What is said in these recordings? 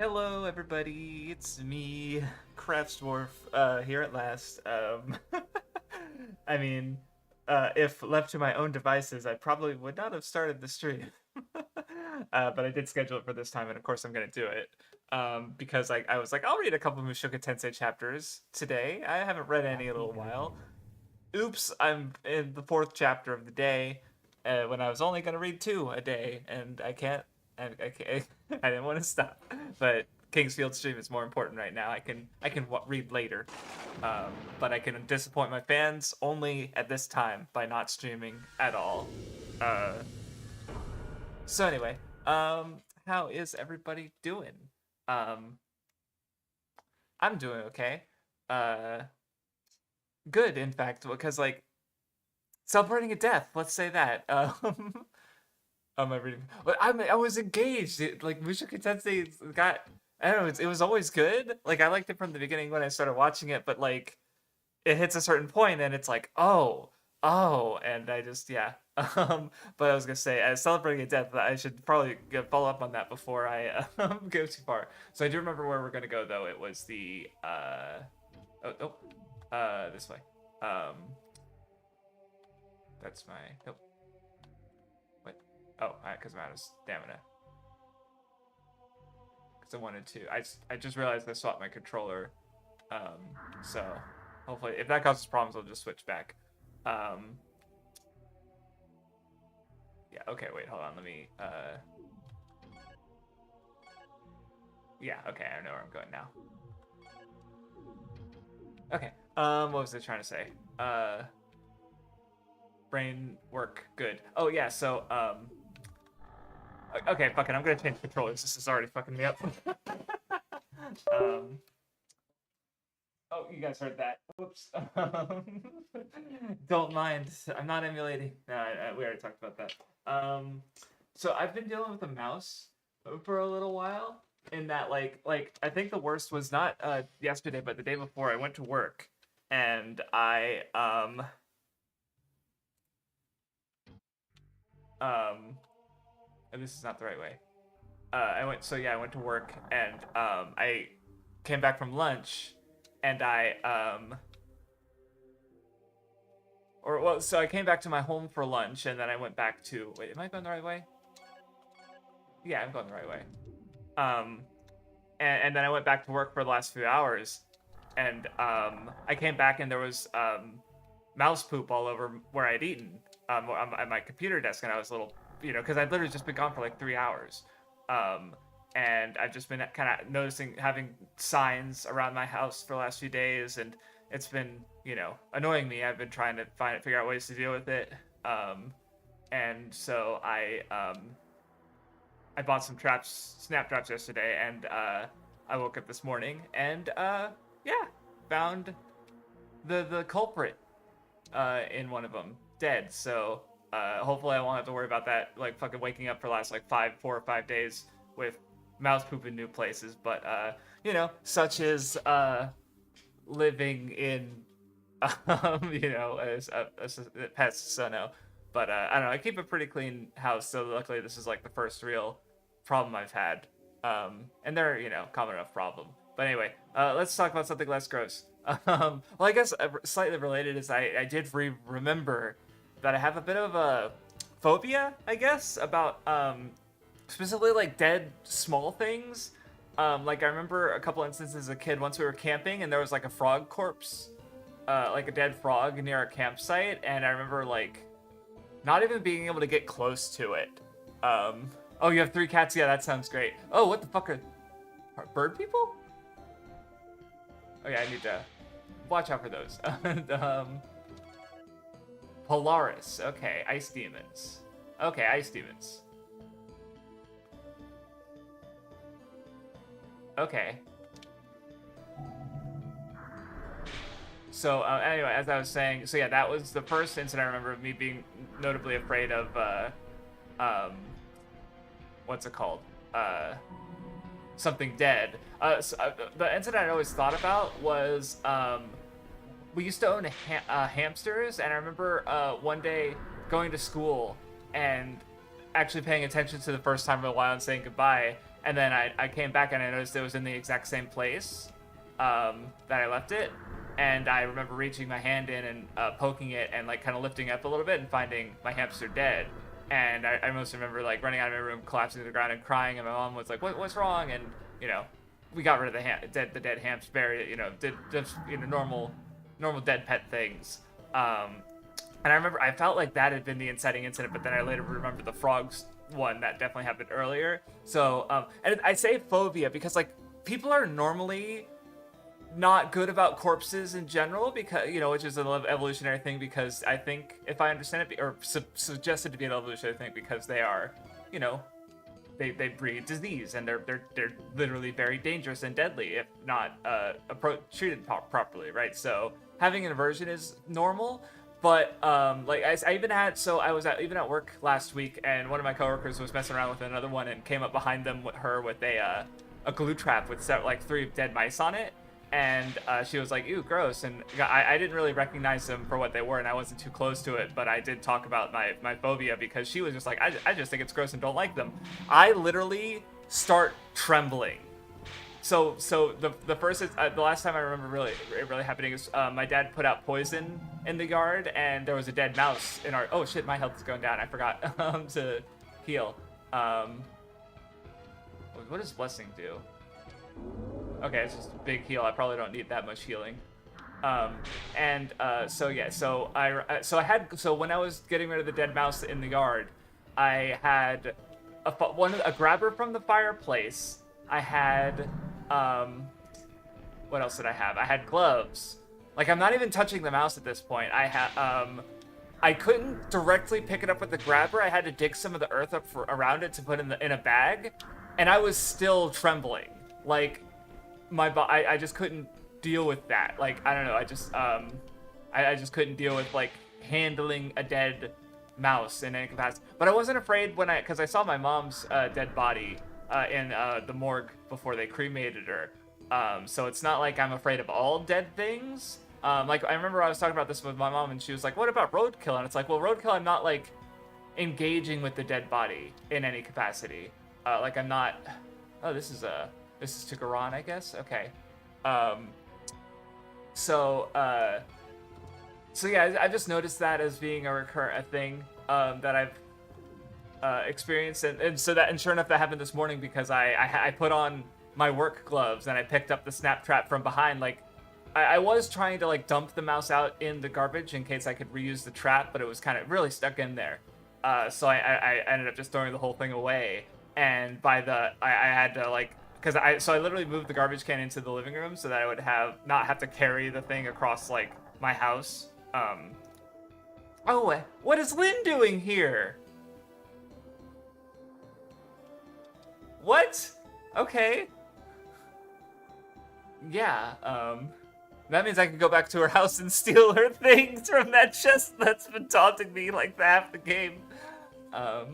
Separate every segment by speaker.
Speaker 1: Hello, everybody. It's me, Dwarf, here at last. I mean, if left to my own devices, I probably would not have started the stream. But I did schedule it for this time, and of course, I'm gonna do it. Because I was like, I'll read a couple Mushoku Tensei chapters today. I haven't read any in a little while. Oops, I'm in the fourth chapter of the day, when I was only gonna read two a day, and I can't. I can't. I didn't want to stop, but Kingsfield stream is more important right now. I can read later, but I can disappoint my fans only at this time by not streaming at all. Uh, so anyway, how is everybody doing? Um, I'm doing okay. Uh, Good, in fact, because like celebrating a death. Let's say that. Am I reading? But I was engaged. Like Mushoku Tensei got. I don't know. It was always good. Like I liked it from the beginning when I started watching it, but like it hits a certain point and it's like oh, and I just yeah. But I was gonna say, as celebrating a death, I should probably follow up on that before I go too far. So I do remember where we're gonna go though. It was the this way. Um, that's my nope. What? Oh, because I'm out of stamina. Because I wanted to. I just realized I swapped my controller. So hopefully, if that causes problems, I'll just switch back. Um, yeah. Okay. Wait. Hold on. Let me. Yeah. Okay. I know where I'm going now. Okay. What was I trying to say? Brain work. Good. Oh yeah. So Okay. Fuck it. I'm gonna change controllers. This is already fucking me up. um. Oh, you guys heard that. Whoops. Don't mind. I'm not emulating. No, we already talked about that. So I've been dealing with a mouse for a little while. In that, like I think the worst was not yesterday, but the day before. I went to work, and um, and this is not the right way. I went to work, and I came back from lunch, and so I came back to my home for lunch, and then I went back to. Wait, am I going the right way? Yeah, I'm going the right way. Um, and then I went back to work for the last few hours, and I came back and there was mouse poop all over where I'd eaten at my computer desk, and I was a little, because I'd literally just been gone for like 3 hours, um, and I've just been kind of noticing having signs around my house for the last few days, and it's been annoying me. I've been trying to figure out ways to deal with it, and so I bought some snap traps yesterday, and I woke up this morning and yeah, found the culprit in one of them, dead. So hopefully I won't have to worry about that, like fucking waking up for the last like 4 or 5 days with mouse poop in new places. But such is living in as pests. So no. But I don't know. I keep a pretty clean house, so luckily this is like the first real problem I've had. And they're common enough problem. But anyway, let's talk about something less gross. Well, I guess slightly related is I did remember that I have a bit of a phobia, I guess, about specifically like dead small things. Like I remember a couple instances as a kid. Once we were camping and there was like a frog corpse, like a dead frog near our campsite, and I remember like not even being able to get close to it. Oh, you have 3 cats? Yeah, that sounds great. Oh, what the fuck are bird people? Oh yeah, I need to watch out for those. And, Polaris. Okay, ice demons. Okay, ice demons. Okay. So anyway, as I was saying, so yeah, that was the first incident I remember of me being notably afraid of what's it called? Something dead. The incident I always thought about was we used to own hamsters, and I remember one day going to school and actually paying attention to the first time in a while and saying goodbye. And then I came back and I noticed it was in the exact same place that I left it. And I remember reaching my hand in and poking it and like kind of lifting it up a little bit and finding my hamster dead. And I most remember like running out of my room, collapsing to the ground and crying. And my mom was like, what's wrong? And, you know, we got rid of the dead hamster, buried it, you know, did just, you know, normal dead pet things. And I remember I felt like that had been the inciting incident, but then I later remembered the frogs one that definitely happened earlier. So, and I say phobia because like people are normally not good about corpses in general because, you know, which is an evolutionary thing because I think if I understand it, or suggested to be an evolutionary thing because they are, you know, they breed disease and they're literally very dangerous and deadly if not treated properly, right? So having an aversion is normal. But like I even had, so I was even at work last week, and one of my coworkers was messing around with another one and came up behind them with a glue trap with like 3 dead mice on it, and she was like, "Ew, gross." And I didn't really recognize them for what they were, and I wasn't too close to it, but I did talk about my phobia because she was just like, I just think it's gross and don't like them. I literally start trembling. So the first is the last time I remember really happening is my dad put out poison in the yard and there was a dead mouse in our. Oh shit, my health is going down. I forgot to heal. What does blessing do? Okay, it's just a big heal. I probably don't need that much healing. So yeah, so when I was getting rid of the dead mouse in the yard, I had a grabber from the fireplace. I had, what else did I have? I had gloves. Like, I'm not even touching the mouse at this point. I couldn't directly pick it up with the grabber. I had to dig some of the earth up around it to put in a bag, and I was still trembling. Like, I just couldn't deal with that. Like, I don't know. I just couldn't deal with like handling a dead mouse in any capacity. But I wasn't afraid because I saw my mom's dead body in the morgue before they cremated her. So it's not like I'm afraid of all dead things. Like I remember I was talking about this with my mom and she was like, "What about roadkill?" And it's like, well, roadkill, I'm not like engaging with the dead body in any capacity. Like I'm not. Oh, this is to Garan, I guess. Okay. So yeah, I've just noticed that as being a thing that I've experienced, and sure enough, that happened this morning because I put on my work gloves and I picked up the snap trap from behind. Like I was trying to like dump the mouse out in the garbage in case I could reuse the trap, but it was kind of really stuck in there. So I ended up just throwing the whole thing away, and I had to like. So I literally moved the garbage can into the living room so that I would not have to carry the thing across like my house. Oh, what is Lynn doing here? What? Okay. Yeah, that means I can go back to her house and steal her things from that chest that's been taunting me like half the game. Oh,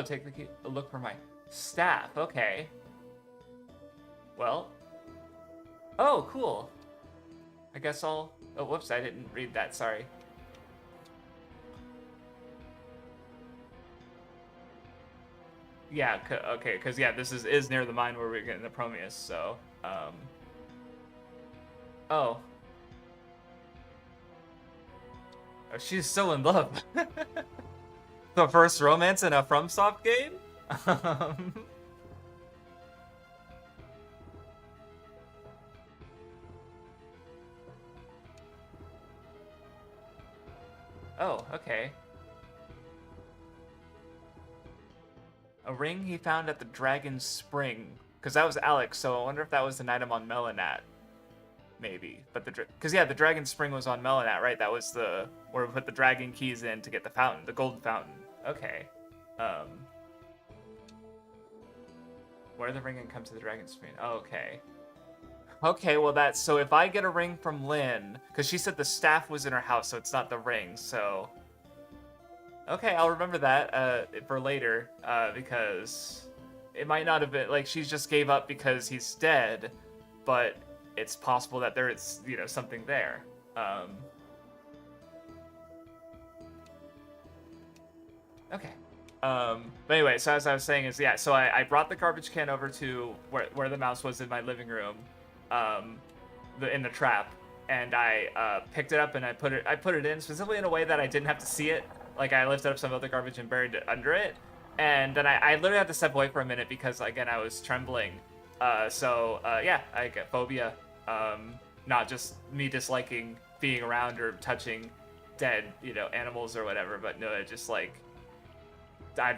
Speaker 1: take the key. Look for my staff. Okay. Well. Oh, cool. I guess I'll. Oh, whoops! I didn't read that. Sorry. Yeah. Okay. Because yeah, this is near the mine where we're getting the Prometheus. So. Oh. Oh, she's so in love. The first romance in a FromSoft game? Oh, okay. A ring he found at the Dragon's Spring. Because that was Alex, so I wonder if that was an item on Melanat. Maybe. But because yeah, the Dragon's Spring was on Melanat, right? That was where we put the dragon keys in to get the fountain, the golden fountain. Okay. Wear the ring and come to the Dragon's Spring. Okay. Okay, well so if I get a ring from Lynn, because she said the staff was in her house, so it's not the ring, so. Okay, I'll remember that for later, because it might not have been, like, she just gave up because he's dead, but it's possible that there is, something there. Okay. But anyway, so as I was saying is, yeah, so I brought the garbage can over to where the mouse was in my living room, um, in the trap, and I picked it up and I put it in specifically in a way that I didn't have to see it. Like I lifted up some other garbage and buried it under it, and then I literally had to step away for a minute because again I was trembling. Yeah, I get phobia. Not just me disliking being around or touching dead, animals or whatever, but no, it just like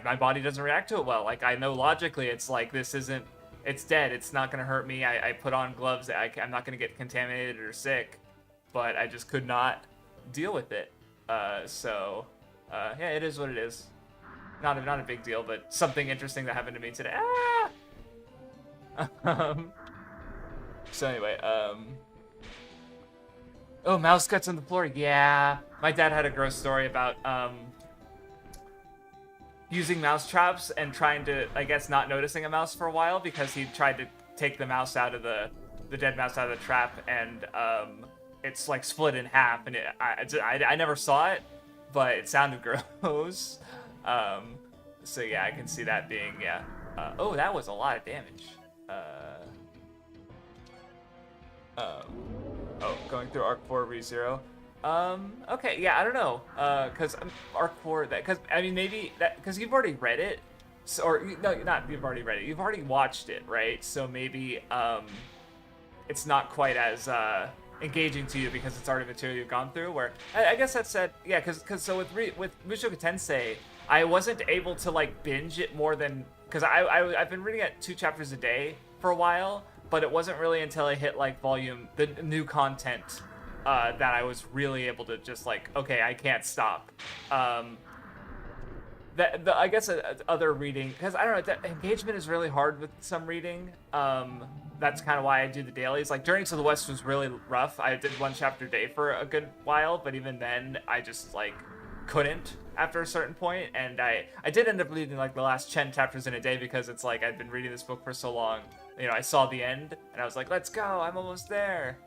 Speaker 1: my body doesn't react to it well. Like I know logically, it's like it's dead. It's not gonna hurt me. I put on gloves. I'm not gonna get contaminated or sick, but I just could not deal with it. Yeah, it is what it is. Not a big deal, but something interesting that happened to me today. So anyway, oh, mouse guts on the floor. Yeah, my dad had a gross story about using mouse traps and trying to, I guess, not noticing a mouse for a while because he tried to take the mouse out of the dead mouse out of the trap, and it's like split in half, and I never saw it, but it sounded gross. So yeah, I can see that being, yeah. Oh, that was a lot of damage. Oh, going through Arc 4 ReZero. Okay, yeah, I don't know, cause Arc 4, cause I mean maybe cause you've already read it, so, or no, not you've already read it, you've already watched it, right? So maybe it's not quite as engaging to you because it's already material you've gone through. Where I guess that said, yeah, cause so with Mushoku Tensei, I wasn't able to like binge it more than, cause I've been reading it 2 chapters a day for a while, but it wasn't really until I hit like the new content. That I was really able to just like, okay, I can't stop. I guess other reading, because I don't know, that engagement is really hard with some reading. That's kind of why I do the dailies. Like Journey to the West was really rough. I did 1 chapter a day for a good while, but even then I just like couldn't after a certain point. And I did end up reading like the last 10 chapters in a day because it's like I'd been reading this book for so long. I saw the end and I was like, let's go, I'm almost there.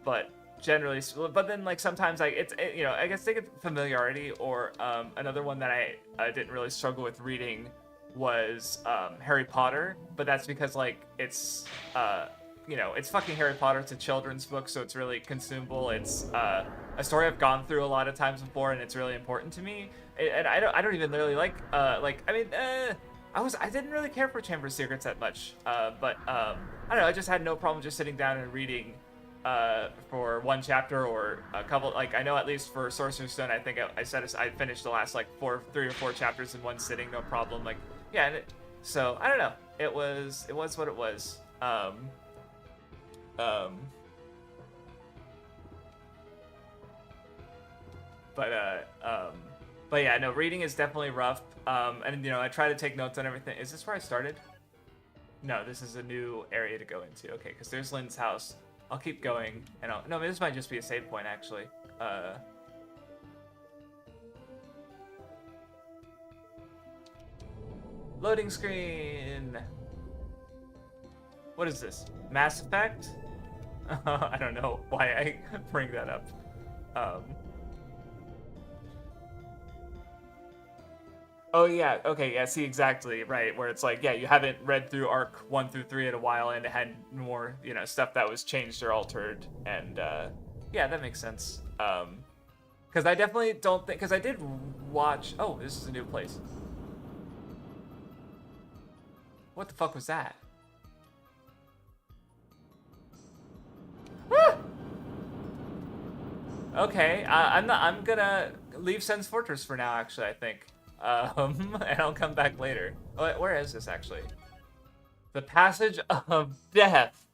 Speaker 1: But generally, but then like sometimes I guess they get familiarity, or another one that I didn't really struggle with reading was Harry Potter, but that's because like it's fucking Harry Potter. It's a children's book, so it's really consumable. It's a story I've gone through a lot of times before, and it's really important to me. And I don't even really like I didn't really care for Chamber of Secrets that much, but I don't know, I just had no problem just sitting down and reading for 1 chapter or a couple. Like I know at least for Sorcerer's Stone, I think I finished the last like 3 or 4 chapters in 1 sitting, no problem. Like yeah, so I don't know. It was what it was. But yeah, no, reading is definitely rough. And I try to take notes on everything. Is this where I started? No, this is a new area to go into. Okay, because there's Lynn's house. I'll keep going, and no, this might just be a save point, actually. Loading screen! What is this? Mass Effect? I don't know why I bring that up. Oh yeah, okay, yeah, see, exactly, right, where it's like, yeah, you haven't read through Arc 1 through 3 in a while, and it had more, stuff that was changed or altered, and, yeah, that makes sense. Because I definitely don't think, because I did watch, oh, this is a new place. What the fuck was that? Ah! Okay, I'm gonna leave Sen's Fortress for now, actually, I think. And I'll come back later. Oh, where is this, actually? The Passage of Death.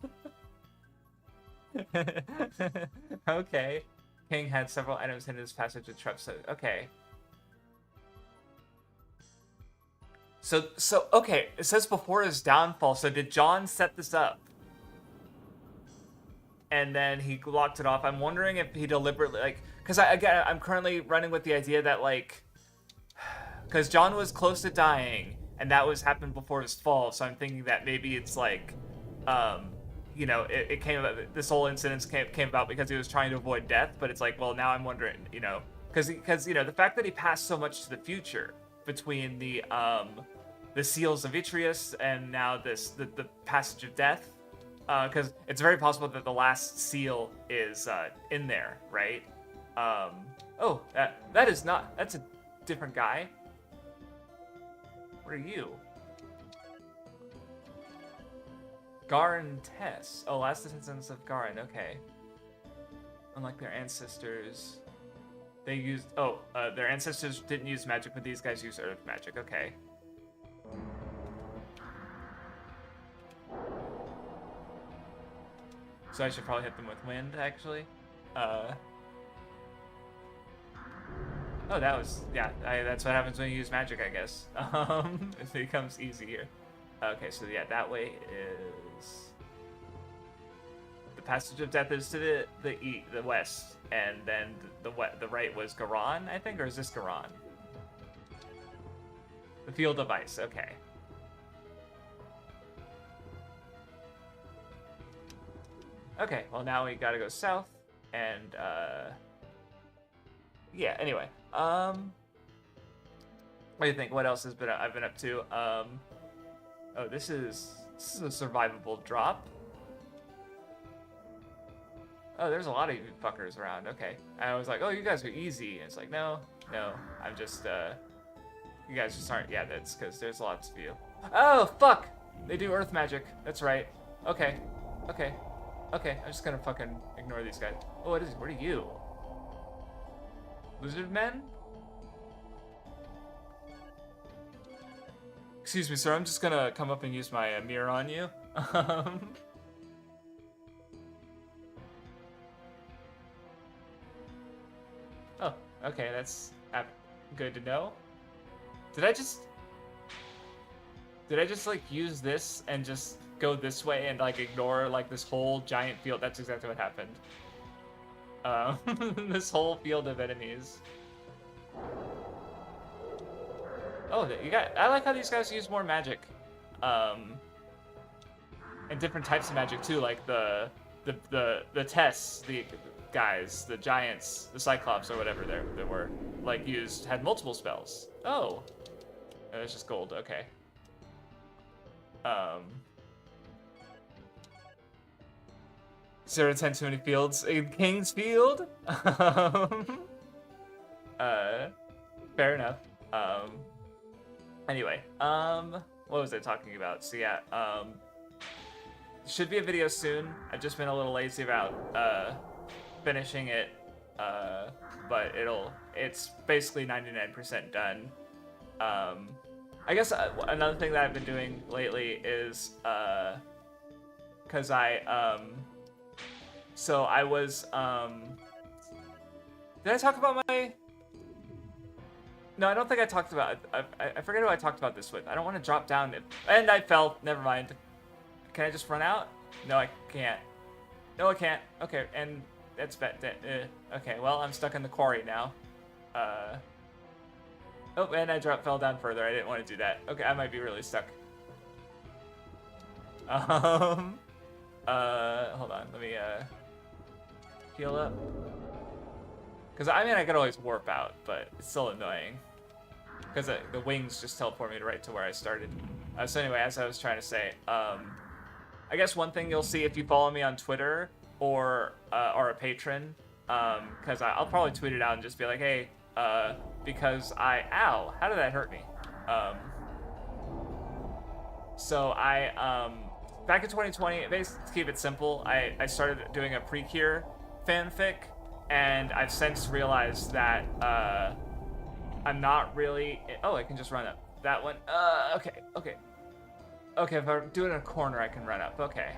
Speaker 1: Okay. King had several items in his passage with traps. Okay. So, okay. It says before his downfall. So did John set this up? And then he locked it off. I'm wondering if he deliberately, like... Because, I'm currently running with the idea that, like... Because John was close to dying, and that happened before his fall, so I'm thinking that maybe it's like, it came about, this whole incident came about because he was trying to avoid death, but it's like, well, now I'm wondering, because you know the fact that he passed so much to the future between the seals of Vitreous and now the passage of death, because it's very possible that the last seal is in there, right? Oh, that is not. That's a different guy. What are you? Garin Tess. Oh, last descendants of Garin. Okay. Unlike their ancestors, they used. Oh, their ancestors didn't use magic, but these guys use earth magic. Okay. So I should probably hit them with wind, actually. Oh, that was, yeah, that's what happens when you use magic, I guess. It becomes easy here. Okay, so yeah, that way is... The Passage of Death is to the west, and then the right was Garon, I think, or is this Garon? The Field of Ice, okay. Okay, well now we gotta go south, and, yeah, anyway. What do you think? What else I've been up to? Oh, this is a survivable drop. Oh, there's a lot of you fuckers around. Okay. And I was like, oh, you guys are easy. And it's like, no, I'm just, you guys just aren't. Yeah, that's because there's lots of you. Oh, fuck! They do earth magic. That's right. Okay. I'm just gonna fucking ignore these guys. Oh, what are you? Lizard men? Excuse me, sir. I'm just gonna come up and use my mirror on you. Oh, okay. That's good to know. Did I just like use this and just go this way and like ignore like this whole giant field? That's exactly what happened. This whole field of enemies. Oh, I like how these guys use more magic, and different types of magic too. Like the Tess, the guys, the giants, the Cyclops or whatever they were, like had multiple spells. Oh, it's just gold. Okay. 0 to 10, too many fields in King's Field. Fair enough. Anyway, what was I talking about? So yeah, should be a video soon. I've just been a little lazy about finishing it, but it's basically 99% done. I guess another thing that I've been doing lately is because so I was did I talk about my? No, I don't think I talked about. I forget who I talked about this with. I don't want to drop down it. And I fell. Never mind. Can I just run out? No, I can't. No, I can't. Okay, and that's bad. Okay, well, I'm stuck in the quarry now. Oh, and I fell down further. I didn't want to do that. Okay, I might be really stuck. Hold on. Let me heal up. Because, I mean, I could always warp out, but it's still annoying. Because the wings just teleport me right to where I started. So anyway, as I was trying to say, I guess one thing you'll see if you follow me on Twitter or are a patron, because I'll probably tweet it out and just be like, hey, because ow, how did that hurt me? So back in 2020, basically to keep it simple, I started doing a Precure fanfic. And I've since realized that I'm not really... Oh, I can just run up. That one. Okay. If I do it in a corner, I can run up. Okay.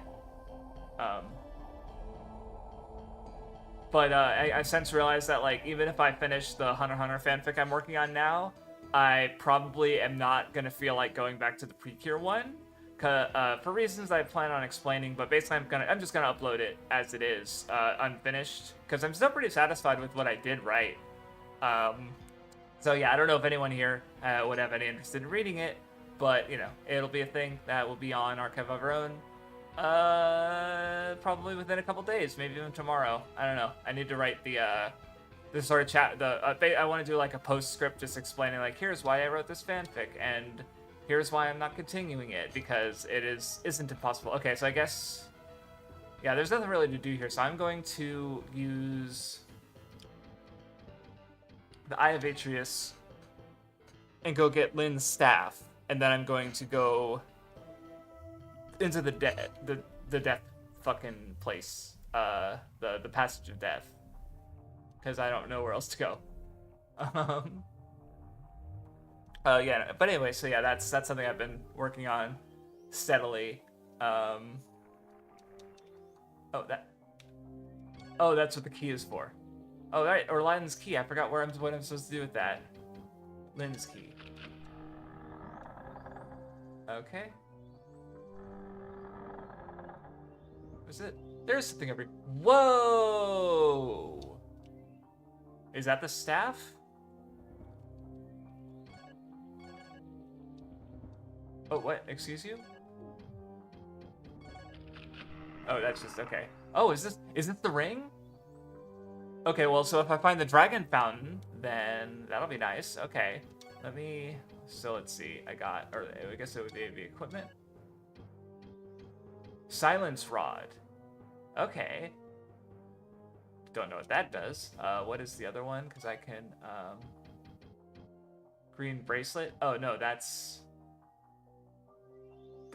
Speaker 1: But I since realized that, like, even if I finish the Hunter x Hunter fanfic I'm working on now, I probably am not going to feel like going back to the Precure one. For reasons I plan on explaining, but basically I'm just gonna upload it as it is, unfinished, because I'm still pretty satisfied with what I did right. So yeah, I don't know if anyone here would have any interest in reading it, but you know, it'll be a thing that will be on Archive of Our Own, probably within a couple days, maybe even tomorrow. I don't know. I need to write the the sort of chat. I want to do like a postscript just explaining like, here's why I wrote this fanfic, and here's why I'm not continuing it because it isn't impossible. Okay, so I guess yeah, there's nothing really to do here, so I'm going to use the Eye of Atreus and go get Lynn's staff, and then I'm going to go into the death fucking place, the passage of death, because I don't know where else to go. Yeah, but anyway, so yeah, that's something I've been working on steadily. Oh, that's what the key is for. Oh, right, or Lynn's key. I forgot what I'm supposed to do with that. Lynn's key. Okay. Is it? There's something every. Whoa! Is that the staff? Oh, what? Excuse you? Oh, that's just okay. Oh, is this the ring? Okay, well, so if I find the dragon fountain, then that'll be nice. Okay, so let's see. I guess it would be the equipment. Silence rod. Okay. Don't know what that does. What is the other one? Because I can, green bracelet. Oh, no, that's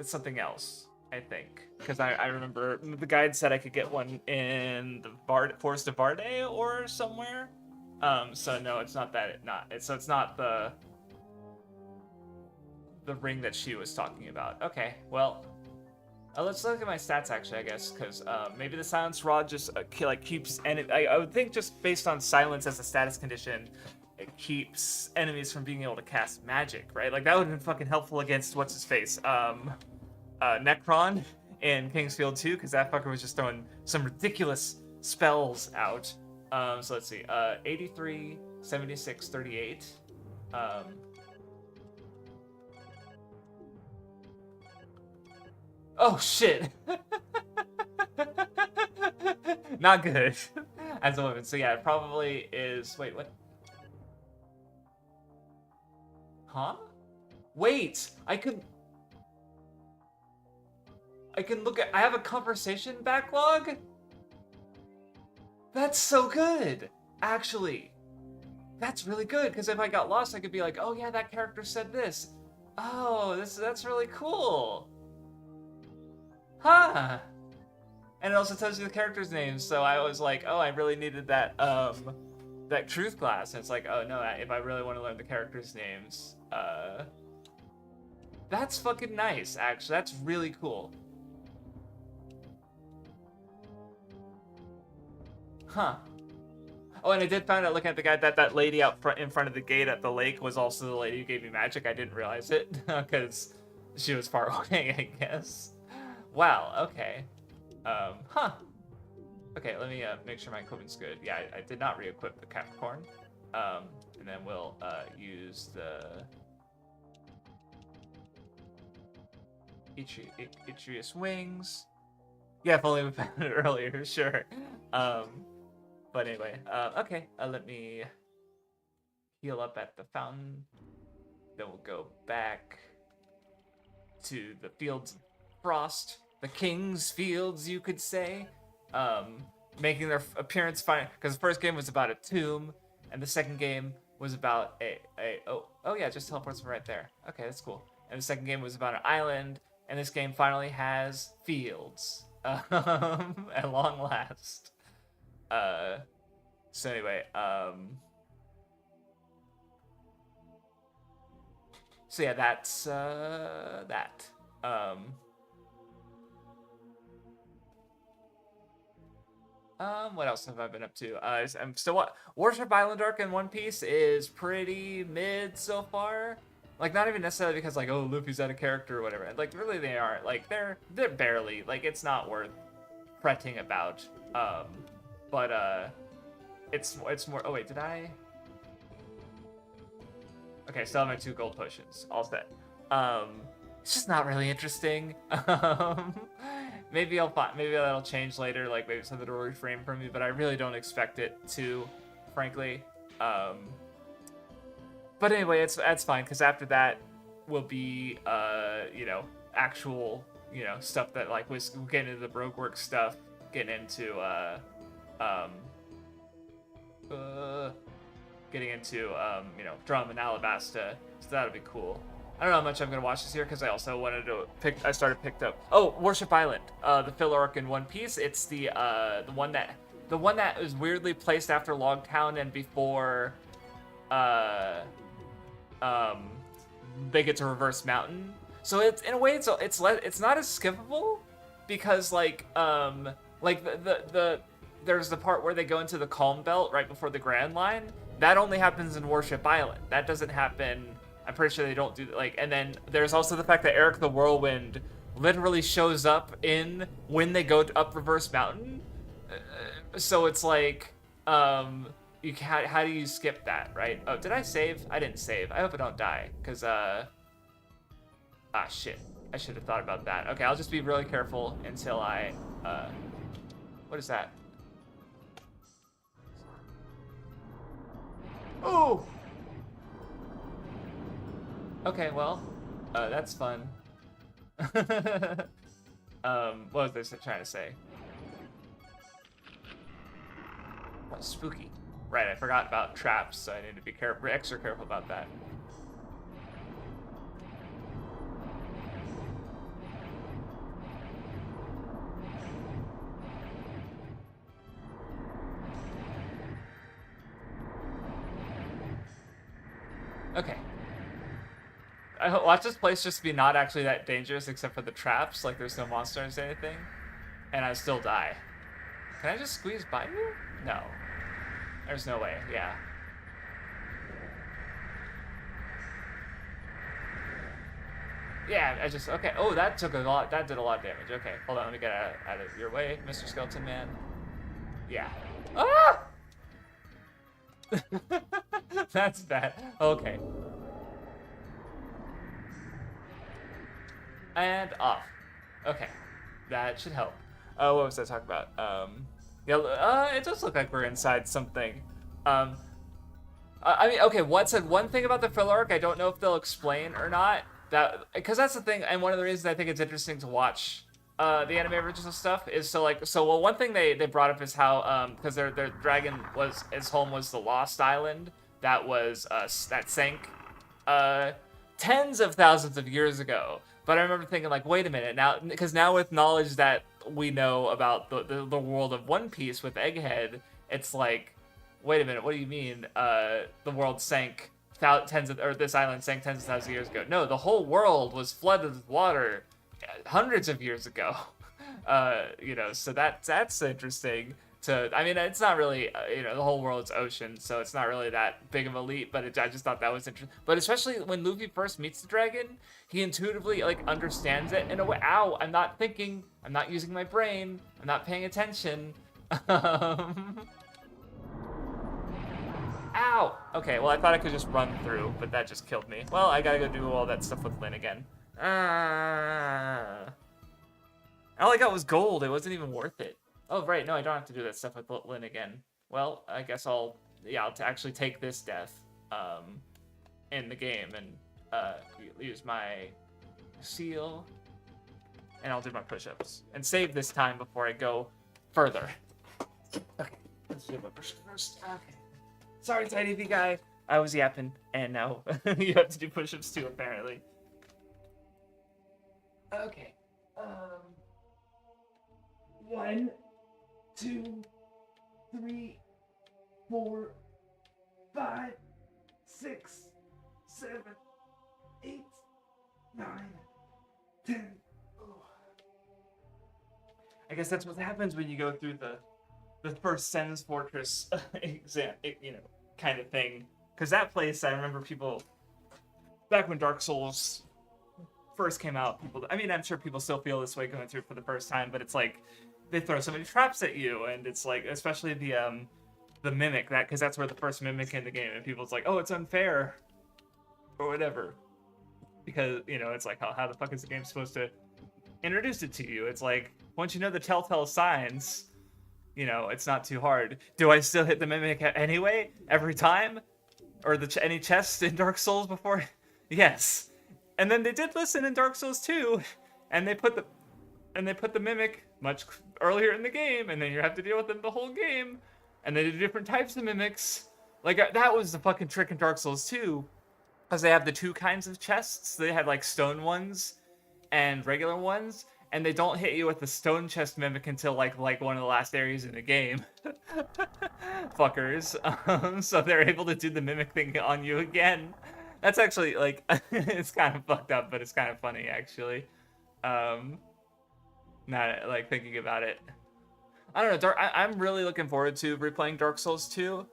Speaker 1: something else, I think. Because I remember the guide said I could get one in the Forest of Varde or somewhere. So no, it's not that. So it's not the ring that she was talking about. Okay, well, let's look at my stats actually, I guess, because maybe the silence rod just keeps. And I would think just based on silence as a status condition, it keeps enemies from being able to cast magic, right? Like that would have been fucking helpful against what's his face, Necron in Kingsfield 2, because that fucker was just throwing some ridiculous spells out. So let's see, 83, 76, 38. Oh shit! Not good as a woman. So yeah, it probably is. Wait, what? Huh? Wait, I can look at. I have a conversation backlog. That's so good, actually. That's really good because if I got lost, I could be like, oh yeah, that character said this. Oh, that's really cool. Huh. And it also tells you the characters' names, so I was like, oh, I really needed that that truth class. And it's like, oh no, if I really want to learn the characters' names, that's fucking nice, actually. That's really cool. Huh. Oh, and I did find out looking at the guy that lady out front in front of the gate at the lake was also the lady who gave me magic. I didn't realize it because she was far away, I guess. Wow, okay. Huh. Okay, let me make sure my equipment's good. Yeah, I did not re-equip the Capricorn. And then we'll use the Itchius wings. Yeah, if only we found it earlier, sure. But anyway, okay, let me heal up at the fountain. Then we'll go back to the Fields of Frost, the King's Fields, you could say, making their appearance fine. Because the first game was about a tomb, and the second game was about oh yeah, just teleports from right there. Okay, that's cool. And the second game was about an island, and this game finally has fields, at long last. So anyway, so yeah, that's that. What else have I been up to? I'm still Worship Island arc in One Piece is pretty mid so far. Like, not even necessarily because like, oh, Luffy's out of character or whatever. Like, really, they aren't. Like, they're barely. Like, it's not worth fretting about. But it's more. Oh wait, did I? Okay, still have my 2 gold potions. All set. It's just not really interesting. Maybe that'll change later. Like maybe something will reframe for me, but I really don't expect it to frankly. But anyway, that's fine because after that will be actual stuff that like we're getting into the Rogue Work stuff, getting into um uh getting into Drum and Alabasta, so that'll be cool. I don't know how much I'm gonna watch this year because I also wanted to picked up Worship Island, the filler arc in One Piece. It's the one that is weirdly placed after Logtown and before they get to Reverse Mountain. So it's in a way it's not as skippable because the there's the part where they go into the Calm Belt right before the Grand Line. That only happens in Worship Island. That doesn't happen. I'm pretty sure they don't do and then there's also the fact that Eric the Whirlwind literally shows up in when they go up Reverse Mountain. So it's like how do you skip that, right? Oh, did I save? I didn't save. I hope I don't die because shit. I should have thought about that. Okay, I'll just be really careful until I what is that? Oh! Okay, well, that's fun. What was this trying to say? Oh, spooky. Right, I forgot about traps, so I need to be extra careful about that. Okay. I watch this place just be not actually that dangerous except for the traps, like there's no monsters or anything, and I still die. Can I just squeeze by you? No. There's no way, yeah. Yeah, okay. Oh, that did a lot of damage. Okay, hold on, let me get out of your way, Mr. Skeleton Man. Yeah. Ah! That's bad. Okay. And off. Okay. That should help. What was I talking about? It does look like we're inside something. I mean, okay, one thing about the filler arc I don't know if they'll explain or not. Because that's the thing, and one of the reasons I think it's interesting to watch the anime original stuff is one thing they brought up is how because their dragon his home was the Lost Island that sank tens of thousands of years ago. But I remember thinking like, wait a minute now, because now with knowledge that we know about the world of One Piece with Egghead, it's like, wait a minute, what do you mean the world sank this island sank tens of thousands of years ago? No, the whole world was flooded with water hundreds of years ago. So that's interesting. I mean, it's not really, the whole world's ocean, so it's not really that big of a leap, but I just thought that was interesting. But especially when Luffy first meets the dragon, he intuitively, understands it in a way. Ow, I'm not thinking, I'm not using my brain, I'm not paying attention. Ow! Okay, well, I thought I could just run through, but that just killed me. Well, I gotta go do all that stuff with Lynn again. All I got was gold, it wasn't even worth it. Oh, right, no, I don't have to do that stuff with Lynn again. Well, I guess I'll actually take this death in the game and use my seal, and I'll do my push-ups. And save this time before I go further. Okay, let's do my push-ups first. Okay. Sorry, Tiny V guy. I was yapping, and now you have to do push-ups too, apparently. Okay. 1, 2, 3, 4, 5, 6, 7, 8, 9, 10. Oh. I guess that's what happens when you go through the first Sen's Fortress exam, kind of thing. Because that place, I remember people back when Dark Souls first came out. I'm sure people still feel this way going through it for the first time, but it's like they throw so many traps at you, and it's like, especially the mimic, because that's where the first mimic in the game, and people's like, oh, it's unfair, or whatever, because it's like, how the fuck is the game supposed to introduce it to you? It's like, once you know the telltale signs, You know, it's not too hard. Do I still hit the mimic anyway every time, or any chests in Dark Souls before? Yes. And then they did listen in Dark Souls 2, and they put the mimic much earlier in the game, and then you have to deal with them the whole game. And they do different types of mimics. Like that was the fucking trick in Dark Souls 2, because they have the two kinds of chests. They had like stone ones and regular ones, and they don't hit you with the stone chest mimic until like one of the last areas in the game. Fuckers. So they're able to do the mimic thing on you again. That's actually like it's kind of fucked up, but it's kind of funny actually. Um, Not like thinking about it. I don't know. I'm really looking forward to replaying Dark Souls 2.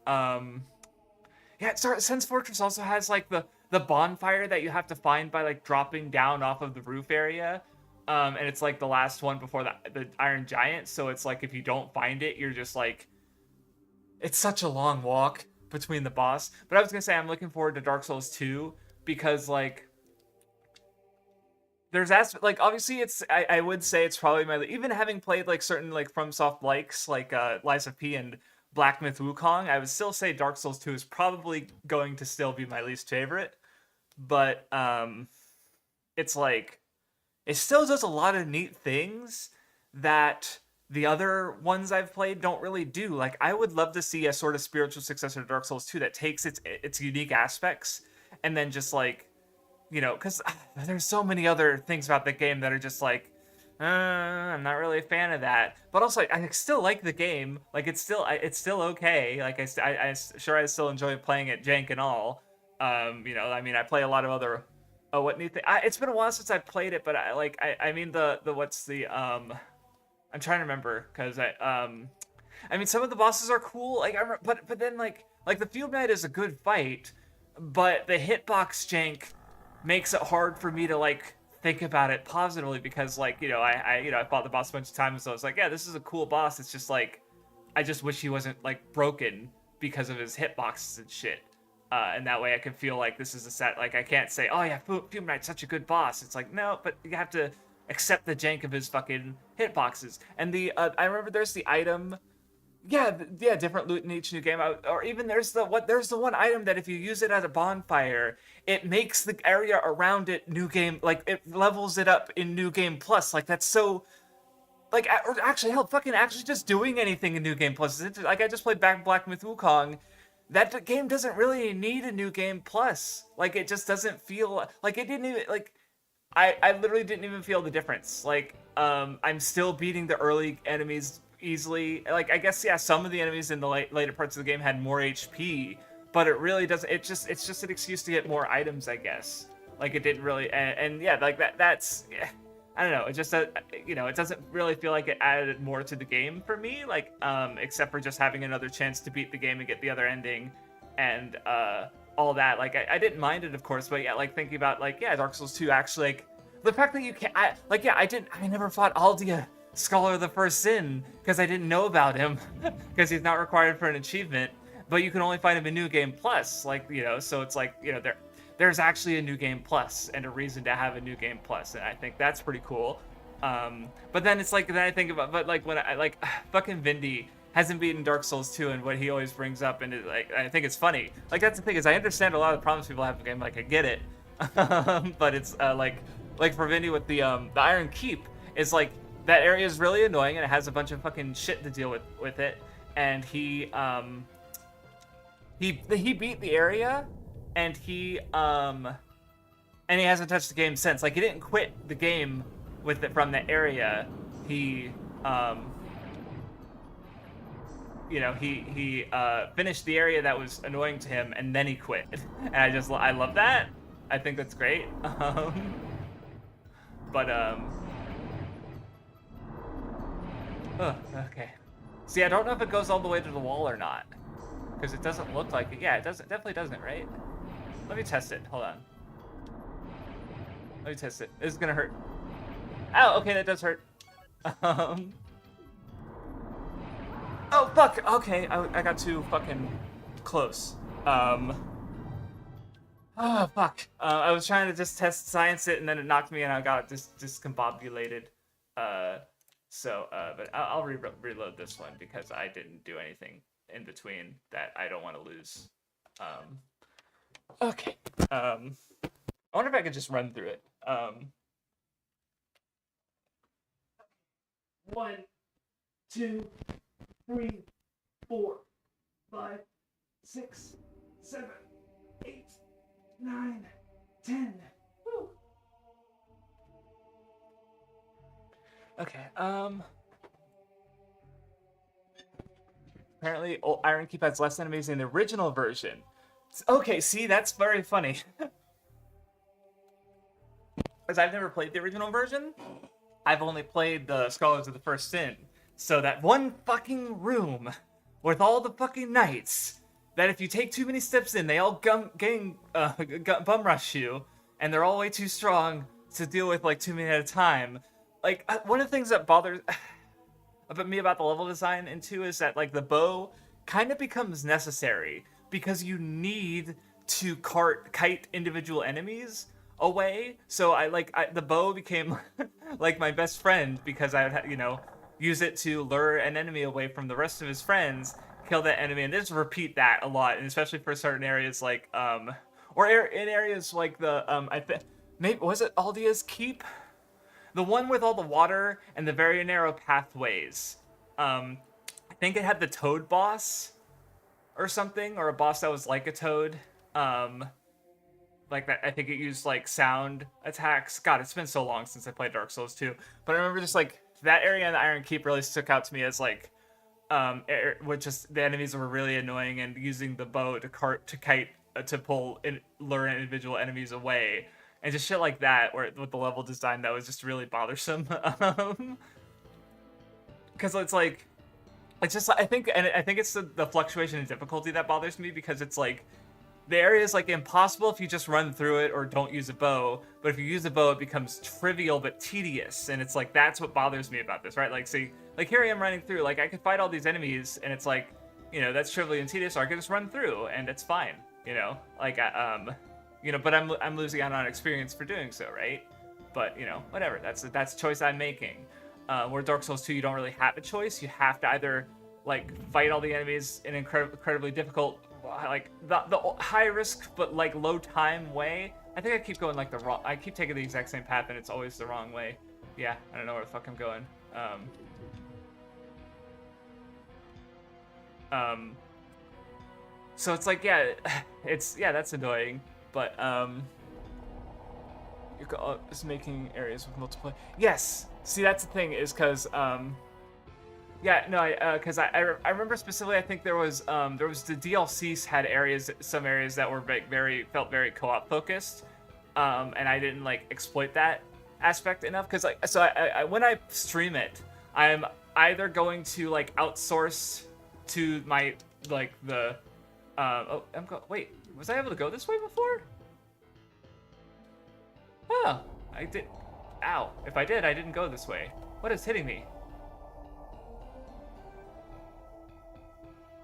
Speaker 1: Yeah, Sense Fortress also has like the bonfire that you have to find by like dropping down off of the roof area. And it's like the last one before the Iron Giant. So it's like if you don't find it, you're just like, it's such a long walk between the boss. But I was gonna say I'm looking forward to Dark Souls 2 because like there's like obviously it's I would say it's probably my, even having played like certain like FromSoft likes like Lies of P and Black Myth Wukong, I would still say Dark Souls 2 is probably going to still be my least favorite. But it's like it still does a lot of neat things that the other ones I've played don't really do. Like I would love to see a sort of spiritual successor to Dark Souls 2 that takes its unique aspects and then just like, you know, because there's so many other things about the game that are just like, I'm not really a fan of that. But also, I still like the game. Like, it's still okay. Like, I still enjoy playing it, jank and all. You know, I mean, I play a lot of other. Oh, what new thing? It's been a while since I played it, but I mean, the what's the I'm trying to remember because I mean, some of the bosses are cool. Like, but then like the Field Knight is a good fight, but the hitbox jank makes it hard for me to like think about it positively because like, you know, I fought the boss a bunch of times, so I was like, yeah, this is a cool boss. It's just like I just wish he wasn't like broken because of his hitboxes and shit. And that way I can feel like this is a set. Like I can't say, oh yeah, Fume Knight's such a good boss. It's like, no, but you have to accept the jank of his fucking hitboxes. And the I remember there's the item. Yeah, yeah, different loot in each new game. Or even there's the one item that if you use it at a bonfire, it makes the area around it new game, like it levels it up in New Game Plus. Like that's so, like, or actually hell, fucking actually just doing anything in New Game Plus. Like I just played Black Myth Wukong. That game doesn't really need a New Game Plus. Like it just doesn't feel like it didn't even like. I literally didn't even feel the difference. Like I'm still beating the early enemies easily. Like I guess yeah, some of the enemies in the later parts of the game had more HP, but it really doesn't. It's just an excuse to get more items, I guess. Like it didn't really, and yeah, like that's yeah, I don't know. It just you know, it doesn't really feel like it added more to the game for me. Like except for just having another chance to beat the game and get the other ending, and all that. Like I didn't mind it, of course, but yeah, like thinking about like yeah, Dark Souls 2 actually like the fact that you can't like yeah, I never fought Aldia, Scholar of the First Sin, because I didn't know about him, because he's not required for an achievement, but you can only find him in New Game Plus, like, you know, so it's like, you know, there's actually a New Game Plus, and a reason to have a New Game Plus, and I think that's pretty cool. But then it's like, then I think about, but like, when I, like, fucking Vindy hasn't beaten Dark Souls 2, and what he always brings up, and it, like, I think it's funny. Like, that's the thing, is I understand a lot of the problems people have in the game, like, I get it. But it's, like for Vindy with the Iron Keep, is like, that area is really annoying and it has a bunch of fucking shit to deal with it. And he beat the area and he hasn't touched the game since. Like he didn't quit the game with it from the area. He you know, he finished the area that was annoying to him and then he quit. And I love that. I think that's great. Oh, okay. See, I don't know if it goes all the way to the wall or not, because it doesn't look like it. Yeah, it doesn't. Definitely doesn't, right? Let me test it. Hold on. Let me test it. This is gonna hurt. Ow. Okay, that does hurt. Oh fuck. Okay, I got too fucking close. Oh fuck. I was trying to just test science it, and then it knocked me, and I got discombobulated. So, but I'll reload this one because I didn't do anything in between that I don't want to lose. Um, okay. I wonder if I could just run through it. 1, 2, 3, 4, 5, 6, 7, 8, 9, 10. Woo. Okay. Apparently, Iron Keep has less enemies in the original version. Okay, see, that's very funny. Because I've never played the original version. I've only played the Scholars of the First Sin. So that one fucking room with all the fucking knights, that if you take too many steps in, they all bum rush you, and they're all way too strong to deal with like too many at a time. Like, one of the things that bothers about me about the level design in 2 is that like the bow kind of becomes necessary because you need to kite individual enemies away. So the bow became like my best friend because I would use it to lure an enemy away from the rest of his friends, kill that enemy, and just repeat that a lot, and especially for certain areas like in areas like the maybe was it Aldia's Keep, the one with all the water and the very narrow pathways. I think it had the toad boss or something, or a boss that was like a toad. Like that, I think it used like sound attacks. God, it's been so long since I played Dark Souls 2. But I remember just like that area in the Iron Keep really stuck out to me as like, which just the enemies were really annoying, and using the bow to kite to lure individual enemies away, and just shit like that. Where with the level design that was just really bothersome. Because it's just I think it's the fluctuation in difficulty that bothers me, because it's like the area is like impossible if you just run through it or don't use a bow, but if you use a bow it becomes trivial but tedious, and it's like that's what bothers me about this, right? Like, see, like here I am running through, like I could fight all these enemies and it's like, that's trivial and tedious, or I could just run through and it's fine, like but I'm losing out on experience for doing so, right? But whatever, that's a choice I'm making. Where Dark Souls 2, you don't really have a choice. You have to either like fight all the enemies in incredibly difficult, like the high risk but like low time way. I think I keep going like I keep taking the exact same path and it's always the wrong way. Yeah, I don't know where the fuck I'm going. So it's like, yeah, that's annoying, but it's making areas with multiplayer. Yes, see, that's the thing, is because yeah, no, because I remember specifically, I think there was the DLCs had some areas that were felt very co-op focused, and I didn't like exploit that aspect enough, because I when I stream it, I'm either going to like outsource to my like the wait, was I able to go this way before? Oh, I did. Ow, if I did, I didn't go this way. What is hitting me?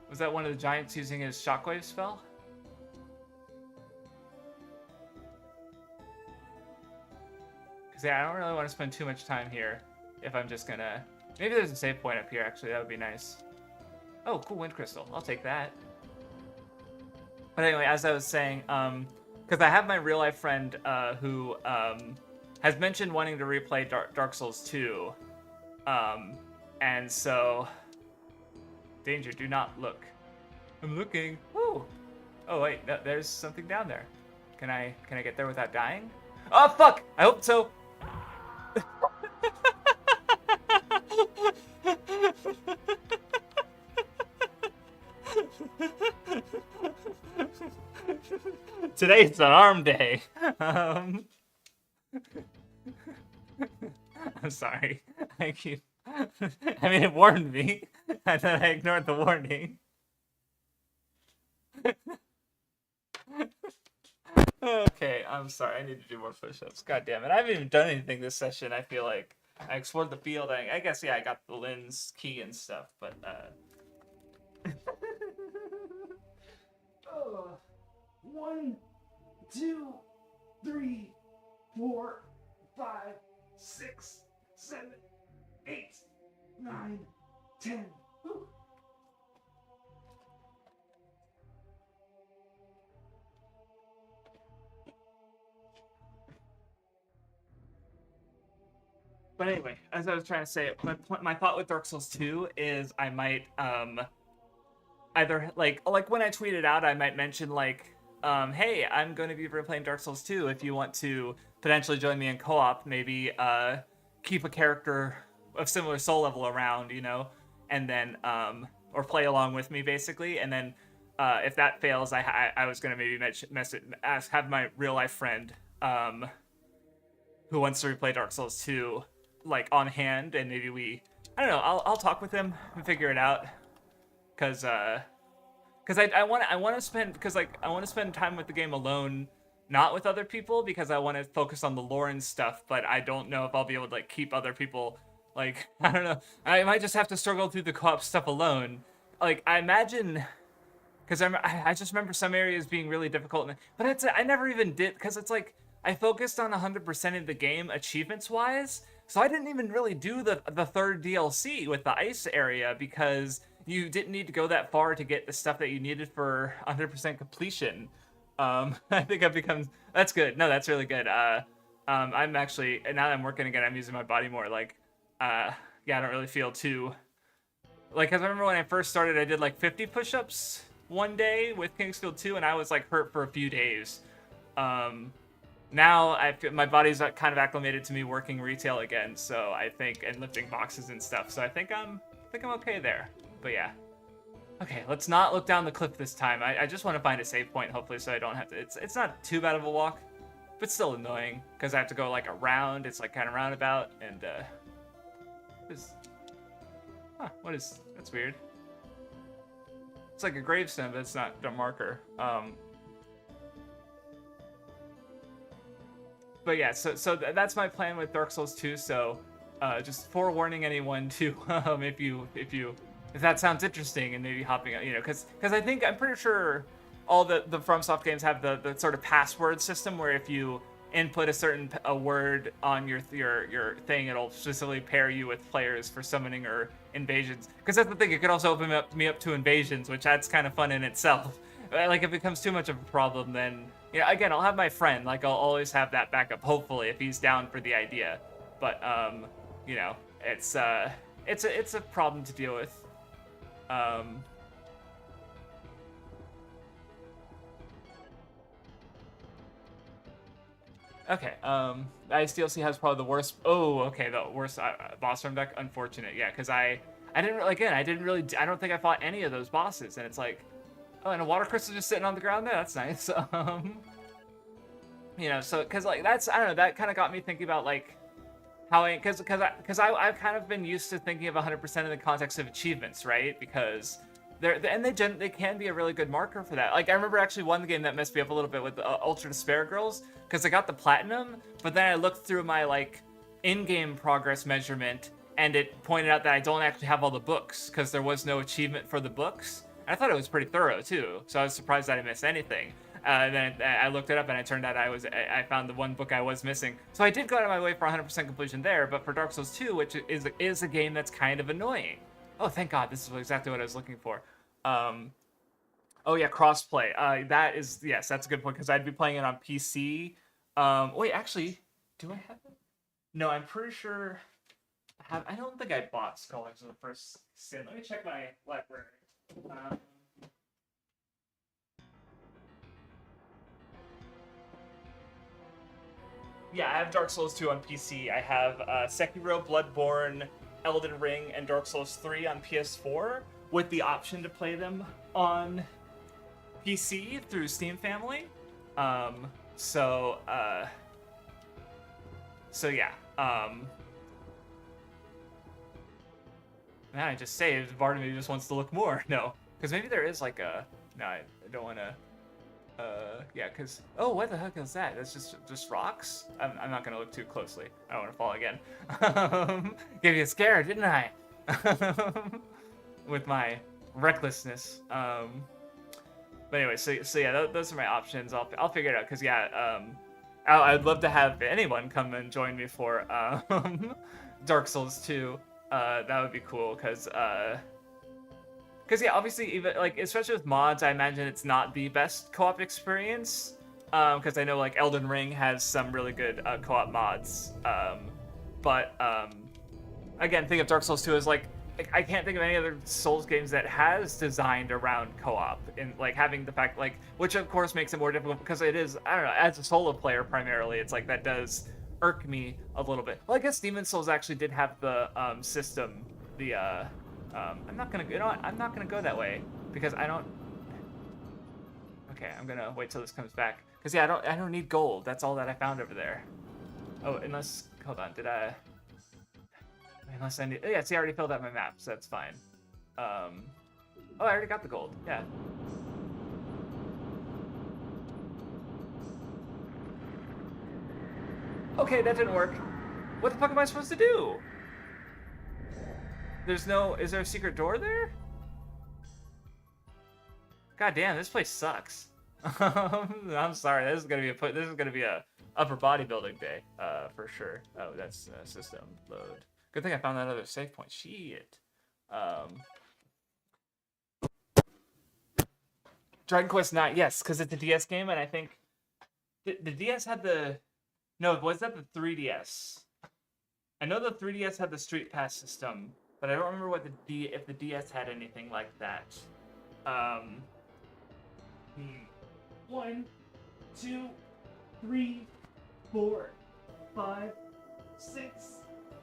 Speaker 1: Was that one of the giants using his shockwave spell? Because yeah, I don't really want to spend too much time here if I'm just gonna... Maybe there's a save point up here, actually. That would be nice. Oh, cool wind crystal. I'll take that. But anyway, as I was saying, because I have my real-life friend who has mentioned wanting to replay Dark Souls 2. And so... Danger, do not look. I'm looking. Woo! Oh wait, there's something down there. Can I get there without dying? Oh fuck! I hope so. Today's an arm day. I'm sorry. I mean, it warned me, and then I ignored the warning. Okay, I'm sorry. I need to do more push-ups. God damn it. I haven't even done anything this session, I feel like. I explored the field. I guess, yeah, I got the lens key and stuff, but, oh. 1, 2, 3, 4, 5, 6, 7, 8, 9, 10. Whew. But anyway, as I was trying to say, my thought with Dark Souls 2 is I might either like when I tweet it out, I might mention like hey, I'm going to be replaying Dark Souls 2 if you want to potentially join me in co-op, maybe keep a character of similar soul level around, you know, and then or play along with me basically, and then if that fails, I was going to maybe have my real life friend who wants to replay Dark Souls 2 like on hand, and maybe I don't know, I'll talk with him and figure it out, because I want to spend time with the game alone, not with other people, because I want to focus on the lore and stuff. But I don't know if I'll be able to like keep other people, like, I don't know. I might just have to struggle through the co-op stuff alone. Like, I imagine, because I just remember some areas being really difficult, but I never even did, because it's like I focused on 100% of the game achievements wise, so I didn't even really do the third DLC with the ice area, because you didn't need to go that far to get the stuff that you needed for 100% completion. I think I've become... That's good. No, that's really good. I'm actually... Now that I'm working again, I'm using my body more. Like, yeah, I don't really feel too... Like, because I remember when I first started, I did like 50 push-ups one day with Kingsfield 2, and I was like hurt for a few days. Now my body's kind of acclimated to me working retail again, so I think, and lifting boxes and stuff. So I think I'm okay there. But yeah. Okay, let's not look down the cliff this time. I just want to find a save point, hopefully, so I don't have to... It's not too bad of a walk, but still annoying, because I have to go, like, around. It's, like, kind of roundabout, and, what is... That's weird. It's like a gravestone, but it's not a marker. But yeah, so that's my plan with Dark Souls 2, so, just forewarning anyone to, if that sounds interesting, and maybe hopping out, you know, because I'm pretty sure all the FromSoft games have the sort of password system where if you input a word on your thing, it'll specifically pair you with players for summoning or invasions. Because that's the thing, it could also open me up to invasions, which that's kind of fun in itself. Like, if it becomes too much of a problem, then, you know, again, I'll have my friend. Like, I'll always have that backup, hopefully, if he's down for the idea. But, you know, it's a problem to deal with. Okay, Ice DLC has probably the worst... Oh, okay, the worst boss room deck. Unfortunate, yeah, because I don't think I fought any of those bosses, and it's like, oh, and a water crystal just sitting on the ground there? That's nice. You know, so, because, like, that's, I don't know, that kind of got me thinking about, like, how because I've kind of been used to thinking of 100% in the context of achievements, right? Because they can be a really good marker for that. Like, I remember actually one game that messed me up a little bit with Ultra Despair Girls, because I got the platinum, but then I looked through my, like, in-game progress measurement, and it pointed out that I don't actually have all the books, because there was no achievement for the books. And I thought it was pretty thorough too, so I was surprised that I missed anything. And then I looked it up, and it turned out I found the one book I was missing. So I did go out of my way for 100% completion there, but for Dark Souls 2, which is a game that's kind of annoying. Oh, thank God, this is exactly what I was looking for. Oh yeah, crossplay. That is, yes, that's a good point, because I'd be playing it on PC. Wait, actually, do I have it? No, I'm pretty sure I don't think I bought Scholars of the First Sin. Let me check my library. Yeah, I have Dark Souls 2 on PC. I have Sekiro, Bloodborne, Elden Ring, and Dark Souls 3 on PS4, with the option to play them on PC through Steam Family. So yeah. Man, I just saved. Part of me just wants to look more. No, because maybe there is like a... No, I don't want to... yeah, because... Oh, what the heck is that? That's just rocks? I'm not going to look too closely. I don't want to fall again. Gave you a scare, didn't I? With my recklessness. But anyway, so yeah, those are my options. I'll figure it out, because yeah, I'd love to have anyone come and join me for Dark Souls 2. That would be cool, because yeah, obviously, even like especially with mods, I imagine it's not the best co-op experience. Because I know like Elden Ring has some really good co-op mods. But again, think of Dark Souls 2 as like I can't think of any other Souls games that has designed around co-op and like having the fact like which of course makes it more difficult because it is, I don't know, as a solo player primarily, it's like that does irk me a little bit. Well, I guess Demon's Souls actually did have the system, the I'm not gonna, you know what? I'm not gonna go that way because I don't. Okay, I'm gonna wait till this comes back because yeah, I don't need gold. That's all that I found over there. Oh, unless, hold on, did I? Unless I need, yeah, see, I already filled out my map, so that's fine. Oh, I already got the gold. Yeah. Okay, that didn't work. What the fuck am I supposed to do? There's no, is there a secret door there? God damn, this place sucks. I'm sorry, this is gonna be a upper bodybuilding day, for sure. Oh, that's system load. Good thing I found that other save point. Shit. Dragon Quest IX, yes, because it's a DS game, and I think the DS had the, no, was that the 3DS? I know the 3DS had the Street Pass system, but I don't remember what if the DS had anything like that. 1, 2, 3, 4, 5, 6,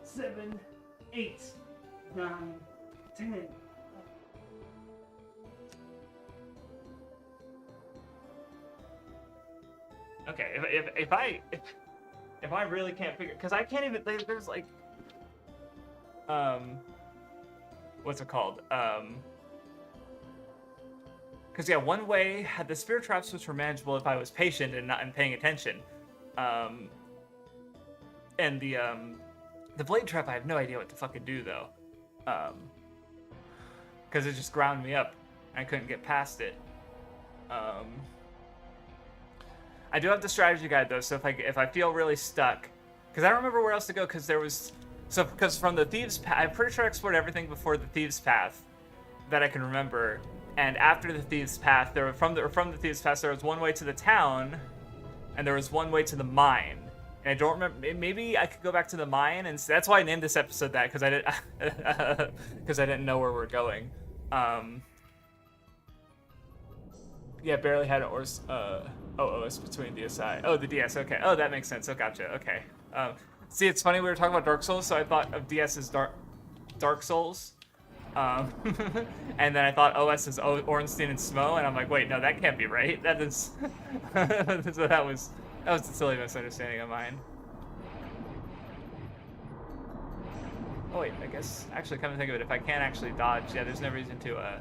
Speaker 1: 7, 8, 9, 10. Okay, if I really can't figure, because I can't even, there's like, what's it called? Because yeah, one way had the spear traps, which were manageable if I was patient and not paying attention. And the blade trap, I have no idea what to fucking do though. Because it just ground me up. I couldn't get past it. I do have the strategy guide though, so if I feel really stuck, because I don't remember where else to go, because there was, because from the Thieves Path, I'm pretty sure I explored everything before the Thieves Path that I can remember. And after the Thieves Path, from the Thieves Path, there was one way to the town, and there was one way to the mine. And I don't remember. Maybe I could go back to the mine, and that's why I named this episode that, because I didn't know where we're going. Yeah, barely had an OS between DSi. Oh, the DS. Okay. Oh, that makes sense. Oh, gotcha. Okay. See, it's funny we were talking about Dark Souls, so I thought of DS as Dark Souls. And then I thought OS is Ornstein and Smo, and I'm like, wait, no, that can't be right. That is, so that was a silly misunderstanding of mine. Oh wait, I guess actually, come to think of it, if I can't actually dodge, yeah, there's no reason to.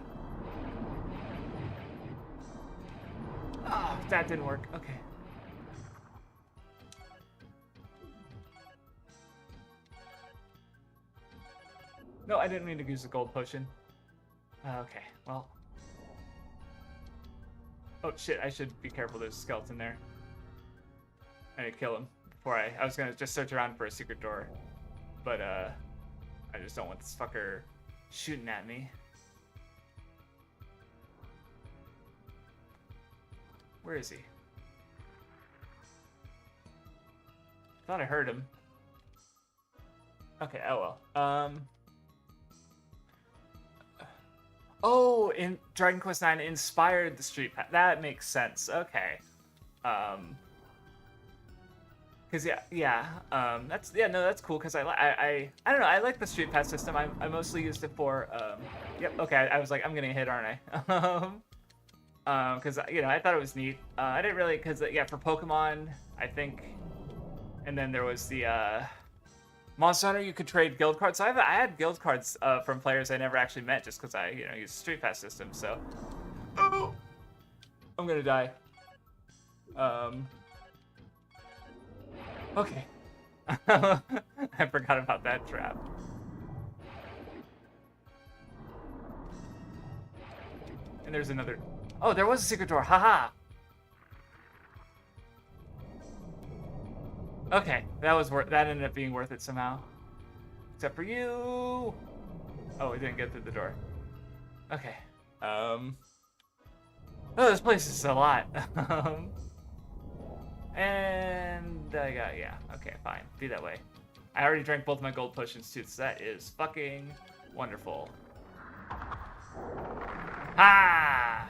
Speaker 1: Oh, that didn't work. Okay. No, I didn't mean to use the gold potion. Okay, well. Oh shit, I should be careful, there's a skeleton there. I need to kill him before I was gonna just search around for a secret door. But I just don't want this fucker shooting at me. Where is he? Thought I heard him. Okay, oh well. Oh, in Dragon Quest IX inspired the Street Path. That makes sense. Okay. Cause that's cool. Cause I don't know. I like the Street Path system. I mostly used it for yep. Okay. I was like, I'm gonna hit, aren't I? Cause I thought it was neat. I didn't really, cause yeah, for Pokemon, I think, and then there was the Monster Hunter, you could trade guild cards. So I had guild cards from players I never actually met, just because I used the Street Pass system. So, oh, I'm gonna die. Okay. I forgot about that trap. And there's another. Oh, there was a secret door. Haha. Okay, that ended up being worth it somehow. except for you. Oh, we didn't get through the door. Okay. Oh, this place is a lot. And I got, yeah, okay, fine. Be that way. I already drank both my gold potions too, so that is fucking wonderful. Ha!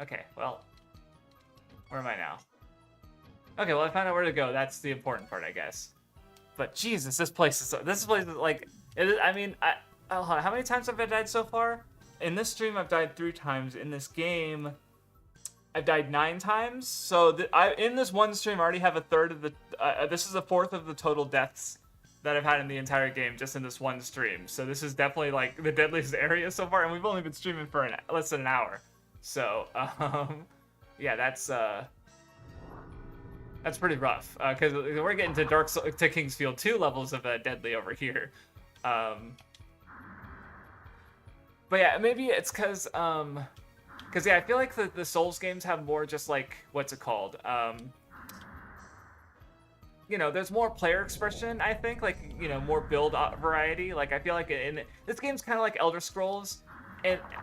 Speaker 1: Okay, well, where am I now? Okay, well, I found out where to go. That's the important part, I guess. But Jesus, this place is like, I mean, how many times have I died so far? In this stream, I've died 3 times. In this game, I've died 9 times. So in this one stream, I already have a third of the. This is a fourth of the total deaths that I've had in the entire game, just in this one stream. So this is definitely like the deadliest area so far, and we've only been streaming for less than an hour. So yeah, that's pretty rough. Because we're getting to to Kingsfield 2 levels of deadly over here. But yeah, maybe it's because yeah, I feel like the Souls games have more just like, what's it called? You know, there's more player expression, I think, like, you know, more build variety. Like, I feel like this game's kind of like Elder Scrolls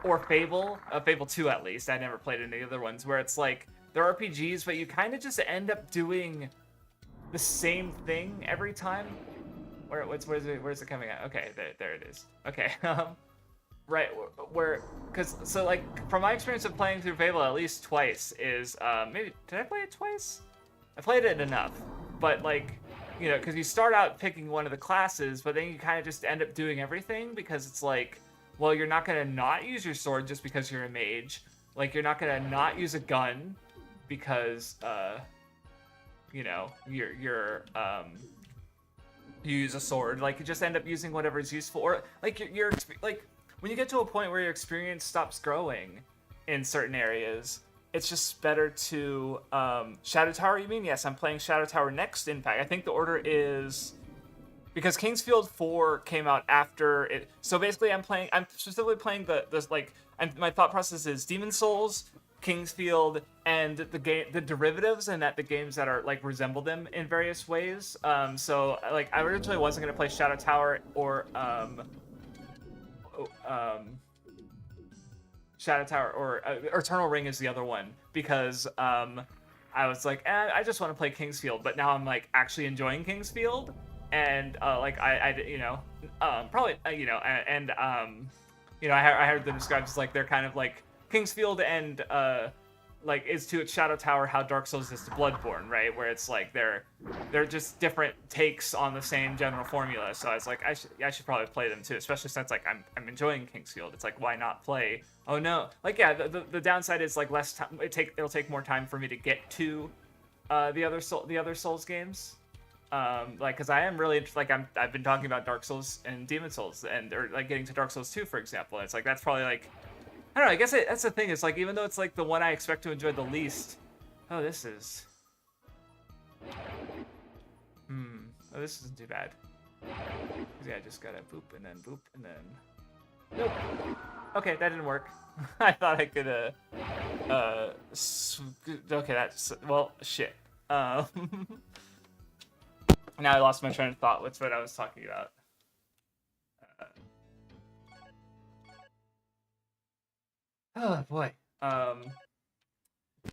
Speaker 1: or Fable, Fable 2 at least. I never played any other ones where it's like they're RPGs, but you kind of just end up doing the same thing every time. Where's it coming at? Okay, there it is. Okay. Right, so like, from my experience of playing through Fable at least twice is, maybe, did I play it twice? I played it enough, but like, you know, because you start out picking one of the classes, but then you kind of just end up doing everything, because it's like, well, you're not going to not use your sword just because you're a mage, like, you're not going to not use a gun, because, you know, you use a sword, like, you just end up using whatever is useful, or, like, you're like, when you get to a point where your experience stops growing in certain areas, it's just better to, Shadow Tower, you mean? Yes, I'm playing Shadow Tower next, in fact. I think the order is, because Kingsfield 4 came out after it, so basically I'm specifically playing my thought process is Demon Souls, Kingsfield, and the derivatives, and that the games that are, like, resemble them in various ways. So, like, I originally wasn't going to play Shadow Tower or, Shadow Tower or Eternal Ring is the other one, because I was like, I just want to play Kingsfield, but now I'm like actually enjoying Kingsfield, and like I you know, probably you know, and you know, I heard them described as like they're kind of like Kingsfield and like is to Shadow Tower how Dark Souls is to Bloodborne, right? Where it's like they're just different takes on the same general formula. So I was like, I should probably play them too, especially since like I'm enjoying Kingsfield. It's like, why not play? Oh no, like yeah, the downside is like less time. It'll take more time for me to get to the other Souls games. Like, because I am really like I've been talking about Dark Souls and Demon Souls, and or like getting to Dark Souls 2, for example. And it's like that's probably like, I don't know, I guess that's the thing. It's like, even though it's like the one I expect to enjoy the least. Oh, this is... Oh, this isn't too bad. Yeah, I just gotta boop, and then... Nope. Okay, that didn't work. I thought I could, okay, that's... Well, shit. Now I lost my train of thought. What's what I was talking about? Oh boy.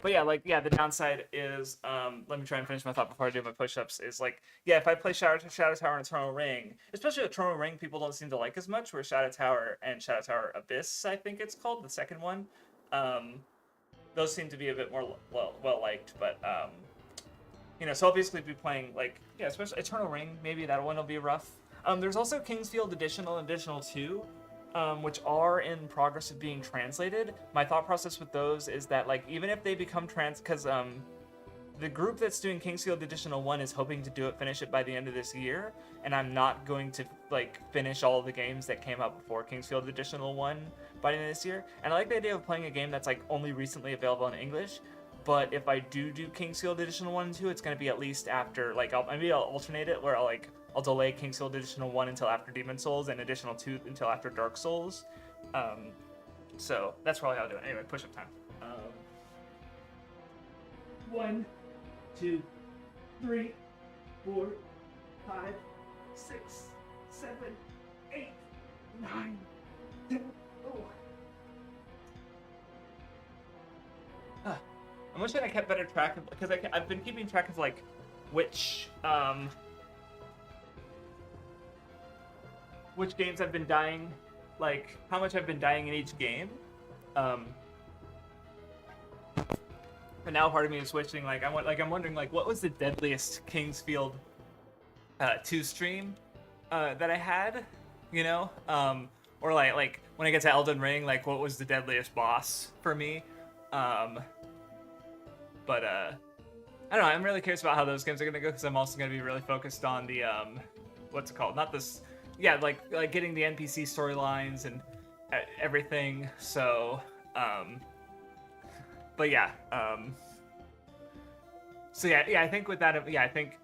Speaker 1: But yeah, like, yeah, the downside is, let me try and finish my thought before I do my push-ups, is like, yeah, if I play Shadow Tower and Eternal Ring, especially Eternal Ring, people don't seem to like as much, where Shadow Tower and Shadow Tower Abyss, I think it's called, the second one, those seem to be a bit more well-liked, but, you know, so I'll basically be playing, like, yeah, especially Eternal Ring, maybe that one will be rough. There's also Kingsfield Additional and Additional 2, which are in progress of being translated. My thought process with those is that, like, even if they become because the group that's doing Kingsfield Additional 1 is hoping to finish it by the end of this year, and I'm not going to, like, finish all of the games that came out before Kingsfield Additional 1 by the end of this year. And I like the idea of playing a game that's, like, only recently available in English, but if I do Kingsfield Additional 1 and 2, it's going to be at least after, like, maybe I'll alternate it, where I'll delay Kingsfield Additional 1 until after Demon Souls, and Additional 2 until after Dark Souls. So that's probably how I'll do it. Anyway, push-up time. 1, 2, 3, 4, 5, 6, 7, 8, 9, 10. Oh. I'm wishing I kept better track of, because I've been keeping track of like which games I've been dying, like how much I've been dying in each game. But now part of me is wishing, like I'm wondering like what was the deadliest Kingsfield 2 stream that I had, you know, or like when I get to Elden Ring, like what was the deadliest boss for me. But I don't know. I'm really curious about how those games are gonna go because I'm also gonna be really focused on the what's it called? Not this, yeah, like getting the NPC storylines and everything. So, but yeah, so yeah, I think with that, yeah, I think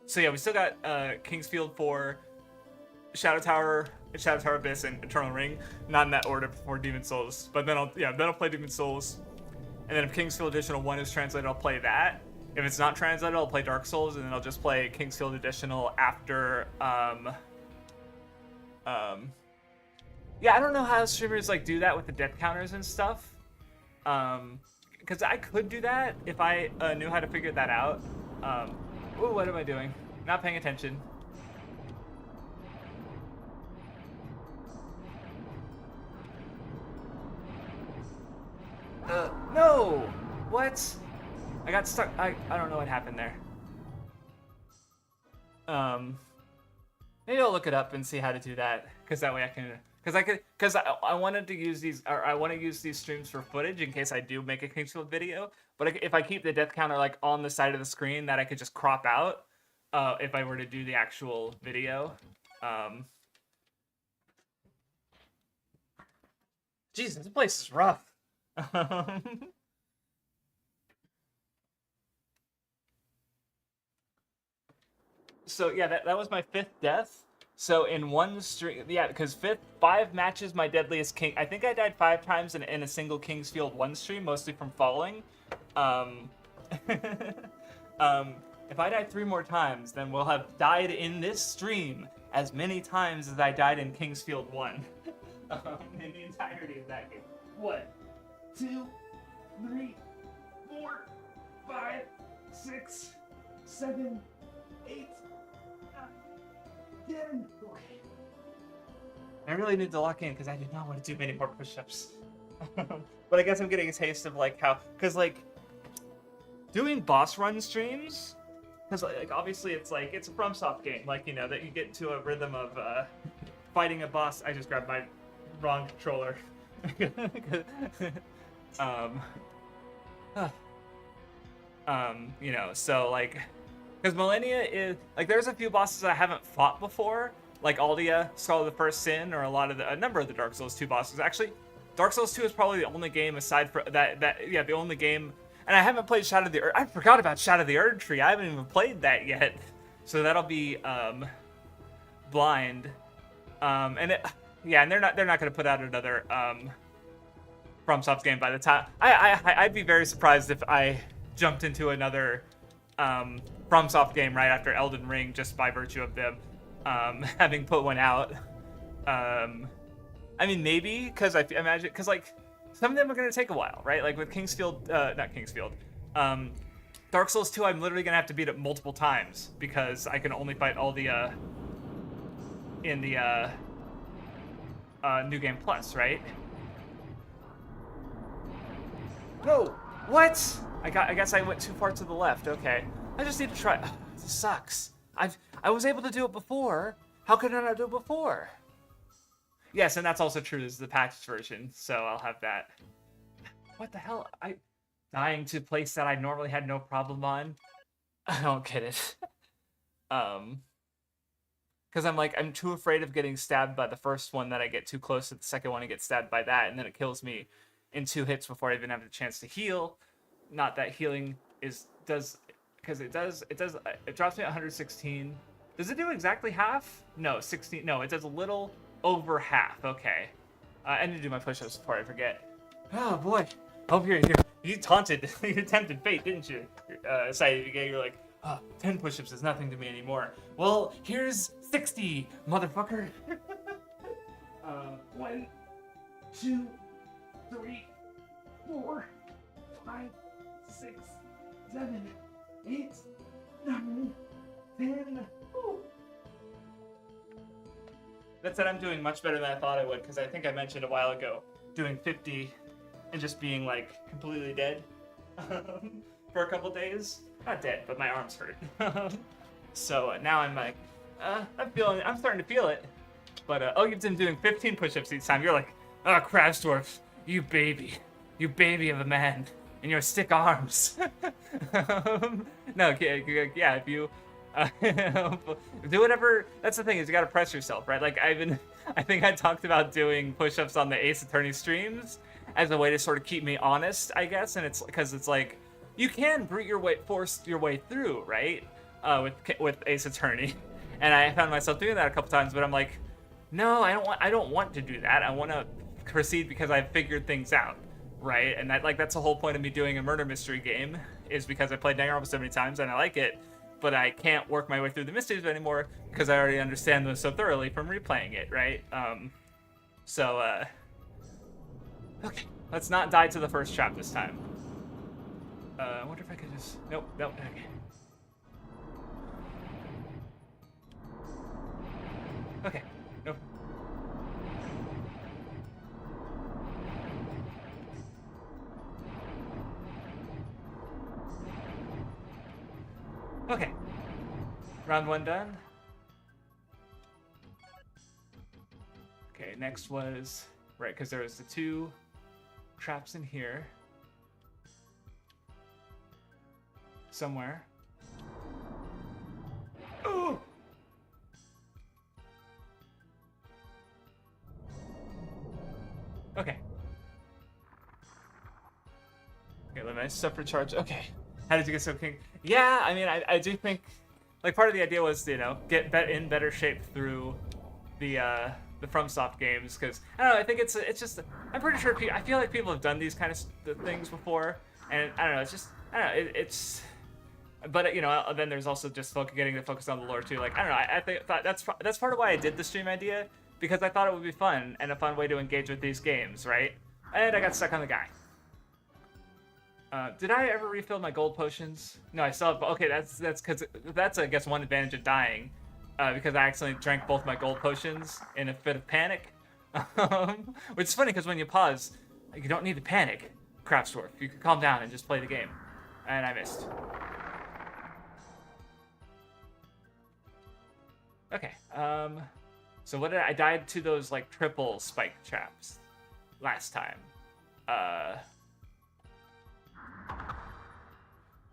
Speaker 1: so yeah, we still got Kingsfield 4, Shadow Tower Abyss, and Eternal Ring. Not in that order before Demon Souls, but then I'll play Demon Souls. And then if Kingsfield Additional 1 is translated, I'll play that. If it's not translated, I'll play Dark Souls, and then I'll just play Kingsfield Additional after, yeah, I don't know how streamers, like, do that with the death counters and stuff. Because I could do that if I knew how to figure that out. Ooh, what am I doing? Not paying attention. No! What? I got stuck. I don't know what happened there. Maybe I'll look it up and see how to do that, because that way I can, because I wanted to use these, or I want to use these streams for footage in case I do make a Kingsfield video. But if I keep the death counter like on the side of the screen, that I could just crop out if I were to do the actual video. Jesus, this place is rough. So yeah, that was my 5th death. So in one stream, yeah, because 5 matches, my deadliest king. I think I died 5 times in a single Kingsfield 1 stream, mostly from falling. If I die 3 more times, then we'll have died in this stream as many times as I died in Kingsfield 1 in the entirety of that game. 1, 2, 3, 4, 5, 6, 7, 8, 9, 10. Okay. I really need to lock in because I do not want to do many more push-ups. But I guess I'm getting a taste of like how, because like doing boss run streams, because like obviously it's like it's a FromSoft game, like, you know, that you get to a rhythm of fighting a boss. I just grabbed my wrong controller. You know, so like, because Millennia is like, there's a few bosses that I haven't fought before, like Aldia, Skull of the First Sin, or a number of the Dark Souls 2 bosses. Actually, Dark Souls 2 is probably the only game aside from that, the only game. And I haven't played Shadow of the I forgot about Shadow of the Erd Tree. I haven't even played that yet. So that'll be Blind. And they're not going to put out another FromSoft game by the time. I'd be very surprised if I jumped into another FromSoft game right after Elden Ring, just by virtue of them having put one out. I mean, maybe, because I imagine, because like some of them are going to take a while, right? Like with Dark Souls 2, I'm literally going to have to beat it multiple times because I can only fight all the in the New Game Plus, right? No, what? I guess I went too far to the left. Okay, I just need to try. Oh, this sucks. I was able to do it before. How could I not do it before? Yes, and that's also true. This is the patched version, so I'll have that. What the hell? Dying to a place that I normally had no problem on. I don't get it. Because I'm too afraid of getting stabbed by the first one that I get too close to the second one and get stabbed by that, and then it kills me in 2 hits before I even have the chance to heal. Not that healing it drops me at 116. Does it do exactly half? No, 16. No, it does a little over half. Okay. I need to do my push-ups before I forget. Oh boy. Hope you taunted, you tempted fate, didn't you? You're like, 10 push-ups is nothing to me anymore. Well, here's 60, motherfucker. 1, 2, 3, 4, 5, 6, 7, 8, 9, 10. Woo. That said, I'm doing much better than I thought I would, because I think I mentioned a while ago doing 50 and just being like completely dead for a couple days. Not dead, but my arms hurt. So now I'm like, I'm starting to feel it. But you've been doing 15 push-ups each time. You're like, Crabsdorf, you baby of a man, and your stick arms. No, yeah, if you do whatever. That's the thing, is you gotta press yourself, right? Like I think I talked about doing push-ups on the Ace Attorney streams as a way to sort of keep me honest, I guess, and it's because it's like you can force your way through, right? With Ace Attorney, and I found myself doing that a couple times, but I'm like, no, I don't want to do that. I want to proceed because I've figured things out, right? And that's the whole point of me doing a murder mystery game, is because I played Danganronpa so many times and I like it, but I can't work my way through the mysteries anymore because I already understand them so thoroughly from replaying it, right? Okay, let's not die to the first trap this time. I wonder if I could just... Nope, okay. Okay, nope. Okay. Round 1 done. Okay, next was... Right, because there was the 2 traps in here. Somewhere. Oh! Okay. Okay, let me self-recharge. Okay. How did you get so king? Yeah, I mean, I do think, like, part of the idea was, get in better shape through the FromSoft games, because, I don't know, I think it's just, I'm pretty sure, I feel like people have done these kind of things before, and, I don't know, it's just, I don't know, it's, but, then there's also just getting to focus on the lore, too. Like, I don't know, thought that's part of why I did the stream idea, because I thought it would be fun, and a fun way to engage with these games, right? And I got stuck on the guy. Did I ever refill my gold potions? No, I still have... Okay, that's because... That's, I guess, one advantage of dying. Because I accidentally drank both my gold potions in a fit of panic. Which is funny, because when you pause, you don't need to panic, Craftsdwarf. You can calm down and just play the game. And I missed. Okay, so what did I died to those, like, triple spike traps last time.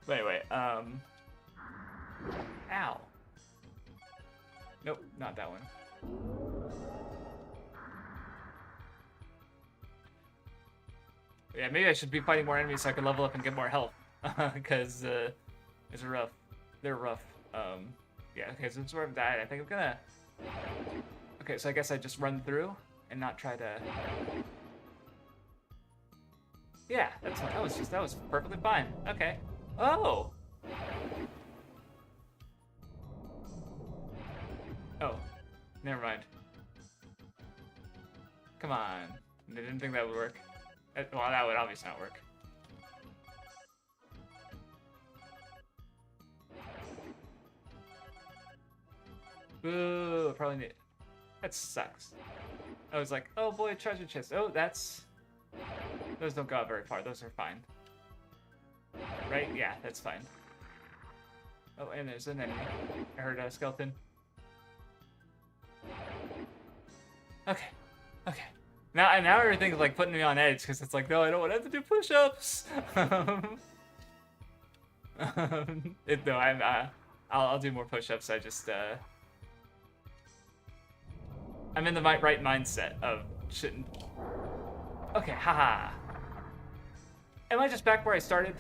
Speaker 1: But anyway, ow. Nope, not that one. Yeah, maybe I should be fighting more enemies so I can level up and get more health. Because, it's rough. They're rough. Yeah, okay, so since I've died, I think I'm gonna... Okay, so I guess I just run through and not try to... Yeah, that was perfectly fine. Okay. Oh! Oh. Never mind. Come on. I didn't think that would work. Well, that would obviously not work. Ooh, probably need... That sucks. I was like, oh boy, treasure chest. Oh, that's... Those don't go out very far. Those are fine. Right? Yeah, that's fine. Oh, and there's an enemy. I heard a skeleton. Okay. Okay. Now everything's like putting me on edge because it's like, no, I don't want to have to do push-ups. I'll do more push-ups. I just I'm in the right mindset of shouldn't. Okay, haha. Am I just back where I started?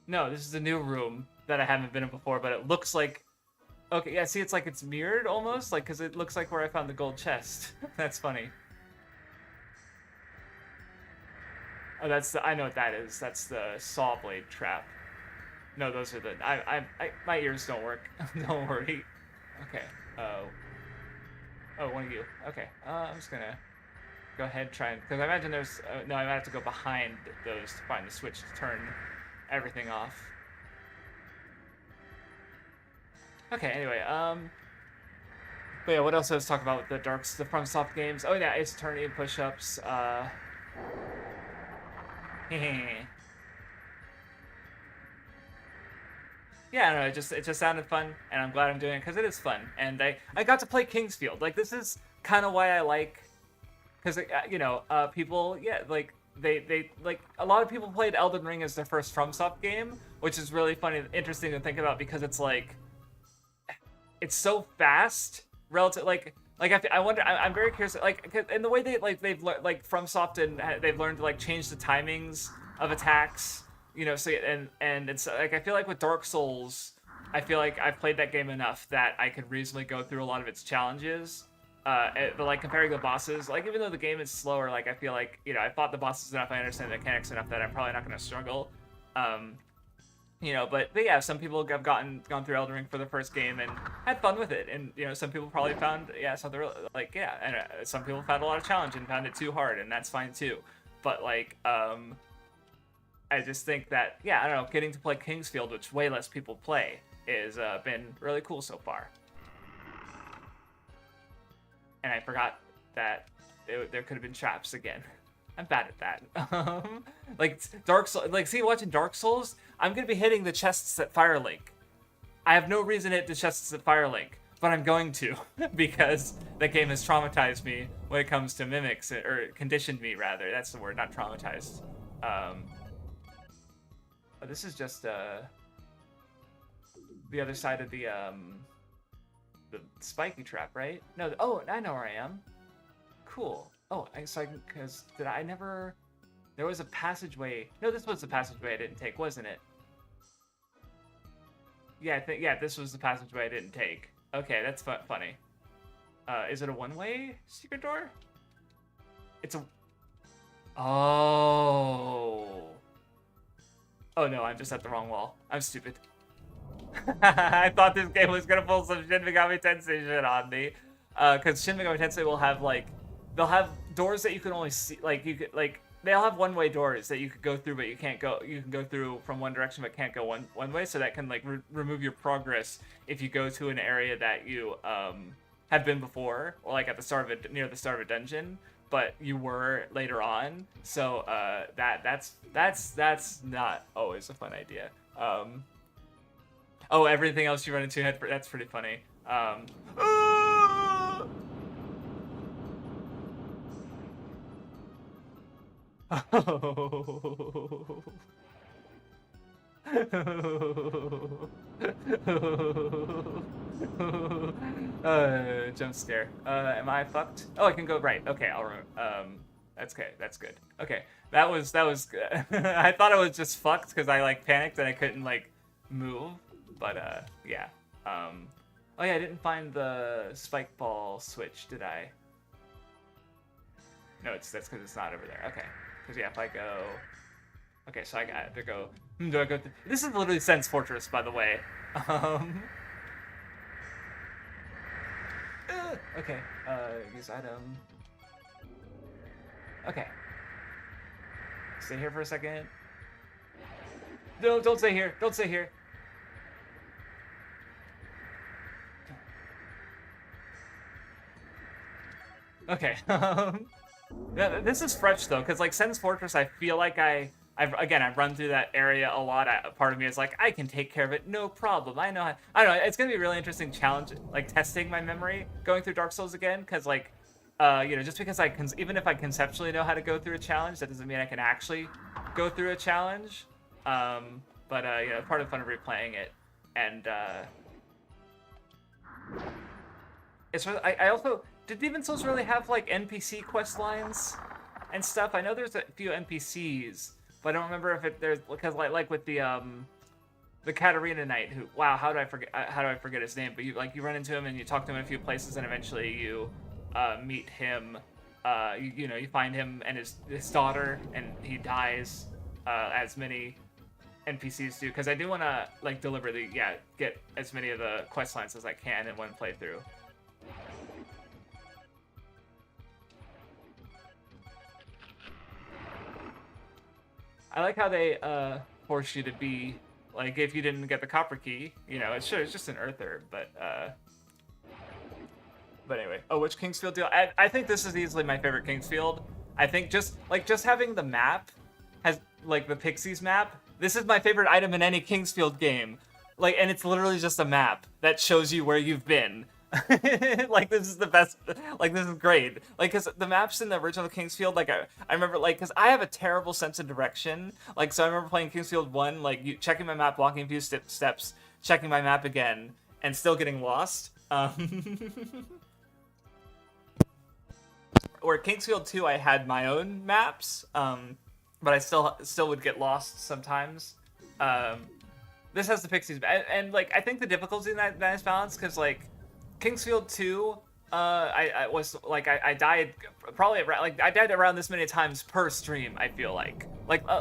Speaker 1: No, this is a new room that I haven't been in before, but it looks like... Okay, yeah, see, it's like it's mirrored almost, like, because it looks like where I found the gold chest. That's funny. Oh, I know what that is. That's the saw blade trap. No, those are the. My ears don't work. Don't worry. Okay. Oh, one of you. Okay. I'm just gonna go ahead and try and because I imagine there's no. I might have to go behind those to find the switch to turn everything off. Okay. Anyway. But yeah, what else let's talk about with the FromSoft games? Oh yeah, Ace Attorney and push-ups. Yeah, no, it just sounded fun, and I'm glad I'm doing it because it is fun. And I got to play Kingsfield. Like this is kind of why I like, because people, yeah, like they like a lot of people played Elden Ring as their first FromSoft game, which is really funny, interesting to think about because it's like it's so fast relative I wonder I'm very curious like in the way they've like FromSoft and they've learned to like change the timings of attacks, so and it's like I feel like with Dark Souls I feel like I've played that game enough that I could reasonably go through a lot of its challenges, but like comparing the bosses, like even though the game is slower, like I feel like I fought the bosses enough, I understand the mechanics enough that I'm probably not going to struggle. But yeah, some people have gone through Elden Ring for the first game and had fun with it, and some people probably found something like and some people found a lot of challenge and found it too hard, and that's fine too. But like I just think that I don't know, getting to play Kingsfield, which way less people play, is been really cool so far. And I forgot that there could have been traps again. I'm bad at that. Like Dark Souls, watching Dark Souls, I'm gonna be hitting the chests at Firelink. I have no reason to hit the chests at Firelink, but I'm going to because that game has traumatized me when it comes to mimics, or conditioned me rather. That's the word, not traumatized. This is just the other side of the spiky trap, right? No. Oh, I know where I am. Cool. Oh, because there was a passageway. No, this was the passageway I didn't take, wasn't it? Yeah, this was the passageway I didn't take. Okay, that's funny. Is it a one-way secret door? It's a... Oh. Oh no, I'm just at the wrong wall. I'm stupid. I thought this game was gonna pull some Shin Megami Tensei shit on me. Because Shin Megami Tensei will have, like... They'll have doors that you can only see, they'll have one-way doors that you could go through, but you can't go. You can go through from one direction, but can't go one way. So that can remove your progress if you go to an area that you have been before, or like at the start of near the start of a dungeon, but you were later on. So that's not always a fun idea. Oh, everything else you run into that's pretty funny. Oh. Jump scare. Am I fucked? Oh, I can go right. Okay, I'll that's okay. That's good. Okay, that was good. I thought I was just fucked because I panicked and I couldn't move. But yeah. Oh yeah, I didn't find the spike ball switch, did I? No, that's because it's not over there. Okay. Because if I go... Okay, so I got to go... Do I go through... This is literally Sen's Fortress, by the way. Okay. Use item. Okay. Stay here for a second. No, don't stay here. Don't stay here. Okay. Yeah, this is fresh though, because Sen's Fortress, I feel like I've run through that area a lot. Part of me is like, I can take care of it, no problem. I know. I don't know. It's gonna be a really interesting challenge, testing my memory going through Dark Souls again, because just because even if I conceptually know how to go through a challenge, that doesn't mean I can actually go through a challenge. Part of the fun of replaying it, and it's really, I also. Did Demon Souls really have NPC quest lines and stuff? I know there's a few NPCs, but I don't remember if there's because with the Katarina Knight who how do I forget his name? But you run into him and you talk to him in a few places and eventually you meet him You find him and his daughter, and he dies, as many NPCs do, because I do want to like deliberately get as many of the quest lines as I can in one playthrough. I like how they force you to be like, if you didn't get the copper key, it's sure it's just an earth herb, but anyway. Oh, which Kingsfield deal? I think this is easily my favorite Kingsfield. I think just having the map has like the Pixies map. This is my favorite item in any Kingsfield game. Like, and it's literally just a map that shows you where you've been. Like, this is the best. Like, this is great. Like, because the maps in the original Kingsfield, like, I remember, like, because I have a terrible sense of direction. Like, so I remember playing Kingsfield 1, like, checking my map, walking a few steps, checking my map again, and still getting lost. Or Kingsfield 2, I had my own maps, but I still would get lost sometimes. This has the Pixies, and like, I think the difficulty in that is balanced, because like Kingsfield 2, I was like, I died probably around, like, I died around this many times per stream. I feel like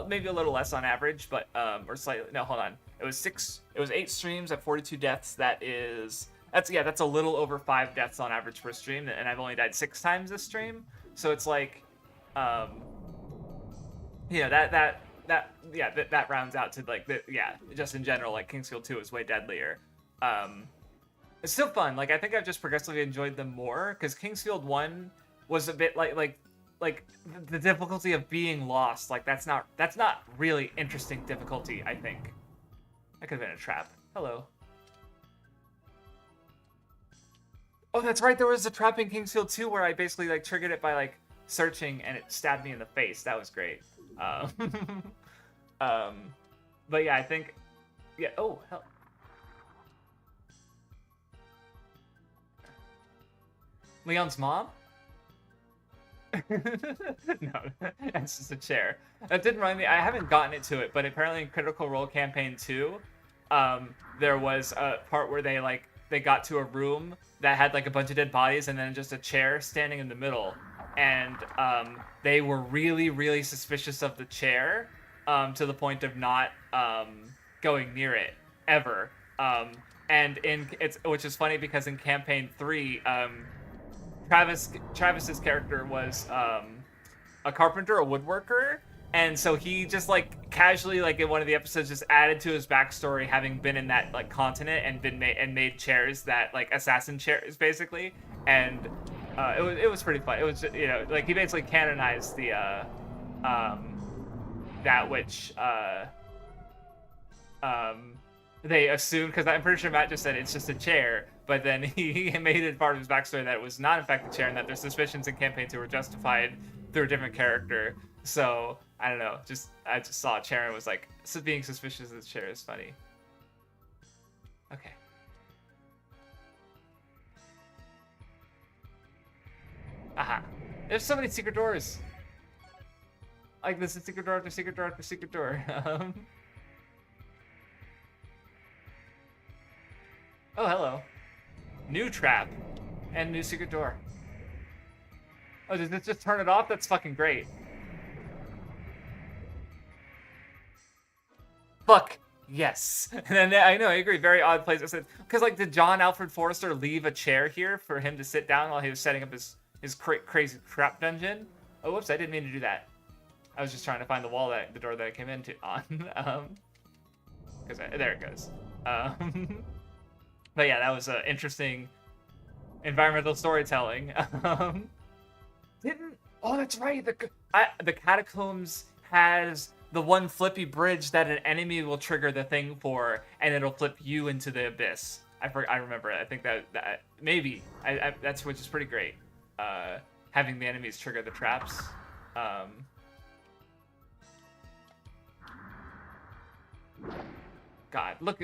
Speaker 1: maybe a little less on average, but or slightly. No, hold on. It was 8 streams at 42 deaths. That's a little over 5 deaths on average per stream, and I've only died 6 times this stream. So it's like, that rounds out to like just in general, like Kingsfield 2 is way deadlier. It's still fun. Like, I think I've just progressively enjoyed them more, because Kingsfield 1 was a bit like the difficulty of being lost. Like, that's not really interesting difficulty, I think. That could have been a trap. Hello. Oh, that's right. There was a trap in Kingsfield 2 where I basically like triggered it by like searching, and it stabbed me in the face. That was great. But yeah, I think, oh, hell. Leon's mom? No, it's just a chair. That did remind me, I haven't gotten into it, but apparently in Critical Role Campaign 2, there was a part where they got to a room that had like a bunch of dead bodies and then just a chair standing in the middle. And they were really, really suspicious of the chair, to the point of not going near it ever. Which is funny, because in campaign 3, Travis's character was a carpenter, a woodworker, and so he just like casually, like in one of the episodes, just added to his backstory having been in that like continent and made chairs that like assassin chairs basically, and it was pretty fun. It was just, like he basically canonized the that which they assumed, because I'm pretty sure Matt just said it's just a chair, but then he made it part of his backstory that it was not in fact a chair, and that their suspicions in campaign 2 were justified through a different character. So I don't know, I just saw a chair and was like, being suspicious of the chair is funny. Okay. Aha. There's so many secret doors. Like, this is secret door after secret door after secret door. Oh, hello. New trap. And new secret door. Oh, does it just turn it off? That's fucking great. Fuck. Yes. And then, I know, I agree. Very odd place. Because, like, did John Alfred Forrester leave a chair here for him to sit down while he was setting up his crazy trap dungeon? Oh, whoops, I didn't mean to do that. I was just trying to find the door that I came into on. There it goes. But yeah, that was interesting environmental storytelling. Oh, that's right. The catacombs has the one flippy bridge that an enemy will trigger the thing for, and it'll flip you into the abyss. I remember it. I think that maybe that's, which is pretty great. Having the enemies trigger the traps. God, look,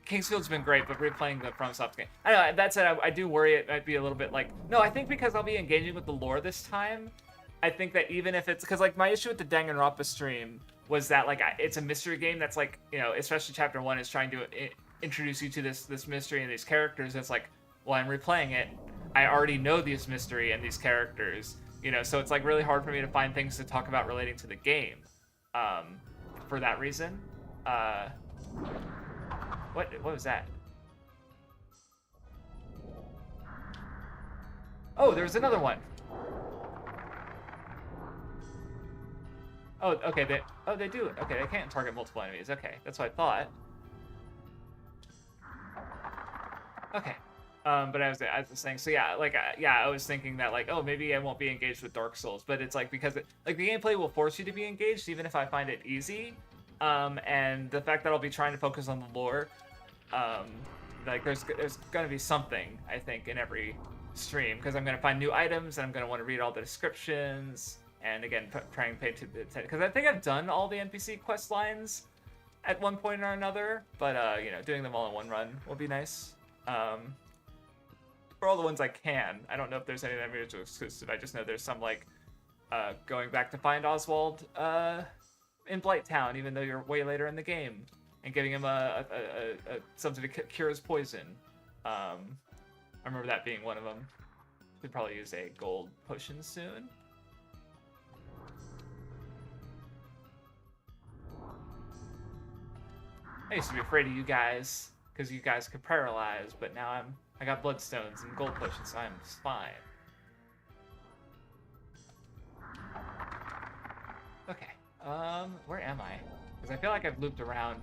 Speaker 1: Kingsfield's been great, but replaying the FromSoft game, I don't know. That said, I do worry it might be a little bit like, no, I think because I'll be engaging with the lore this time, I think that even if it's, because like my issue with the Danganronpa stream was that like it's a mystery game that's like, especially chapter 1 is trying to introduce you to this mystery and these characters. It's like, well, I'm replaying it, I already know this mystery and these characters, You know, so it's like really hard for me to find things to talk about relating to the game. For that reason. What was that? Oh, there was another one. Oh, okay. They do. Okay, they can't target multiple enemies. Okay, that's what I thought. Okay. But I was saying, so yeah, like, yeah, I was thinking that, like, oh, maybe I won't be engaged with Dark Souls, but it's like, because like the gameplay will force you to be engaged, even if I find it easy. And the fact that I'll be trying to focus on the lore, like, there's gonna be something, I think, in every stream, because I'm gonna find new items, and I'm gonna want to read all the descriptions, and again, try and pay attention, because I think I've done all the NPC quest lines at one point or another, but you know, doing them all in one run will be nice. For all the ones I can. I don't know if there's any that are mutually exclusive. I just know there's some, like, going back to find Oswald in Blighttown, even though you're way later in the game, and giving him something to cure his poison. I remember that being one of them. Could probably use a gold potion soon. I used to be afraid of you guys, because you guys could paralyze, but now I got bloodstones and gold potions, so I'm fine. Okay, where am I? Because I feel like I've looped around.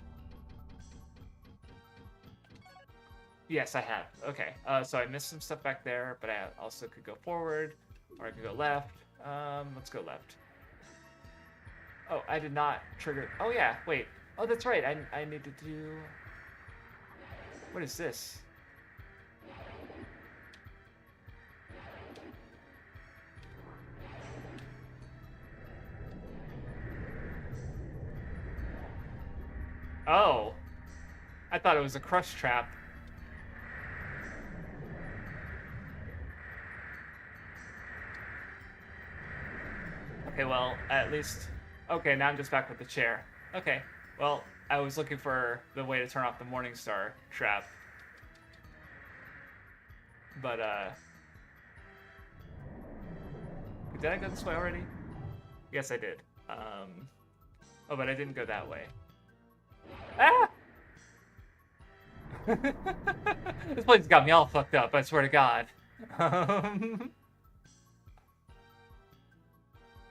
Speaker 1: Yes, I have. Okay, so I missed some stuff back there, but I also could go forward, or I could go left. Let's go left. Oh, I did not trigger. Oh yeah, wait. Oh, that's right. I need to do. What is this? Oh, I thought it was a crush trap. Okay, well, at least... Okay, now I'm just back with the chair. Okay, well, I was looking for the way to turn off the Morningstar trap. But, did I go this way already? Yes, I did. Oh, but I didn't go that way. Ah! This place got me all fucked up, I swear to God.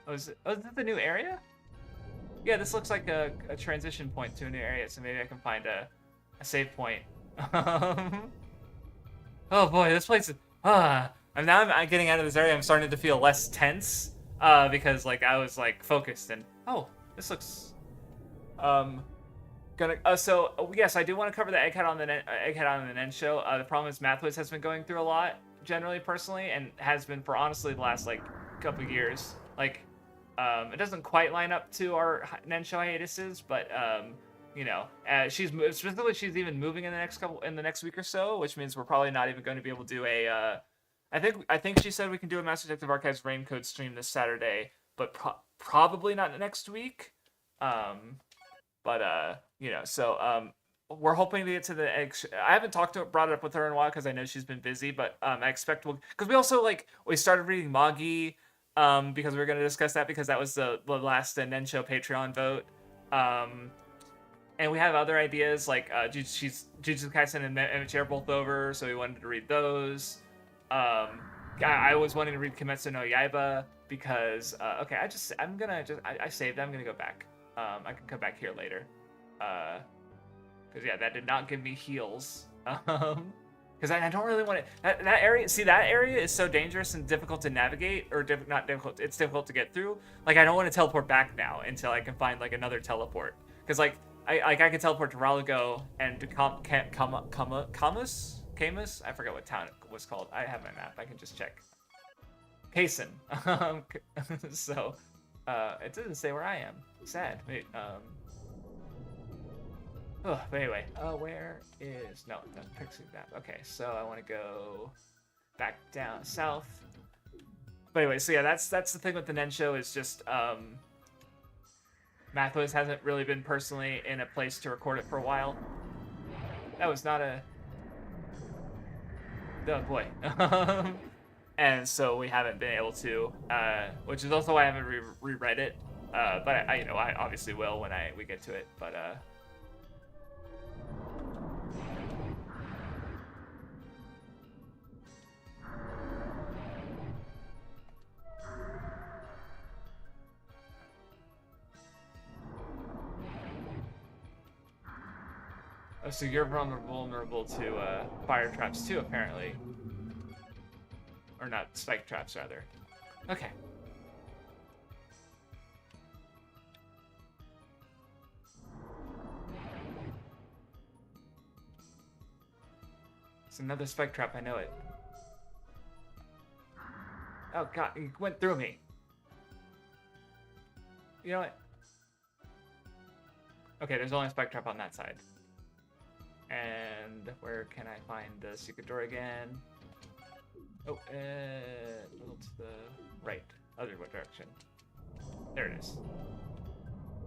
Speaker 1: Oh, is this the new area? Yeah, this looks like a transition point to a new area, so maybe I can find a save point. Oh boy, this place is... And now I'm getting out of this area, I'm starting to feel less tense, because, like, I was, like, focused, and... Oh, this looks... So yes, I do want to cover the Egghead on the Nen show. The problem is Mathwiz has been going through a lot, generally, personally, and has been for honestly the last, like, couple of years. Like, it doesn't quite line up to our Nen show hiatuses, but you know, she's even moving in the next week or so, which means we're probably not even going to be able to do a. I think she said we can do a Master Detective Archives Raincode stream this Saturday, but probably not next week. You know, so we're hoping to get to the egg. I haven't brought it up with her in a while because I know she's been busy, but I expect because we also we started reading Magi, because we were going to discuss that because that was the last Nen show Patreon vote, and we have other ideas like Jujutsu Kaisen and Emmett are both over, so we wanted to read those. I was wanting to read Kimetsu no Yaiba because okay, I saved. I'm gonna go back. I can come back here later. Because yeah, that did not give me heals. Because I don't really want to. That area. See, that area is so dangerous and difficult to navigate, or not difficult. It's difficult to get through. Like, I don't want to teleport back now until I can find like another teleport. Because I could teleport to Ralago and to Camus. I forget what town it was called. I have my map. I can just check. Kaysen. So, it doesn't say where I am. Sad. Wait, oh, but anyway, where is... No, fixing that. Okay, so I want to go back down south. But anyway, so yeah, that's the thing with the Nen show is just, Mathos hasn't really been personally in a place to record it for a while. That was not a... Oh, boy. and so we haven't been able to, which is also why I haven't reread it. But I obviously will when we get to it. But oh, so you're vulnerable to fire traps too, apparently, or not spike traps rather. Okay. It's another spike trap. I know it. Oh god, he went through me. You know what? Okay, there's only a spike trap on that side. And where can I find the secret door again? Oh, a little to the right, other direction. There it is.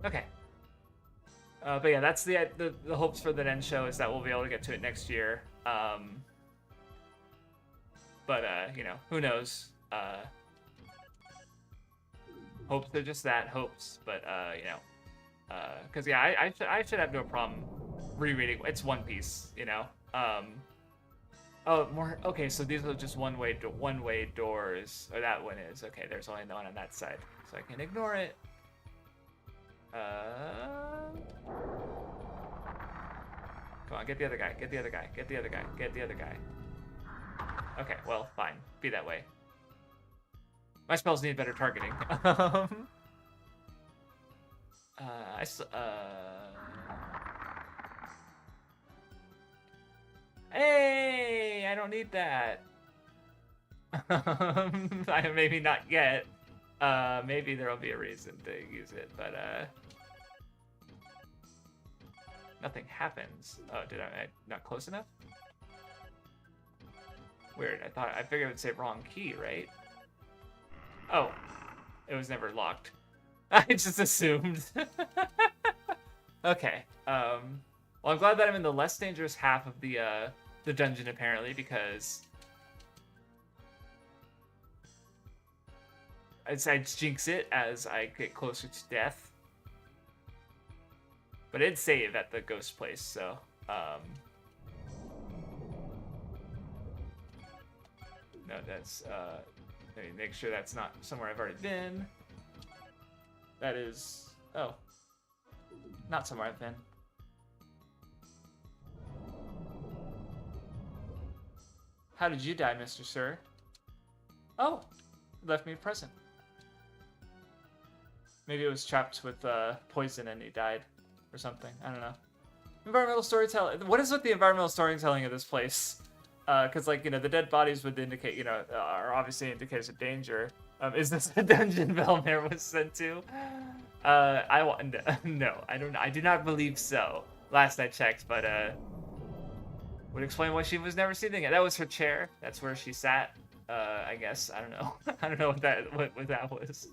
Speaker 1: Okay. But yeah, that's the hopes for the Nen show is that we'll be able to get to it next year. But you know, who knows? Hopes are just that, hopes. But you know, because yeah, I should have no problem rereading. It's One Piece, you know. Oh, more. Okay, so these are just one-way doors. Or that one is. Okay, there's only one on that side, so I can ignore it. Come on, get the other guy. Get the other guy. Get the other guy. Get the other guy. Okay, well, fine. Be that way. My spells need better targeting. Hey, I don't need that. Maybe not yet. Maybe there'll be a reason to use it, but nothing happens. Oh, did I not close enough? Weird. I figured it would say wrong key, right? Oh, it was never locked. I just assumed. Okay. Well, I'm glad that I'm in the less dangerous half of the dungeon apparently, because I'd jinx it as I get closer to death. But it'd save at the ghost place, so no, that's let me make sure that's not somewhere I've already been. That is not somewhere I've been. How did you die, Mr. Sir? Oh, left me a present. Maybe it was trapped with poison and he died or something. I don't know. Environmental storytelling. What is with the environmental storytelling of this place? Because, like, you know, the dead bodies would indicate, you know, are obviously indicators of danger. Is this a dungeon Velmare was sent to? No, I don't. I do not believe so. Last I checked, but would explain why she was never seen again. That was her chair. That's where she sat. I guess. I don't know. I don't know what that was.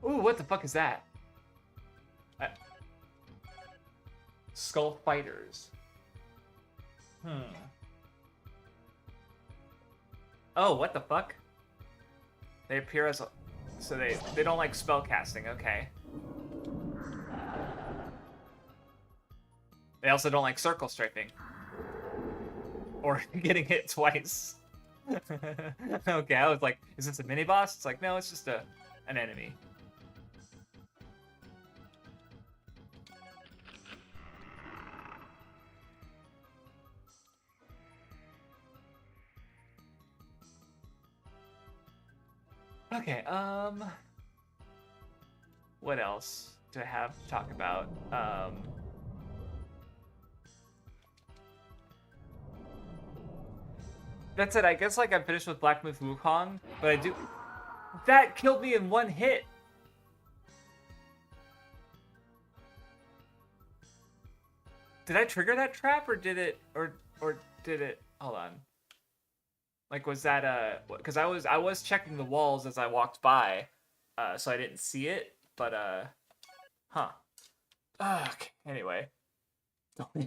Speaker 1: Ooh, what the fuck is that? Skull fighters. Oh, what the fuck? They appear as a... So they don't like spell casting, okay. They also don't like circle strafing. Or getting hit twice. Okay, I was like, is this a mini-boss? It's like, no, it's just an enemy. Okay, what else do I have to talk about? That's it. I guess, like, I'm finished with Black Myth Wukong, but I do... That killed me in one hit! Did I trigger that trap, or did it... Or did it... Hold on. Like, was that, because I was checking the walls as I walked by, so I didn't see it, but, huh. Okay, anyway.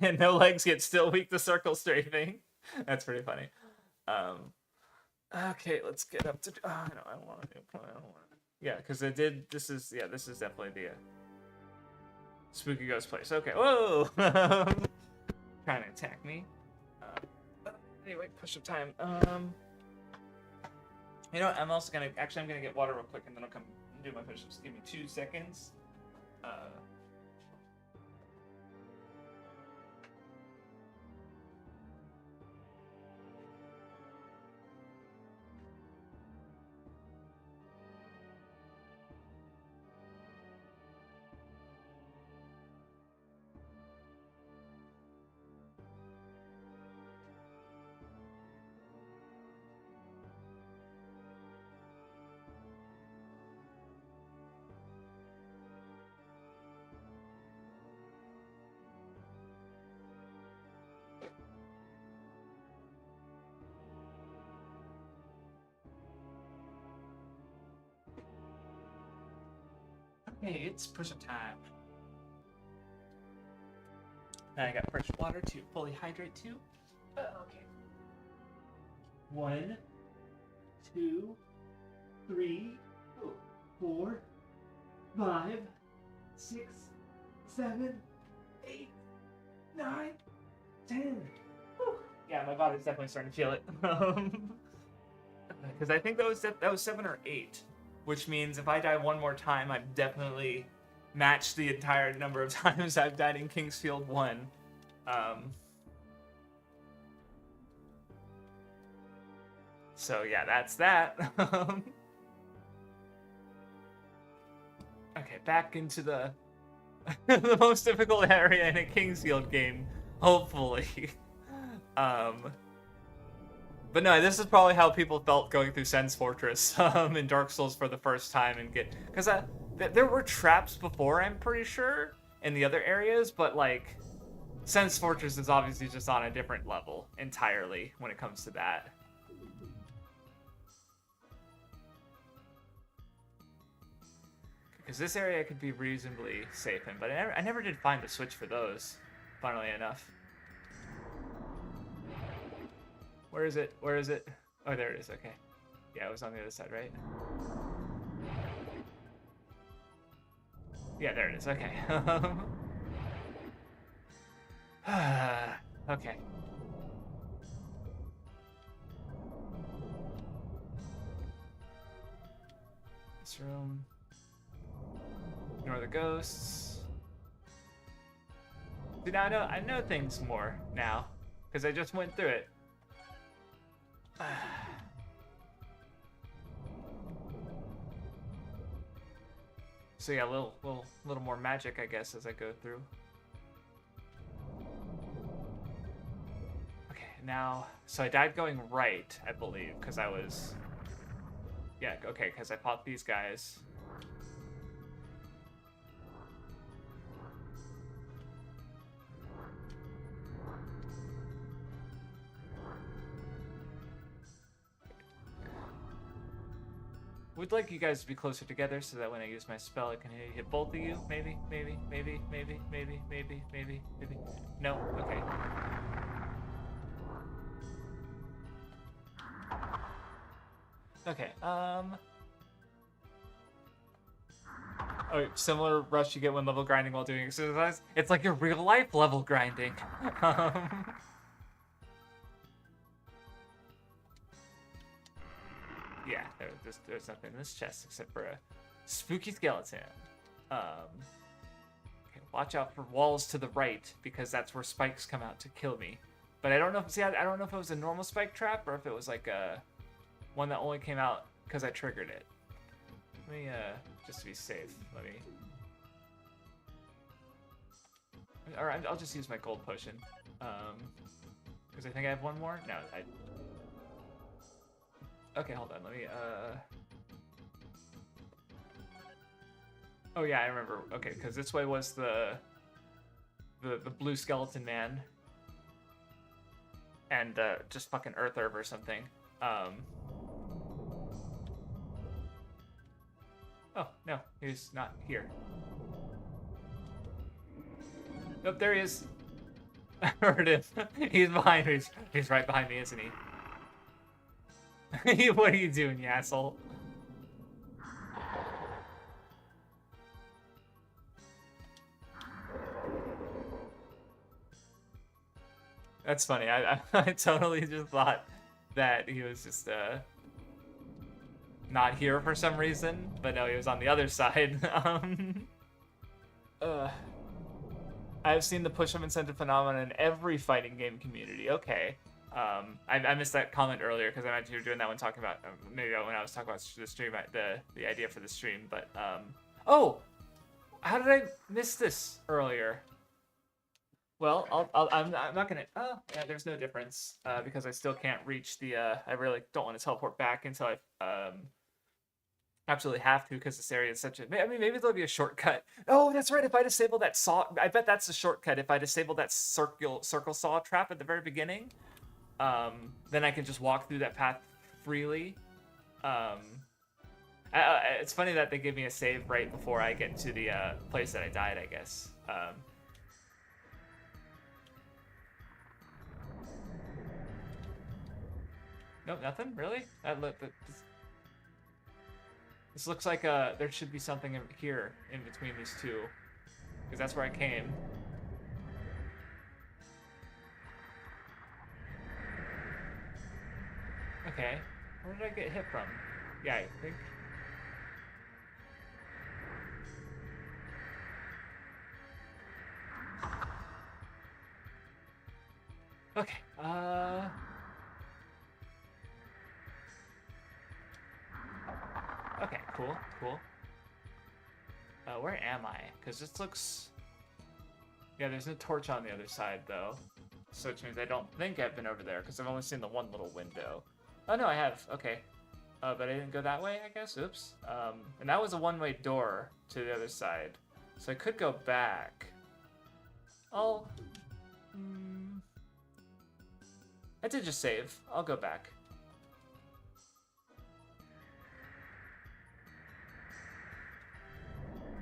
Speaker 1: And no legs yet still weak to circle strafing. That's pretty funny. Okay, let's get up to. Oh, no, I don't want to. Yeah, because it did. This is definitely the spooky ghost place. Okay. Whoa. Trying to attack me. Anyway, push up time. You know what? I'm also gonna I'm gonna get water real quick, and then I'll come do my push-ups. Give me 2 seconds. Okay, it's push-up time. Now I got fresh water to fully hydrate too. Okay. 1, 2, 3, 4, 5, 6, 7, 8, 9, 10. Whew. Yeah, my body's definitely starting to feel it. Because I think that was 7 or 8. Which means if I die one more time, I've definitely matched the entire number of times I've died in Kingsfield 1. So yeah, that's that. Okay, back into the the most difficult area in a Kingsfield game, hopefully. But no, this is probably how people felt going through Sen's Fortress in Dark Souls for the first time and because there were traps before, I'm pretty sure, in the other areas, but like Sen's Fortress is obviously just on a different level entirely when it comes to that. Because this area could be reasonably safe in, but I never did find the switch for those, funnily enough. Where is it? Where is it? Oh, there it is. Okay. Yeah, it was on the other side, right? Yeah, there it is. Okay. Okay. This room. Ignore the ghosts. See, now I know things more now, because I just went through it. So yeah, a little more magic, I guess, as I go through. Okay, now, so I died going right, I believe, because I was, yeah, okay, because I fought these guys. Would like you guys to be closer together so that when I use my spell, I can hit both of you. Maybe. No? Okay. Okay, Oh, similar rush you get when level grinding while doing exercise. It's like your real life level grinding. Yeah, there's nothing in this chest except for a spooky skeleton. Okay, watch out for walls to the right because that's where spikes come out to kill me. But I don't know. See, I don't know if it was a normal spike trap or if it was like a one that only came out because I triggered it. Let me just to be safe. Let me. All right, I'll just use my gold potion. Because I think I have one more. No, I. Okay, hold on, let me, Oh yeah, I remember. Okay, because this way was the blue skeleton man. And, just fucking Earth Herb or something. Oh, no, he's not here. Nope, there he is. I heard him. He's behind me. He's right behind me, isn't he? What are you doing, you asshole? That's funny. I totally just thought that he was just not here for some reason, but no, he was on the other side. I've seen the push-up incentive phenomenon in every fighting game community. Okay. I missed that comment earlier because I imagine you were doing that when talking about maybe when I was talking about the stream, the idea for the stream. But oh, how did I miss this earlier? Well, I'm not gonna. Oh, yeah, there's no difference because I still can't reach the. I really don't want to teleport back until I absolutely have to because this area is such a. I mean, maybe there'll be a shortcut. Oh, that's right. If I disable that saw, I bet that's the shortcut. If I disable that circle saw trap at the very beginning, then I can just walk through that path freely. It's funny that they give me a save right before I get to the place that I died, I guess. Nope, nothing? Really? This looks like there should be something here in between these two. Because that's where I came. Okay. Where did I get hit from? Yeah, I think... Okay, okay, cool. Where am I? Because this looks... Yeah, there's no torch on the other side, though. So which means I don't think I've been over there, because I've only seen the one little window. Oh, no, I have. Okay. But I didn't go that way, I guess. Oops. And that was a one-way door to the other side. So I could go back. I did just save. I'll go back.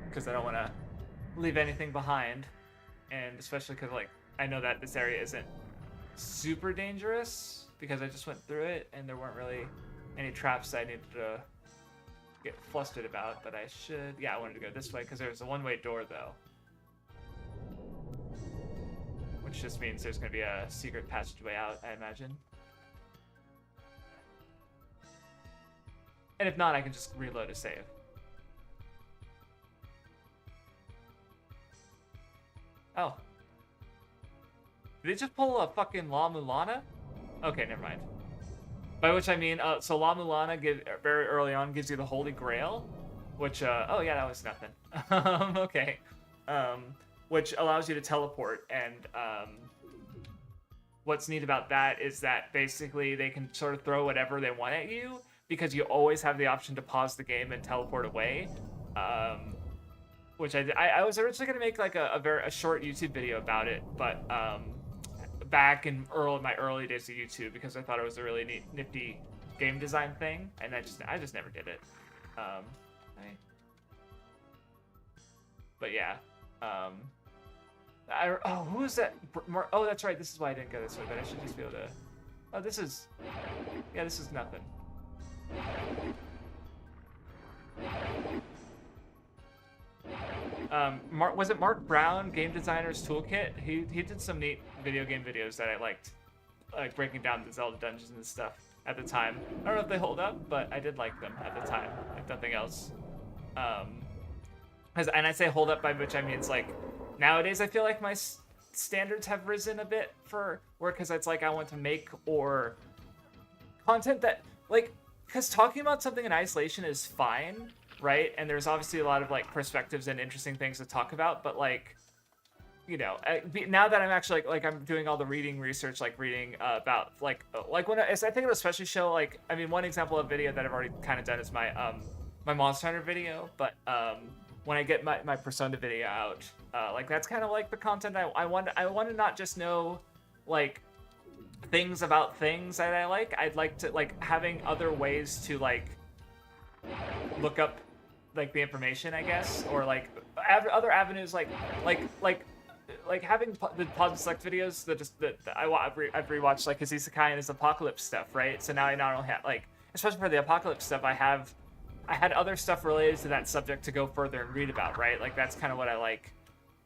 Speaker 1: Because I don't want to leave anything behind. And especially because, like, I know that this area isn't super dangerous because I just went through it and there weren't really any traps I needed to get flustered about. But I should... Yeah, I wanted to go this way because there's a one-way door, though. Which just means there's going to be a secret passageway out, I imagine. And if not, I can just reload a save. Oh. Did they just pull a fucking La Mulana? Okay, never mind. By which I mean, so La Mulana very early on gives you the Holy Grail, which, oh yeah, that was nothing. Okay. Which allows you to teleport, and what's neat about that is that basically they can sort of throw whatever they want at you, because you always have the option to pause the game and teleport away. Which I was originally going to make like a short YouTube video about it, but back in my early days of YouTube, because I thought it was a really nifty game design thing, and I just never did it. But yeah. Who is that? Oh, that's right. This is why I didn't go this way, but I should just be able to... Oh, this is... Yeah, this is nothing. Was it Mark Brawn, Game Designer's Toolkit? He did some neat video game videos that I liked. Like breaking down the Zelda dungeons and stuff at the time. I don't know if they hold up, but I did like them at the time, if nothing else. And I say hold up, by which I mean it's like... Nowadays, I feel like my standards have risen a bit for work, because it's like I want to make or content that, like, because talking about something in isolation is fine, right? And there's obviously a lot of, like, perspectives and interesting things to talk about, but, like, you know, now that I'm actually, like I'm doing all the reading research, like, reading about, like when I think it'll especially show, like, I mean, one example of video that I've already kind of done is my, my Monster Hunter video, but, when I get my Persona video out, like that's kind of like the content I want to not just know like things about things that I like. I'd like to like having other ways to like look up like the information, I guess, or like other avenues like like having the pause and select videos that I've rewatched like his Isekai and his Apocalypse stuff, right? So now I not only have like, especially for the Apocalypse stuff, I had other stuff related to that subject to go further and read about, right? Like that's kind of what I like,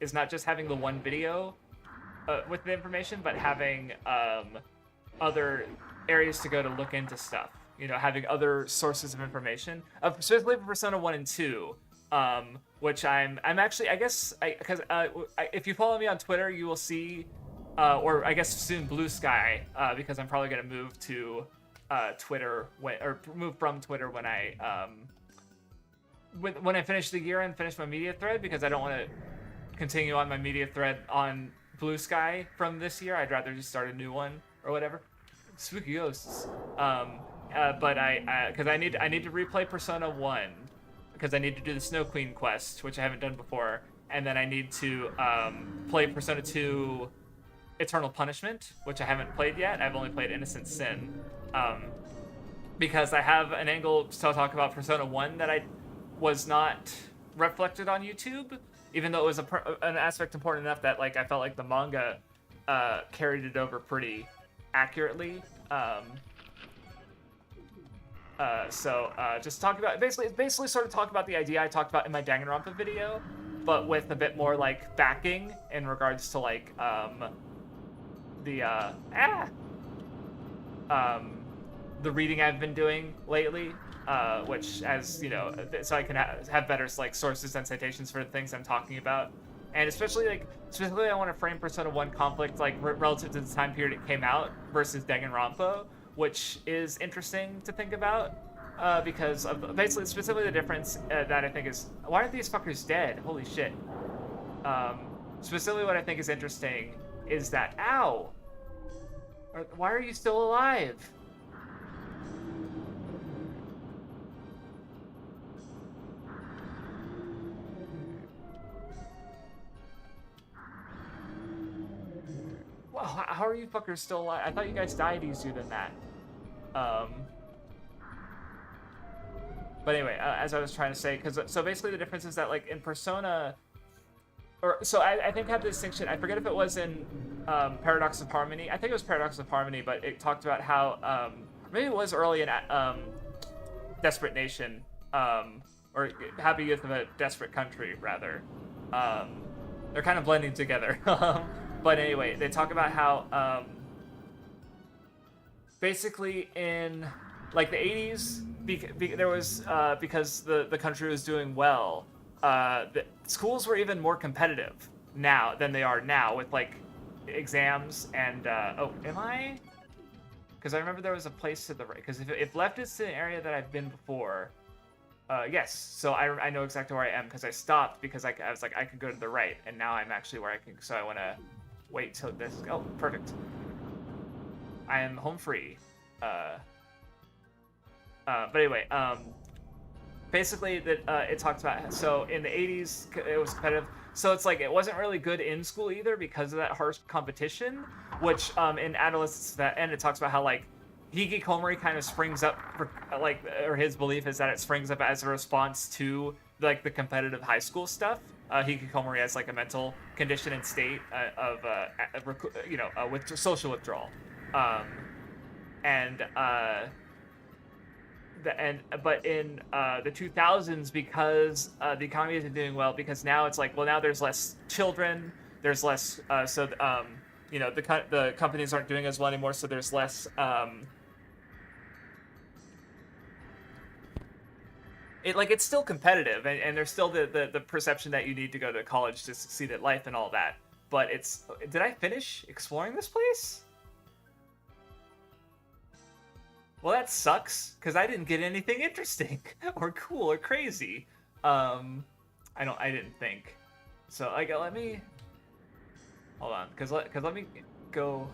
Speaker 1: is not just having the one video with the information, but having other areas to go to look into stuff. You know, having other sources of information, specifically for Persona 1 and 2, which I'm actually, I guess, because if you follow me on Twitter, you will see, or I guess soon Blue Sky, because I'm probably going to move to Twitter, move from Twitter when I finish the year and finish my media thread, because I don't want to continue on my media thread on Blue Sky from this year. I'd rather just start a new one or whatever. Spooky ghosts. But because I need to replay Persona 1, because I need to do the Snow Queen quest, which I haven't done before, and then I need to play Persona 2 Eternal Punishment, which I haven't played yet. I've only played Innocent Sin, because I have an angle to talk about Persona 1 that I was not reflected on YouTube, even though it was an aspect important enough that like I felt like the manga carried it over pretty accurately. Just talk about basically sort of talk about the idea I talked about in my Danganronpa video, but with a bit more like backing in regards to like the reading I've been doing lately, which, as you know, so I can have better like sources and citations for the things I'm talking about. And especially I want to frame Persona 1 conflict like relative to the time period it came out versus Danganronpa, which is interesting to think about, because of basically specifically the difference that I think is, why aren't these fuckers dead? Holy shit. Specifically what I think is interesting is that, ow! Why are you still alive? Well, how are you fuckers still alive? I thought you guys died easier than that. But anyway, as I was trying to say, so basically the difference is that like in Persona, I think I have the distinction. I forget if it was in Paradox of Harmony. I think it was Paradox of Harmony, but it talked about how maybe it was early in Desperate Nation, or Happy Youth of a Desperate Country rather. They're kind of blending together. But anyway, they talk about how basically in like the 80s, there was because the country was doing well, the schools were even more competitive now than they are now, with like exams and am I? Because I remember there was a place to the right. Because if left is to an area that I've been before, yes. So I know exactly where I am because I stopped because I was like I could go to the right, and now I'm actually where I can. So I want to wait till this. Oh, perfect. I am home free. But anyway, basically that it talks about, so in the 80s it was competitive, so it's like it wasn't really good in school either because of that harsh competition, which in adolescence, that, and it talks about how like hikikomori kind of springs up for, like, or his belief is that it springs up as a response to like the competitive high school stuff. Hikikomori as like a mental condition and state of with social withdrawal, but in the 2000s, because the economy isn't doing well, because now it's like, well, now there's less children, there's less, the companies aren't doing as well anymore, so there's less, it's still competitive, and there's still the perception that you need to go to college to succeed at life and all that, but did I finish exploring this place? Well, that sucks, because I didn't get anything interesting, or cool, or crazy. I didn't think. So, let me... Hold on, because let me go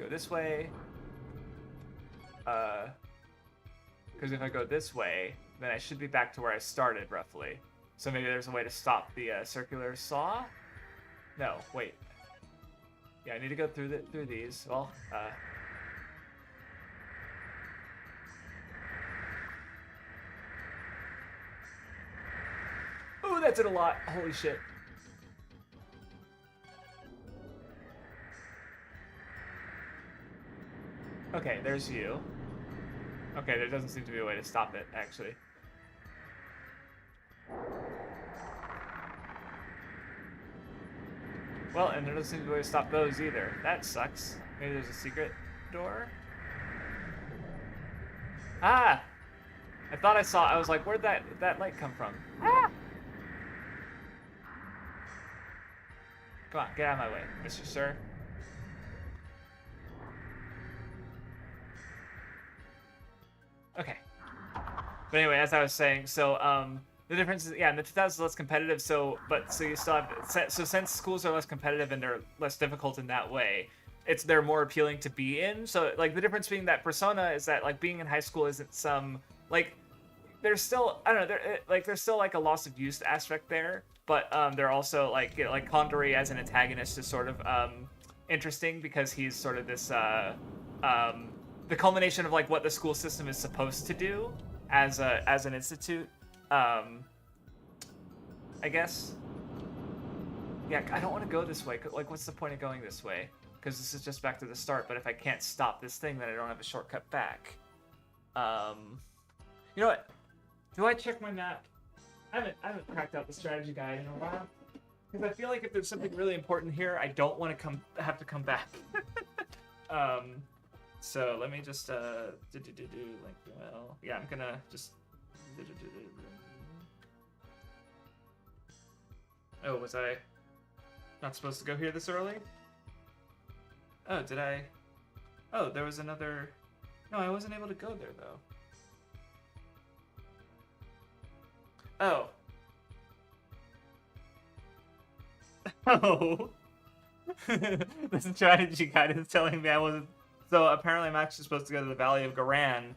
Speaker 1: this way. Because if I go this way, then I should be back to where I started, roughly. So maybe there's a way to stop the circular saw? No, wait. Yeah, I need to go through these. Well, Ooh, that did a lot. Holy shit. Okay, there's you. Okay, there doesn't seem to be a way to stop it, actually. Well, and there doesn't seem to be a way to stop those either. That sucks. Maybe there's a secret door? Ah! I thought I saw, I was like, where'd that light come from? Ah! Come on, get out of my way, Mr. Sir. Okay. But anyway, as I was saying, so the difference is, yeah, in the 2000s is less competitive. So you still have, so since schools are less competitive and they're less difficult in that way, they're more appealing to be in. So like the difference being that Persona is that like being in high school isn't some like there's still I don't know there's still like a loss of youth aspect there, but they're also like like Condori as an antagonist is sort of interesting because he's sort of this the culmination of like what the school system is supposed to do as an institute, I guess. Yeah, I don't want to go this way. Like, what's the point of going this way? Because this is just back to the start. But if I can't stop this thing, then I don't have a shortcut back. You know what? Do I check my map? I haven't cracked out the strategy guide in a while. Because I feel like if there's something really important here, I don't want to have to come back. So let me just well, yeah, I'm gonna just oh, was I not supposed to go here this early? Oh, did I? Oh, there was another. No, I wasn't able to go there though. Oh. Oh. The strategy guide is telling me I wasn't. So apparently I'm actually supposed to go to the Valley of Garan,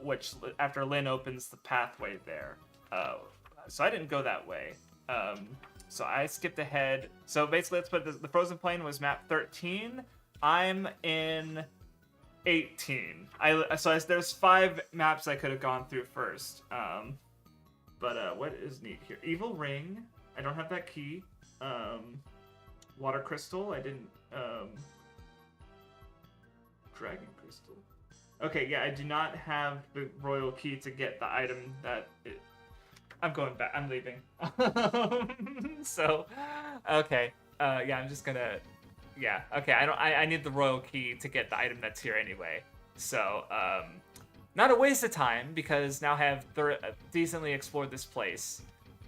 Speaker 1: which after Lynn opens the pathway there. So I didn't go that way. So I skipped ahead. So basically, let's put the Frozen Plain was map 13. I'm in 18. There's 5 maps I could have gone through first. But what is neat here? Evil Ring. I don't have that key. Water Crystal. I didn't. Dragon Crystal. Okay, yeah, I do not have the royal key to get the item that I'm going back. I'm leaving. So, okay. Yeah, I'm just gonna. Yeah, okay. I need the royal key to get the item that's here anyway. So, not a waste of time because now I have decently explored this place.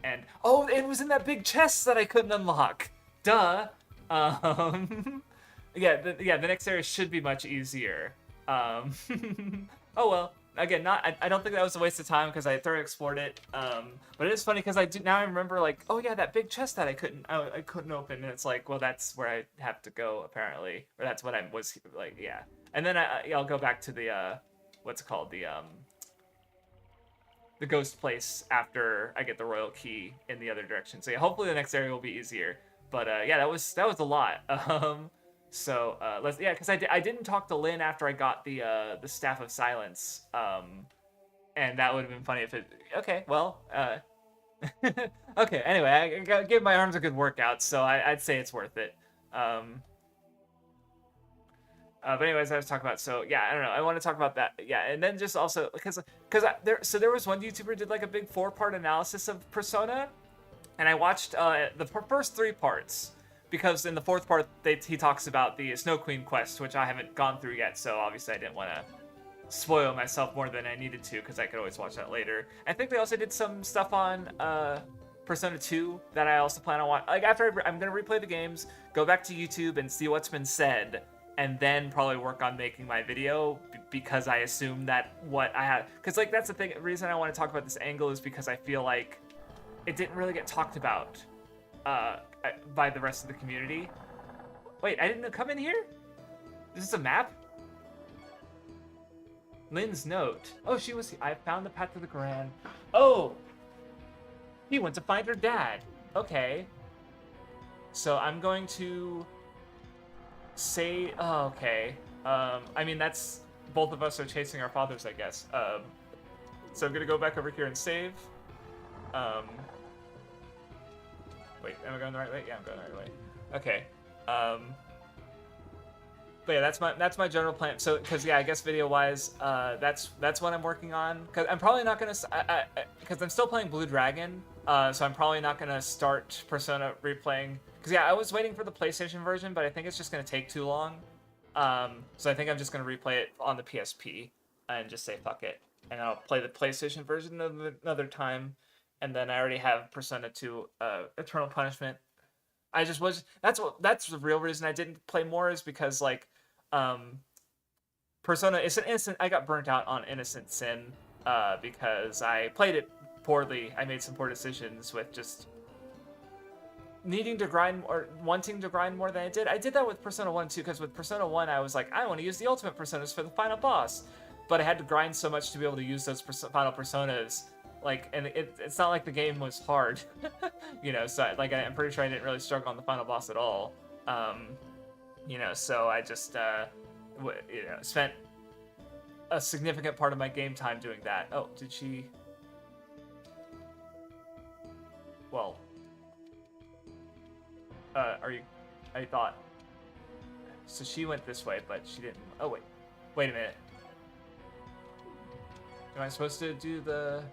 Speaker 1: And oh, it was in that big chest that I couldn't unlock. Duh. Yeah, the next area should be much easier. Oh well. Again, I don't think that was a waste of time because I thoroughly explored it. But it is funny because I remember like, oh yeah, that big chest that I couldn't open, and it's like, well, that's where I have to go apparently, or that's what I was like, yeah. And then I'll go back to the what's it called, the ghost place after I get the royal key in the other direction. So yeah, hopefully the next area will be easier. But yeah, that was a lot. So let's because I didn't talk to Lynn after I got the Staff of Silence, and that would have been funny if it. Okay, well, okay. Anyway, I gave my arms a good workout, so I'd say it's worth it. But anyways, I was talking about. So yeah, I don't know. I want to talk about that. Yeah, and then just also because there was one YouTuber who did like a big 4-part analysis of Persona, and I watched the first 3 parts. Because in the 4th part, he talks about the Snow Queen quest, which I haven't gone through yet, so obviously I didn't want to spoil myself more than I needed to, because I could always watch that later. I think they also did some stuff on Persona 2 that I also plan on watching. Like, after I'm going to replay the games, go back to YouTube and see what's been said, and then probably work on making my video, because I assume that what I have... Because, like, that's the reason I want to talk about this angle is because I feel like it didn't really get talked about by the rest of the community. Wait, I didn't come in here? Is this a map? Lynn's note. Oh, I found the path to the Grand. Oh! He went to find her dad. Okay. So I'm going to say, oh, okay. I mean, that's, both of us are chasing our fathers, I guess. So I'm gonna go back over here and save. Wait, am I going the right way? Yeah, I'm going the right way. Okay. But yeah, that's my general plan. So, because yeah, I guess video wise, that's what I'm working on. Because I'm probably not gonna, because I'm still playing Blue Dragon. So I'm probably not gonna start Persona replaying. Because yeah, I was waiting for the PlayStation version, but I think it's just gonna take too long. So I think I'm just gonna replay it on the PSP and just say fuck it, and I'll play the PlayStation version another time. And then I already have Persona 2 Eternal Punishment. I just was that's the real reason I didn't play more is because like um Persona is an innocent. I got burnt out on Innocent Sin because I played it poorly. I made some poor decisions with just needing to grind or wanting to grind more than I did. I did that with Persona 1 too, because with Persona 1 I was like, I want to use the ultimate personas for the final boss. But I had to grind so much to be able to use those final personas. Like, and it's not like the game was hard, you know. So like, I'm pretty sure I didn't really struggle on the final boss at all. You know, so I just spent a significant part of my game time doing that. Oh, did she? Well, are you? I thought. So she went this way, but she didn't. Oh wait, wait a minute. Am I supposed to do the?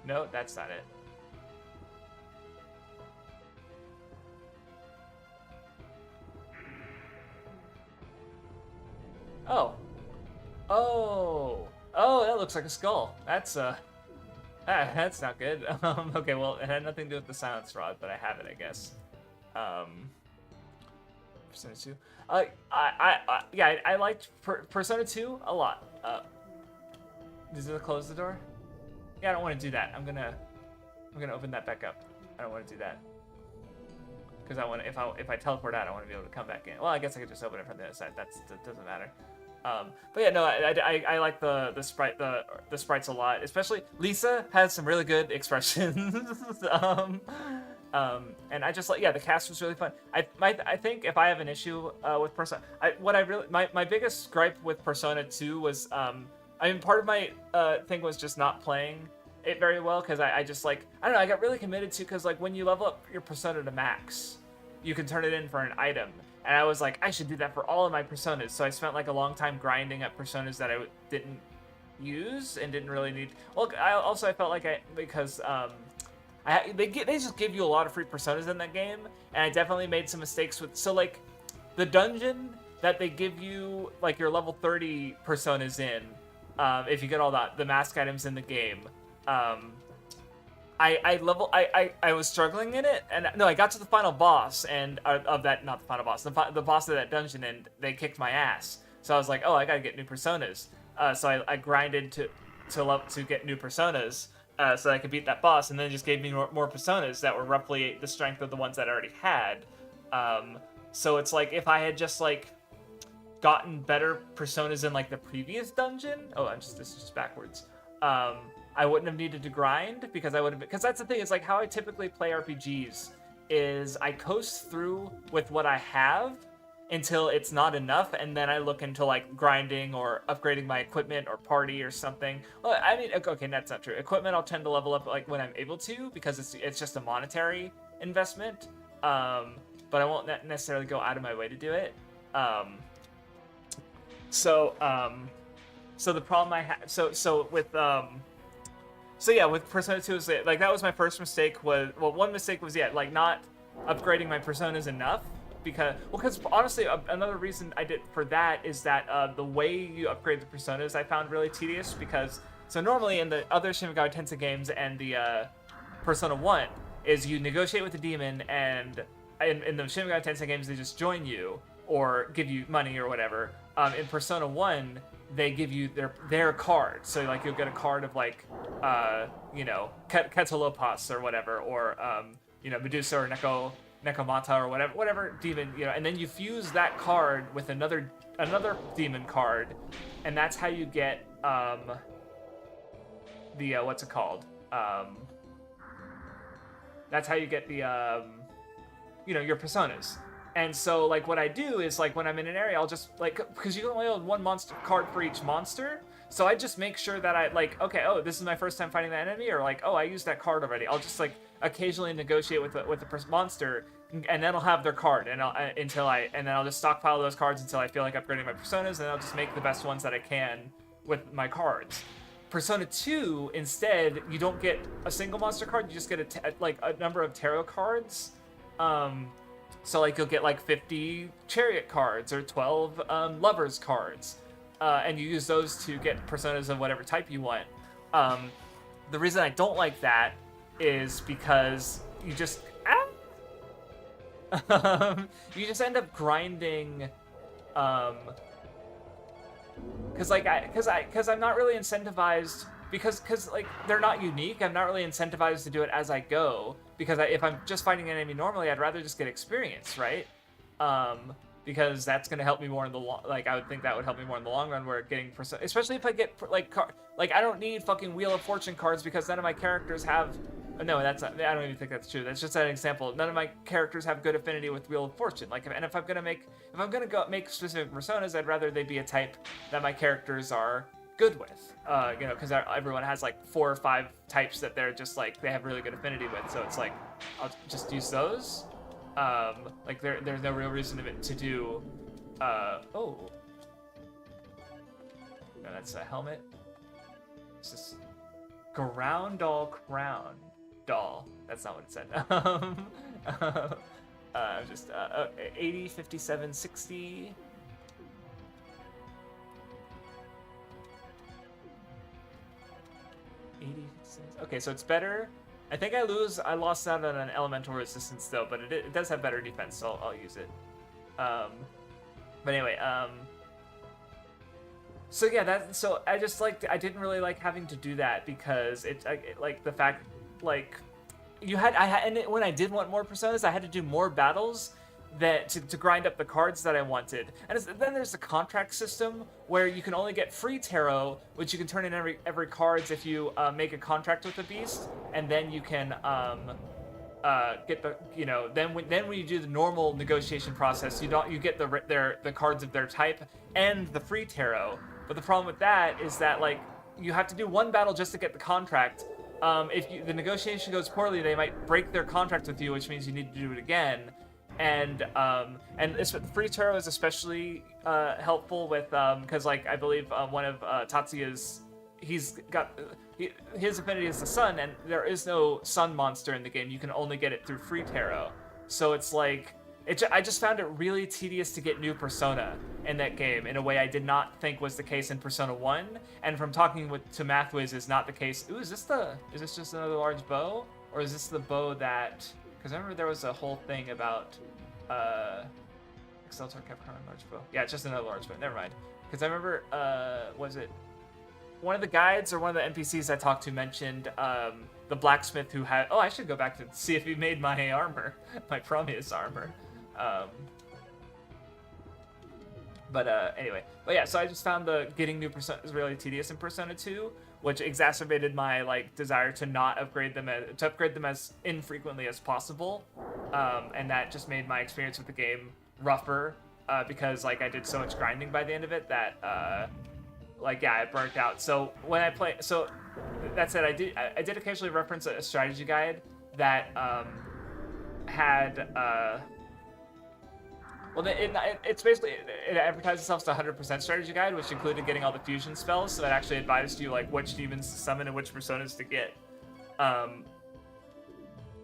Speaker 1: No, that's not it. Oh. Oh. Oh, that looks like a skull. That's that's not good. Okay, well, it had nothing to do with the silence rod, but I have it, I guess. Persona 2. Yeah, I liked Persona 2 a lot. Does it close the door? Yeah, I don't want to do that. I'm gonna open that back up. I don't want to do that because I want if I teleport out, I want to be able to come back in. Well, I guess I could just open it from the other side. That doesn't matter. But yeah, no, I like the sprites a lot. Especially Lisa has some really good expressions. And I just like, yeah, the cast was really fun. I think if I have an issue with Persona, my biggest gripe with Persona 2 was I mean, part of my thing was just not playing it very well because I just like, I don't know, I got really committed to, because like when you level up your Persona to max, you can turn it in for an item. And I was like, I should do that for all of my Personas. So I spent like a long time grinding up Personas that I didn't use and didn't really need. Well, I felt like because they just give you a lot of free Personas in that game, and I definitely made some mistakes with. So like, the dungeon that they give you like your level 30 Personas in, if you get all the mask items in the game, I was struggling in it, and no, I got to the final boss and of that, not the final boss, the boss of that dungeon, and they kicked my ass. So I was like, oh, I gotta get new Personas. So I grinded to get new Personas. So I could beat that boss, and then it just gave me more Personas that were roughly the strength of the ones that I already had. So it's like if I had just like gotten better Personas in like the previous dungeon. Oh, this is just backwards. I wouldn't have needed to grind because because that's the thing. It's like how I typically play RPGs is I coast through with what I have until it's not enough, and then I look into like grinding or upgrading my equipment or party or something. Well, I mean, okay, that's not true. Equipment I'll tend to level up like when I'm able to, because it's just a monetary investment. But I won't necessarily go out of my way to do it. So the problem I had, with Persona 2 is like that was my first mistake. One mistake was like not upgrading my Personas enough, because honestly another reason I did for that is that the way you upgrade the Personas I found really tedious, because so normally in the other Shin Megami Tensei games and the Persona 1 is you negotiate with the demon, and in the Shin Megami Tensei games they just join you or give you money or whatever. In Persona 1, they give you their card. So like you'll get a card of like Ketolopas or whatever, or Medusa or Nekomata or whatever demon, and then you fuse that card with another demon card, and that's how you get the what's it called? That's how you get the your Personas. And so, like, what I do is, like, when I'm in an area, I'll just, like, because you can only hold one monster card for each monster,
Speaker 2: So I just make sure that I like, okay, oh, this is my first time fighting that enemy, or like, oh, I used that card already. I'll just like occasionally negotiate with the monster, and then I'll have their card, and then I'll just stockpile those cards until I feel like upgrading my personas, and I'll just make the best ones that I can with my cards. Persona 2, instead, you don't get a single monster card, you just get a number of tarot cards. So like you'll get like 50 chariot cards or 12 lovers cards, and you use those to get personas of whatever type you want. The reason I don't like that is because you just you just end up grinding, because I'm not really incentivized, because like they're not unique. I'm not really incentivized to do it as I go, because if I'm just fighting an enemy normally, I'd rather just get experience, right? Because that's gonna help me more in the I would think that would help me more in the long run. Where getting especially if I get like I don't need fucking Wheel of Fortune cards because none of my characters have. No, that's not, I don't even think that's true. That's just an example. None of my characters have good affinity with Wheel of Fortune. Like, and if I'm gonna go make specific personas, I'd rather they be a type that my characters are good with. Because everyone has like 4 or 5 types that they're just like they have really good affinity with. So it's like I'll just use those. Like there's no real reason to do. Oh, no, that's a helmet. It's just ground all crown. Doll. That's not what it said. Just 80, 57, 60. Okay, so it's better. I think I lost out on an elemental resistance though, but it does have better defense, so I'll use it. But anyway, so yeah, so I just I didn't really like having to do that because like the fact like when I did want more personas, I had to do more battles to grind up the cards that I wanted. And then there's the contract system where you can only get free tarot, which you can turn in every cards if you make a contract with the beast, and then you can get the then when you do the normal negotiation process, you get the cards of their type and the free tarot. But the problem with that is that like you have to do one battle just to get the contract. If the negotiation goes poorly, they might break their contract with you, which means you need to do it again. And free tarot is especially helpful with because like I believe one of Tatsuya's his affinity is the sun, and there is no sun monster in the game. You can only get it through free tarot. So it's like I just found it really tedious to get new persona in that game in a way I did not think was the case in Persona 1. And from talking to Mathwiz is not the case. Ooh, is this just another large bow, or is this the bow that? Because I remember there was a whole thing about Exceltor Capricorn large bow. Yeah, it's just another large bow. Never mind. Because I remember was it one of the guides or one of the NPCs I talked to mentioned the blacksmith who had. Oh, I should go back to see if he made my armor, my Prometheus armor. Anyway, but yeah, so I just found the getting new personas really tedious in Persona 2, which exacerbated my like desire to not upgrade them as infrequently as possible, and that just made my experience with the game rougher because like I did so much grinding by the end of it that I burnt out. So when I play, so that said, I did occasionally reference a strategy guide that had. Well, it's basically, it advertised itself as a 100% strategy guide, which included getting all the fusion spells, so it actually advised you like which demons to summon and which personas to get. I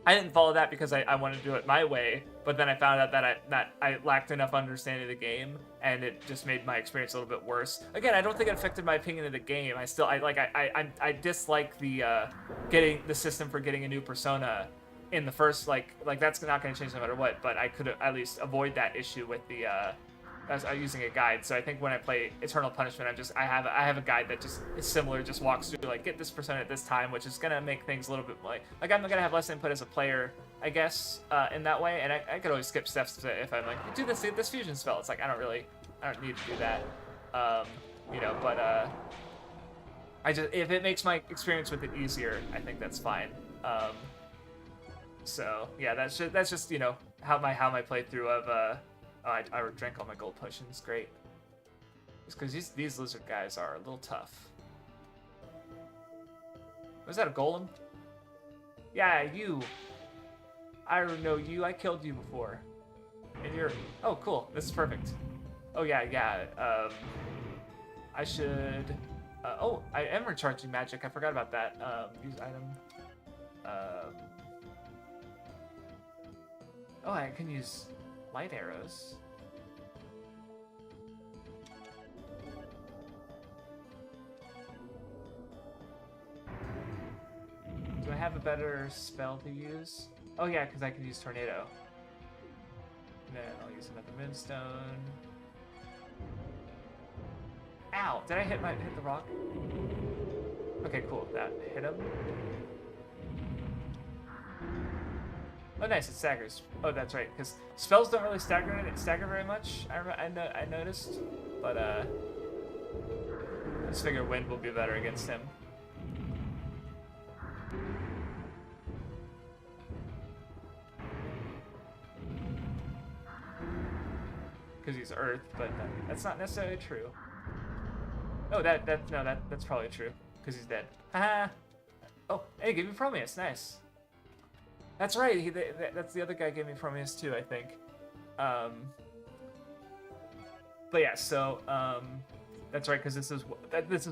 Speaker 2: didn't follow that because I wanted to do it my way, but then I found out that I lacked enough understanding of the game, and it just made my experience a little bit worse. Again, I don't think it affected my opinion of the game. I dislike the getting the system for getting a new persona in the first like that's not going to change no matter what, but I could at least avoid that issue with the as using a guide. So I think when I play Eternal Punishment, I have a guide that just is similar, just walks through like get this persona at this time, which is gonna make things a little bit like I'm gonna have less input as a player, I guess, in that way. And I could always skip steps if I'm like do this fusion spell. It's like I don't need to do that, But if it makes my experience with it easier, I think that's fine. So yeah, that's just how my playthrough of I drank all my gold potions. Great. It's because these lizard guys are a little tough. Was that a golem? Yeah, you. I know you. I killed you before. And you're... Oh, cool. This is perfect. Oh, yeah, yeah. I should... oh, I am recharging magic. I forgot about that. Use item. Oh, I can use light arrows. Do I have a better spell to use? Oh yeah, because I can use Tornado. And then I'll use another Moonstone. Ow! Did I hit the rock? Okay, cool. That hit him. Oh, nice. It staggers. Oh, that's right. Because spells don't really stagger very much. I noticed, but I just figure wind will be better against him. Because he's Earth, but that's not necessarily true. Oh, that's probably true. Because he's dead. Haha. Oh, hey, give me Prometheus. Nice. That's right. That's the other guy gave me Prometheus too, I think. But yeah, so that's right, because this is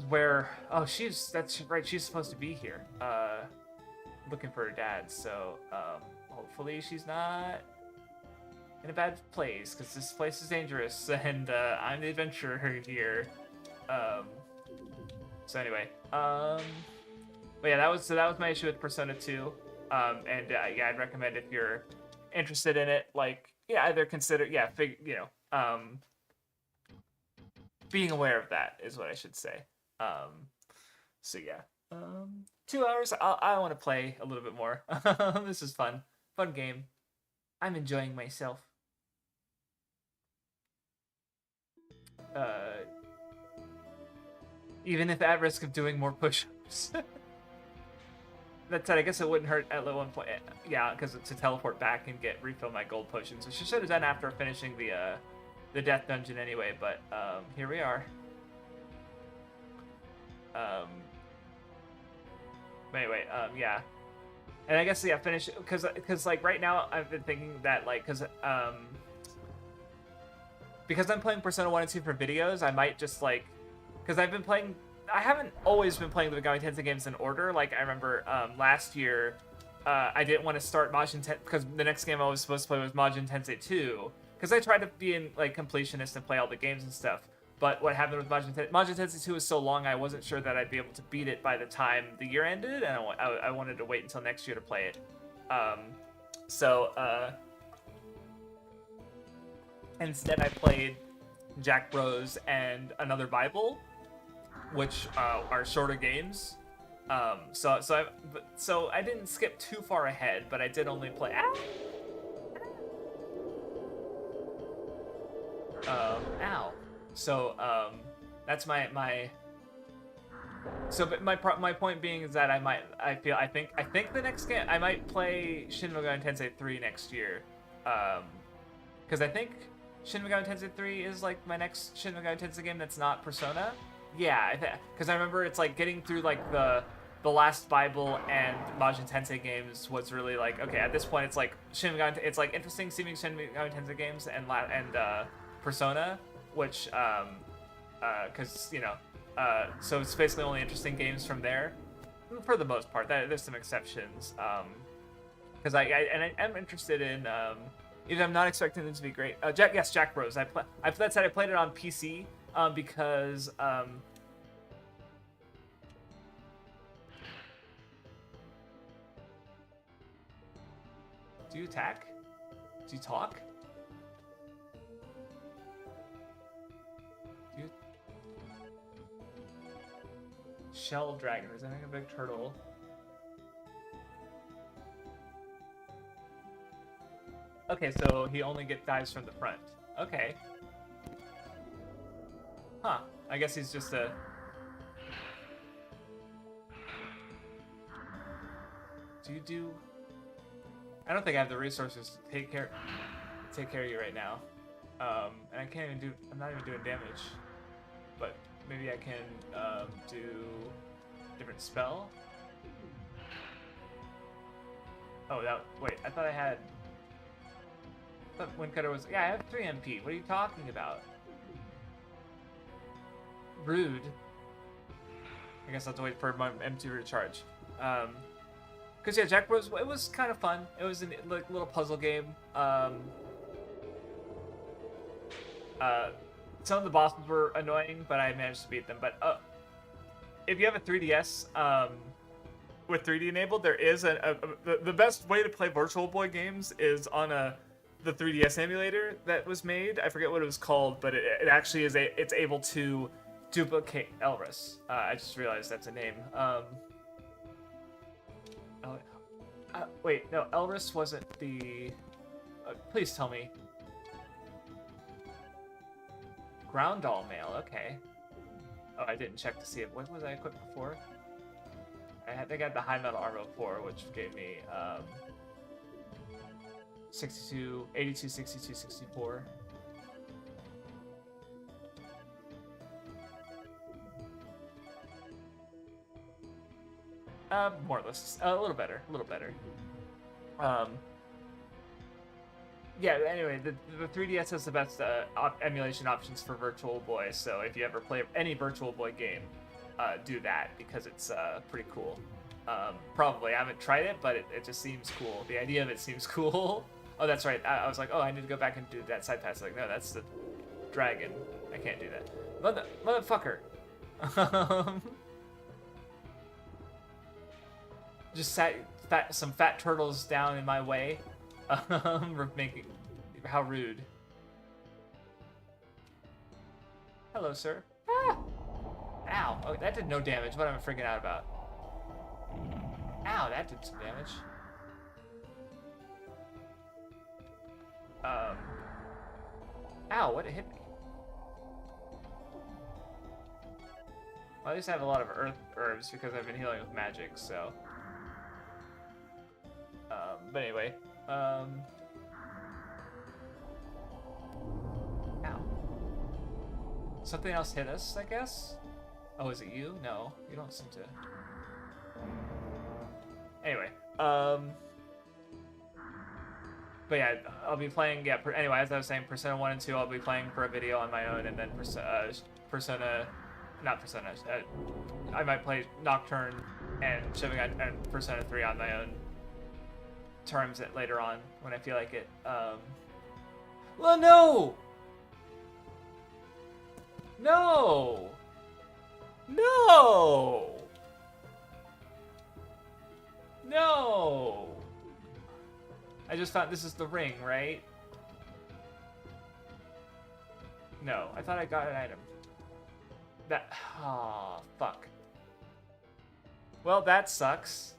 Speaker 2: where. Oh, that's right. She's supposed to be here. Looking for her dad. So hopefully she's not in a bad place, because this place is dangerous, and I'm the adventurer here. So anyway, but yeah, that was my issue with Persona 2. And yeah, I'd recommend if you're interested in it, like, yeah, either consider, yeah, being aware of that is what I should say. So yeah, 2 hours. I want to play a little bit more. This is fun game. I'm enjoying myself. Even if at risk of doing more push-ups. That said, I guess it wouldn't hurt at one point. Yeah, because to teleport back and refill my gold potions, which I should have done after finishing the death dungeon anyway. But here we are. But anyway, yeah. And I guess yeah, finish because like right now I've been thinking that like because I'm playing Persona 1 and 2 for videos, I might just like, because I haven't always been playing the Megami Tensei games in order. Like I remember last year, I didn't want to start Majin Tensei because the next game I was supposed to play was Majin Tensei 2. Because I tried to be in like completionist and play all the games and stuff. But what happened with Majin Tensei 2 was so long, I wasn't sure that I'd be able to beat it by the time the year ended, and I wanted to wait until next year to play it. Instead, I played Jack Bros and Another Bible, which are shorter games. So I didn't skip too far ahead, but I did only play. Ow. So that's my. So, but my point being is that I think the next game I might play Shin Megami Tensei 3 next year, because I think Shin Megami Tensei 3 is like my next Shin Megami Tensei game that's not Persona. Yeah, because I remember it's like getting through like the last Bible and Majin Tensei games was really like, okay, at this point it's like it's like interesting seeming Shin Megami Tensei games and Persona, which because so it's basically only interesting games from there for the most part. There's some exceptions, because I'm interested in even I'm not expecting them to be great. Jack Bros. That said, I played it on PC because do you attack? Do you talk? Do you... Shell dragon, resembling a big turtle. Okay, so he only dies from the front. Okay. Huh. I guess he's just a... Do you do... I don't think I have the resources to take care of you right now. And I can't even do... I'm not even doing damage. But maybe I can do a different spell? Oh, wait, I thought I had... I thought Windcutter was... Yeah, I have 3 MP. What are you talking about? Rude. I guess I'll have to wait for my M2 to recharge. Because, yeah, Jack Bros, it was kind of fun. It was a like, little puzzle game. Some of the bosses were annoying, but I managed to beat them. But if you have a 3DS with 3D enabled, there is the best way to play Virtual Boy games is on the 3DS emulator that was made. I forget what it was called, but it actually is it's able to duplicate Elris. I just realized that's a name. Wait, no, Elris wasn't the... please tell me. Groundall mail, okay. Oh, I didn't check to see what was I equipped before? I think I had the high metal armor before, which gave me 62, 82, 62, 64. More or less, a little better, a little better. Yeah, anyway, the 3DS has the best emulation options for Virtual Boy, so if you ever play any Virtual Boy game, do that, because it's pretty cool. Probably, I haven't tried it, but it just seems cool. The idea of it seems cool. Oh, that's right, I was like, oh, I need to go back and do that side pass. Like, no, that's the dragon. I can't do that. Motherfucker. Just some fat turtles down in my way. Making... How rude. Hello, sir. Ah! Ow. Oh, that did no damage. What am I freaking out about? Ow, that did some damage. Ow, what hit me? Well, at least I have a lot of earth herbs because I've been healing with magic, so... but anyway, Ow. Something else hit us, I guess? Oh, is it you? No, you don't seem to... Anyway, but yeah, I'll be playing, yeah, anyway, as I was saying, Persona 1 and 2, I'll be playing for a video on my own, and then I might play Nocturne and Shiving and Persona 3 on my own terms later on when I feel like it. Well, no! No! No! No! I just found this is the ring, right? No, I thought I got an item. That, oh, fuck. Well, that sucks.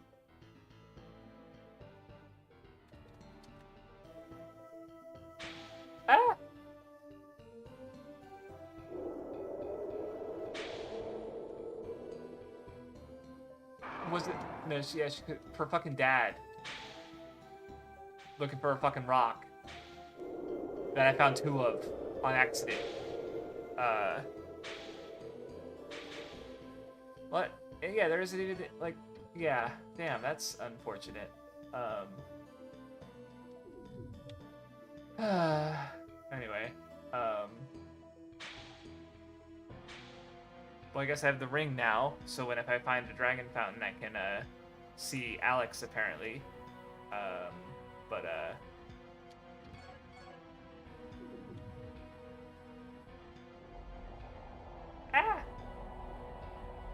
Speaker 2: Ah! Was it? No, she could, for fucking dad. Looking for a fucking rock. That I found 2 of on accident. What? Yeah, there isn't even, like, yeah, damn, that's unfortunate. Anyway, well, I guess I have the ring now, so if I find a dragon fountain, I can, see Alex, apparently. Ah!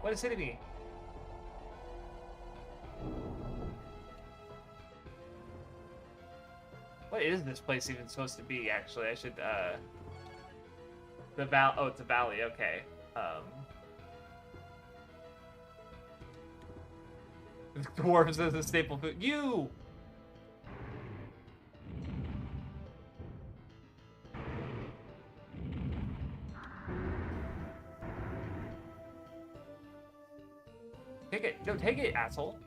Speaker 2: What is hitting me? What is this place even supposed to be, actually? I should, oh, it's a valley, okay. Dwarves as a staple food. You! Take it. No, take it, asshole.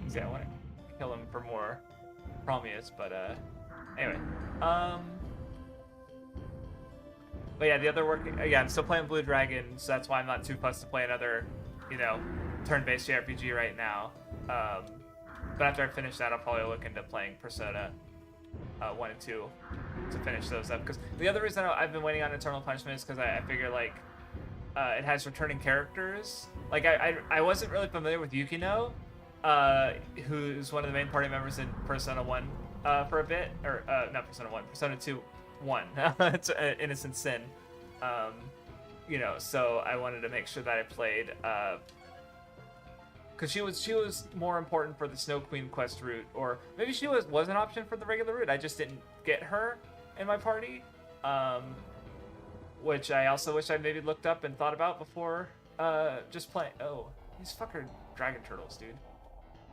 Speaker 2: See, I want to kill him for more Prometheus, but anyway, But yeah, the other work. Yeah, I'm still playing Blue Dragon, so that's why I'm not too fussed to play another, you know, turn-based JRPG right now. Um, but after I finish that, I'll probably look into playing Persona 1 and 2 to finish those up. Because the other reason I've been waiting on Eternal Punishment is because I figure like it has returning characters. Like I wasn't really familiar with Yukino, who's one of the main party members in Persona 1 for a bit, or not Persona 1, Persona 2 1. It's Innocent Sin. Um, you know, so I wanted to make sure that I played because she was more important for the Snow Queen quest route, or maybe she was an option for the regular route. I just didn't get her in my party, which I also wish I maybe looked up and thought about before just playing. Oh, these fucker dragon turtles, dude.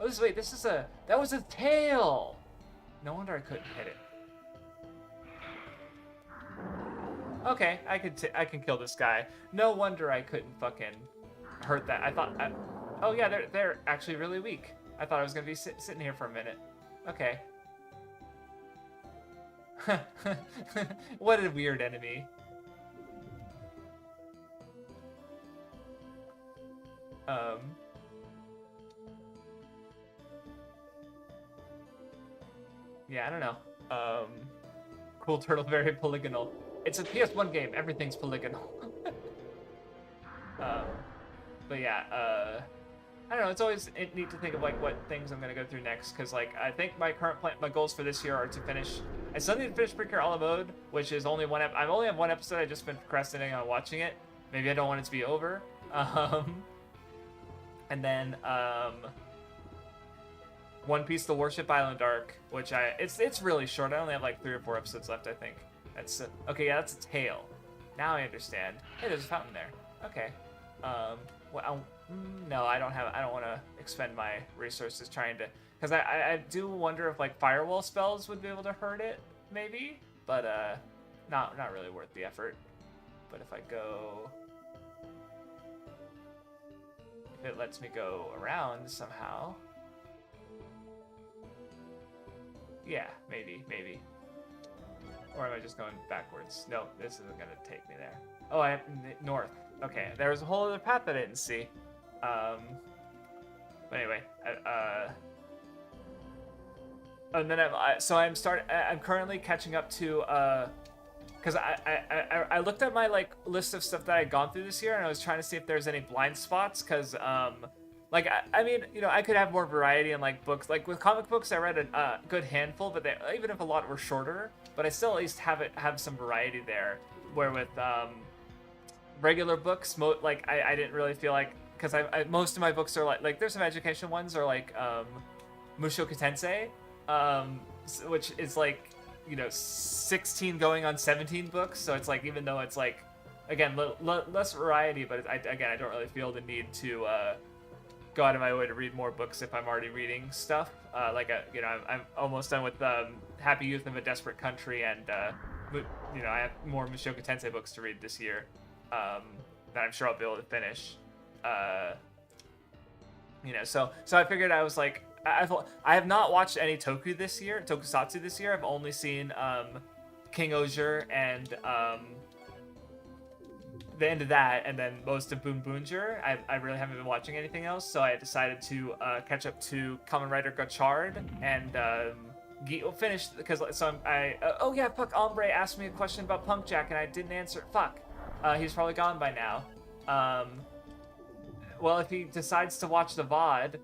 Speaker 2: Oh, that was a tail. No wonder I couldn't hit it. Okay, I can kill this guy. No wonder I couldn't fucking hurt that. Oh yeah, they're actually really weak. I thought I was gonna be sitting here for a minute. Okay. What a weird enemy. Yeah, I don't know. Cool turtle, very polygonal. It's a PS1 game. Everything's polygonal. But yeah, I don't know. It's always neat to think of like what things I'm gonna go through next, because like I think my current plan, my goals for this year are to finish. I still need to finish Precure a la Mode, which is only one. I only have one episode. I just been procrastinating on watching it. Maybe I don't want it to be over. And then One Piece: The Warship Island arc, which it's really short. I only have like 3 or 4 episodes left, I think. That's okay. Yeah, that's a tail. Now I understand. Hey, there's a fountain there. Okay. Well, no, I don't want to expend my resources trying to, because I do wonder if like firewall spells would be able to hurt it, maybe, but not really worth the effort. But if I go, if it lets me go around somehow, yeah, maybe. Or am I just going backwards? No, this isn't gonna take me there. Oh, I have north. Okay, there was a whole other path I didn't see. But anyway, and then I'm currently catching up to because I looked at my like list of stuff that I had gone through this year, and I was trying to see if there's any blind spots, because like I mean, you know, I could have more variety in like books. Like with comic books, I read a good handful, but even if a lot were shorter, but I still at least have some variety there. Where with regular books, like I didn't really feel like, because most of my books are like there's some education ones, or like Mushoku Tensei, which is like, you know, 16 going on 17 books, so it's like, even though it's like, again, less variety, but I don't really feel the need to go out of my way to read more books if I'm already reading stuff. You know, I'm almost done with Happy Youth of a Desperate Country, and you know, I have more Mushoku Tensei books to read this year that I'm sure I'll be able to finish. You know, so I figured, I was like, I have not watched any tokusatsu this year. I've only seen King Osier and the end of that, and then most of Boom Boonjer. I really haven't been watching anything else, so I decided to catch up to Kamen Rider Gachard and finish, because oh yeah, fuck, Ombre asked me a question about Punk Jack and I didn't answer. Fuck, he's probably gone by now. Well, if he decides to watch the VOD,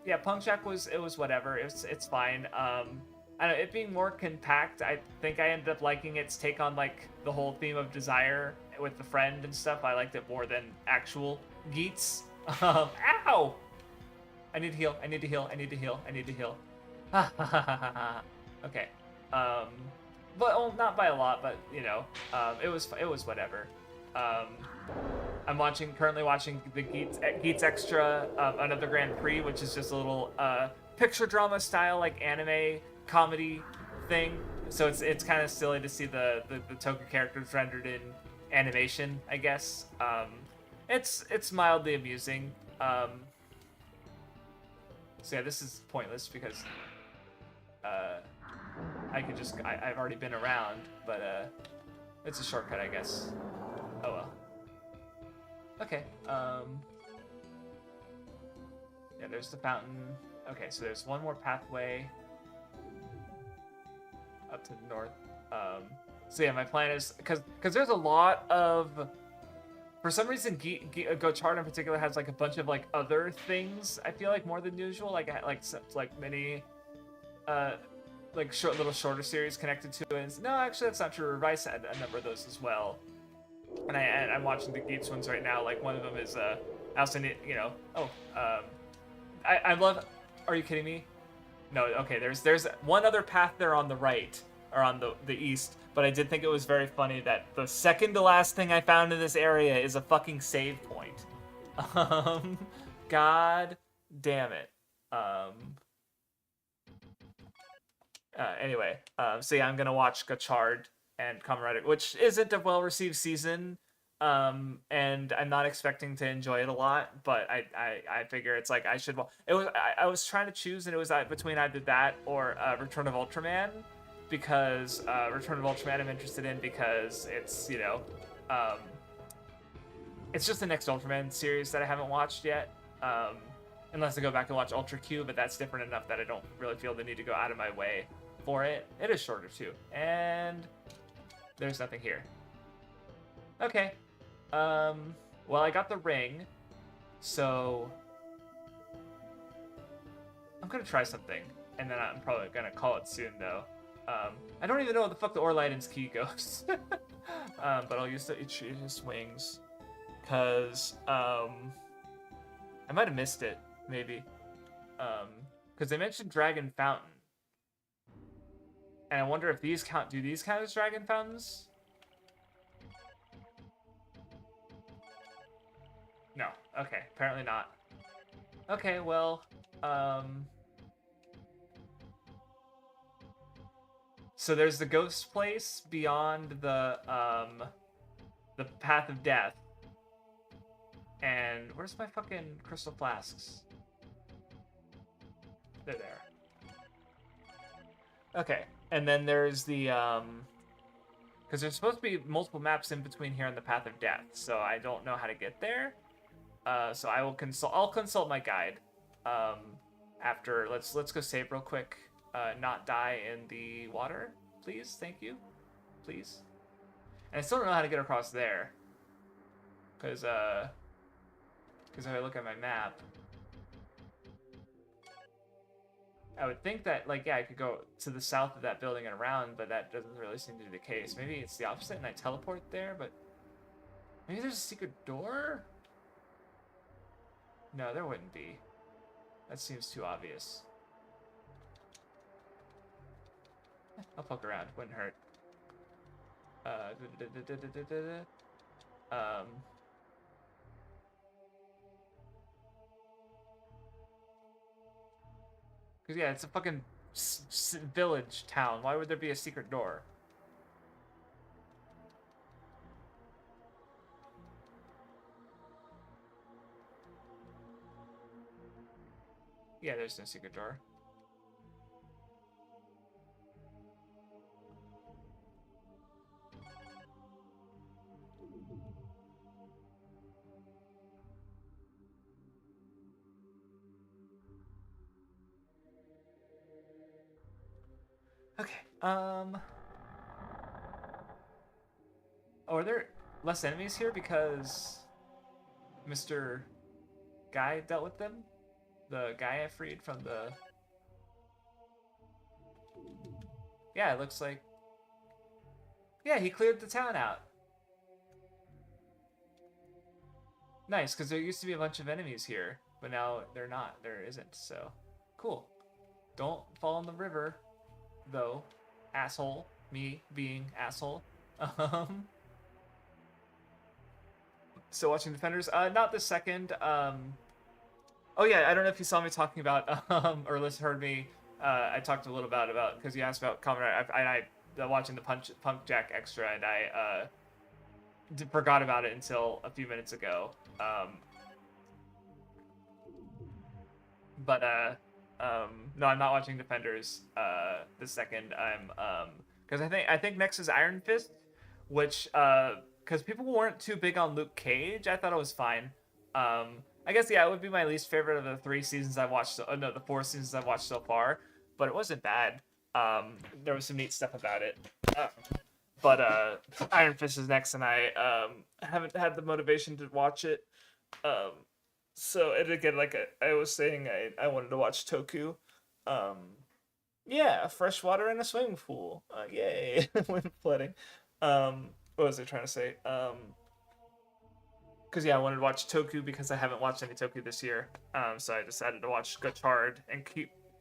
Speaker 2: yeah, Punk Jack was whatever. It's fine. I don't know, it being more compact, I think I ended up liking its take on like the whole theme of desire with the friend and stuff. I liked it more than actual Geats. Ow! I need to heal. Okay. But not by a lot, but you know, it was whatever. I'm currently watching the Geats Extra, Another Grand Prix, which is just a little picture drama style, like anime comedy thing. So it's kind of silly to see the Toku characters rendered in animation, I guess. It's mildly amusing. So yeah, this is pointless because I've already been around, but It's a shortcut, I guess. Oh well. Okay. Yeah, there's the fountain. Okay, so there's one more pathway up to the north. So yeah, my plan is because there's a lot of, for some reason, Gochard in particular has like a bunch of like other things. I feel like more than usual, like many, like little shorter series connected to it. And no, actually, that's not true. Revice had a number of those as well. And I'm watching the Geats ones right now. Like one of them is I also need, you know. Oh, I love. Are you kidding me? No. Okay. There's one other path there on the right or on the east. But I did think it was very funny that the second to last thing I found in this area is a fucking save point. God damn it. Anyway, so yeah, I'm gonna watch Gachard and Kamen Rider, which isn't a well-received season, and I'm not expecting to enjoy it a lot. But I figure it's like I should. I was trying to choose, and it was between either that or Return of Ultraman, because Return of Ultraman I'm interested in because it's it's just the next Ultraman series that I haven't watched yet. Unless I go back and watch Ultra Q, but that's different enough that I don't really feel the need to go out of my way for it. It is shorter too, and there's nothing here. Okay. Well, I got the ring, so I'm gonna try something, and then I'm probably gonna call it soon though. I don't even know what the fuck the Orliden's key goes. But I'll use the Ichi's wings, cause I might have missed it, maybe. Because they mentioned Dragon Fountain. And I wonder if these count. Do these count as Dragon Fountains? No. Okay. Apparently not. Okay. Well. So there's the ghost place beyond the Path of Death. And where's my fucking crystal flasks? They're there. Okay, and then there's the because there's supposed to be multiple maps in between here and the Path of Death, so I don't know how to get there. So I will consult. I'll consult my guide. After let's go save real quick. Not die in the water, please. Thank you, please. And I still don't know how to get across there, because if I look at my map, I would think that, like, yeah, I could go to the south of that building and around, but that doesn't really seem to be the case. Maybe it's the opposite and I teleport there, but maybe there's a secret door? No, there wouldn't be. That seems too obvious. I'll poke around. Wouldn't hurt. Because, yeah, it's a fucking village town. Why would there be a secret door? Yeah, there's no secret door. Okay. Oh, are there less enemies here because Mr. Guy dealt with them? The guy I freed from the... Yeah, it looks like... Yeah, he cleared the town out. Nice, because there used to be a bunch of enemies here, but now they're not. There isn't, so... Cool. Don't fall in the river, though. Asshole. Me being asshole. So watching Defenders. Not the second. Oh yeah, I don't know if you saw me talking about or heard me. I talked a little about because you asked about Kamen Rider. I watching the Punk Jack extra, and I forgot about it until a few minutes ago. But no, I'm not watching Defenders the second. I'm because I think next is Iron Fist, which because people weren't too big on Luke Cage, I thought it was fine. I guess yeah, it would be my least favorite of the 3 seasons I've watched. No, the 4 seasons I've watched so far, but it wasn't bad. There was some neat stuff about it. Uh, but Iron Fist is next, and I haven't had the motivation to watch it. Um, so and again, like I was saying, I wanted to watch Toku. Um, yeah, fresh water in a swimming pool. Yay, when flooding. What was I trying to say? Because yeah, I wanted to watch Toku because I haven't watched any Toku this year. So I decided to watch Gachard and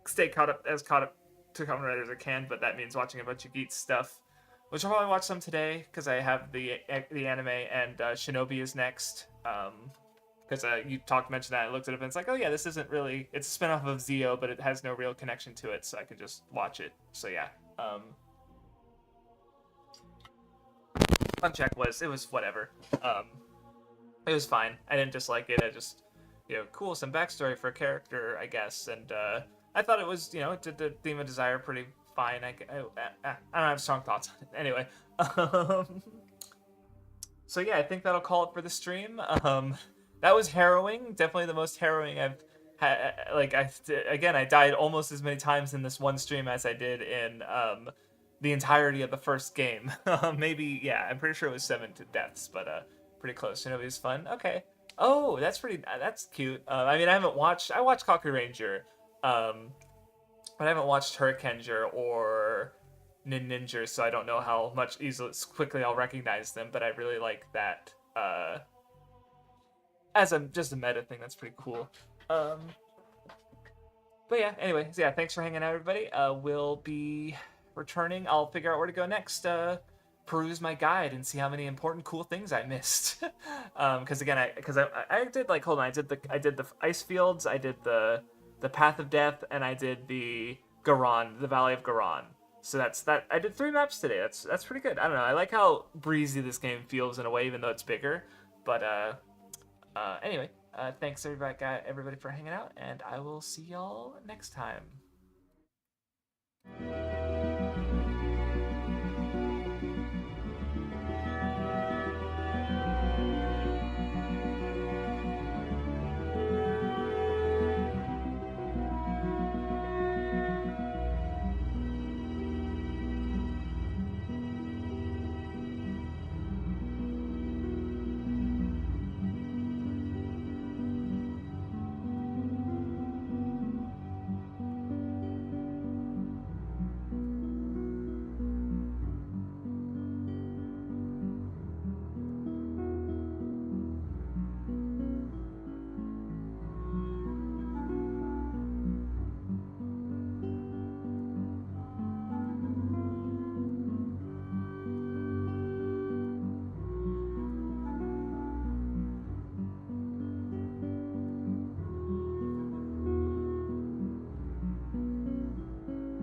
Speaker 2: stay caught up to Kamen Rider as I can. But that means watching a bunch of Geats stuff, which I'll probably watch some today because I have the anime and Shinobi is next. Because you mentioned that, I looked at it and it's like, oh yeah, this isn't really, it's a spinoff of Zio, but it has no real connection to it, so I could just watch it. So yeah, Fun Check it was whatever. It was fine. I didn't dislike it. I just, cool, some backstory for a character, I guess, and I thought it was, it did the theme of desire pretty fine. I don't have strong thoughts on it. Anyway, so yeah, I think that'll call it for the stream. That was harrowing. Definitely the most harrowing I've had. Like I died almost as many times in this one stream as I did in the entirety of the first game. Maybe yeah, I'm pretty sure it was 7 deaths, but pretty close. You know, it was fun. Okay. Oh, that's cute. I mean, I watched Kaku Ranger, but I haven't watched Hurricaneger or Ninja, so I don't know how quickly I'll recognize them. But I really like that. As just a meta thing, that's pretty cool. But yeah, anyway, so yeah, thanks for hanging out, everybody. We'll be returning. I'll figure out where to go next. Peruse my guide and see how many important cool things I missed. Because again, I did like hold on, I did the ice fields, I did the Path of Death, and I did the the Valley of Garon. So that's that. I did 3 maps today. That's pretty good. I don't know. I like how breezy this game feels in a way, even though it's bigger. But anyway, thanks everybody for hanging out, and I will see y'all next time.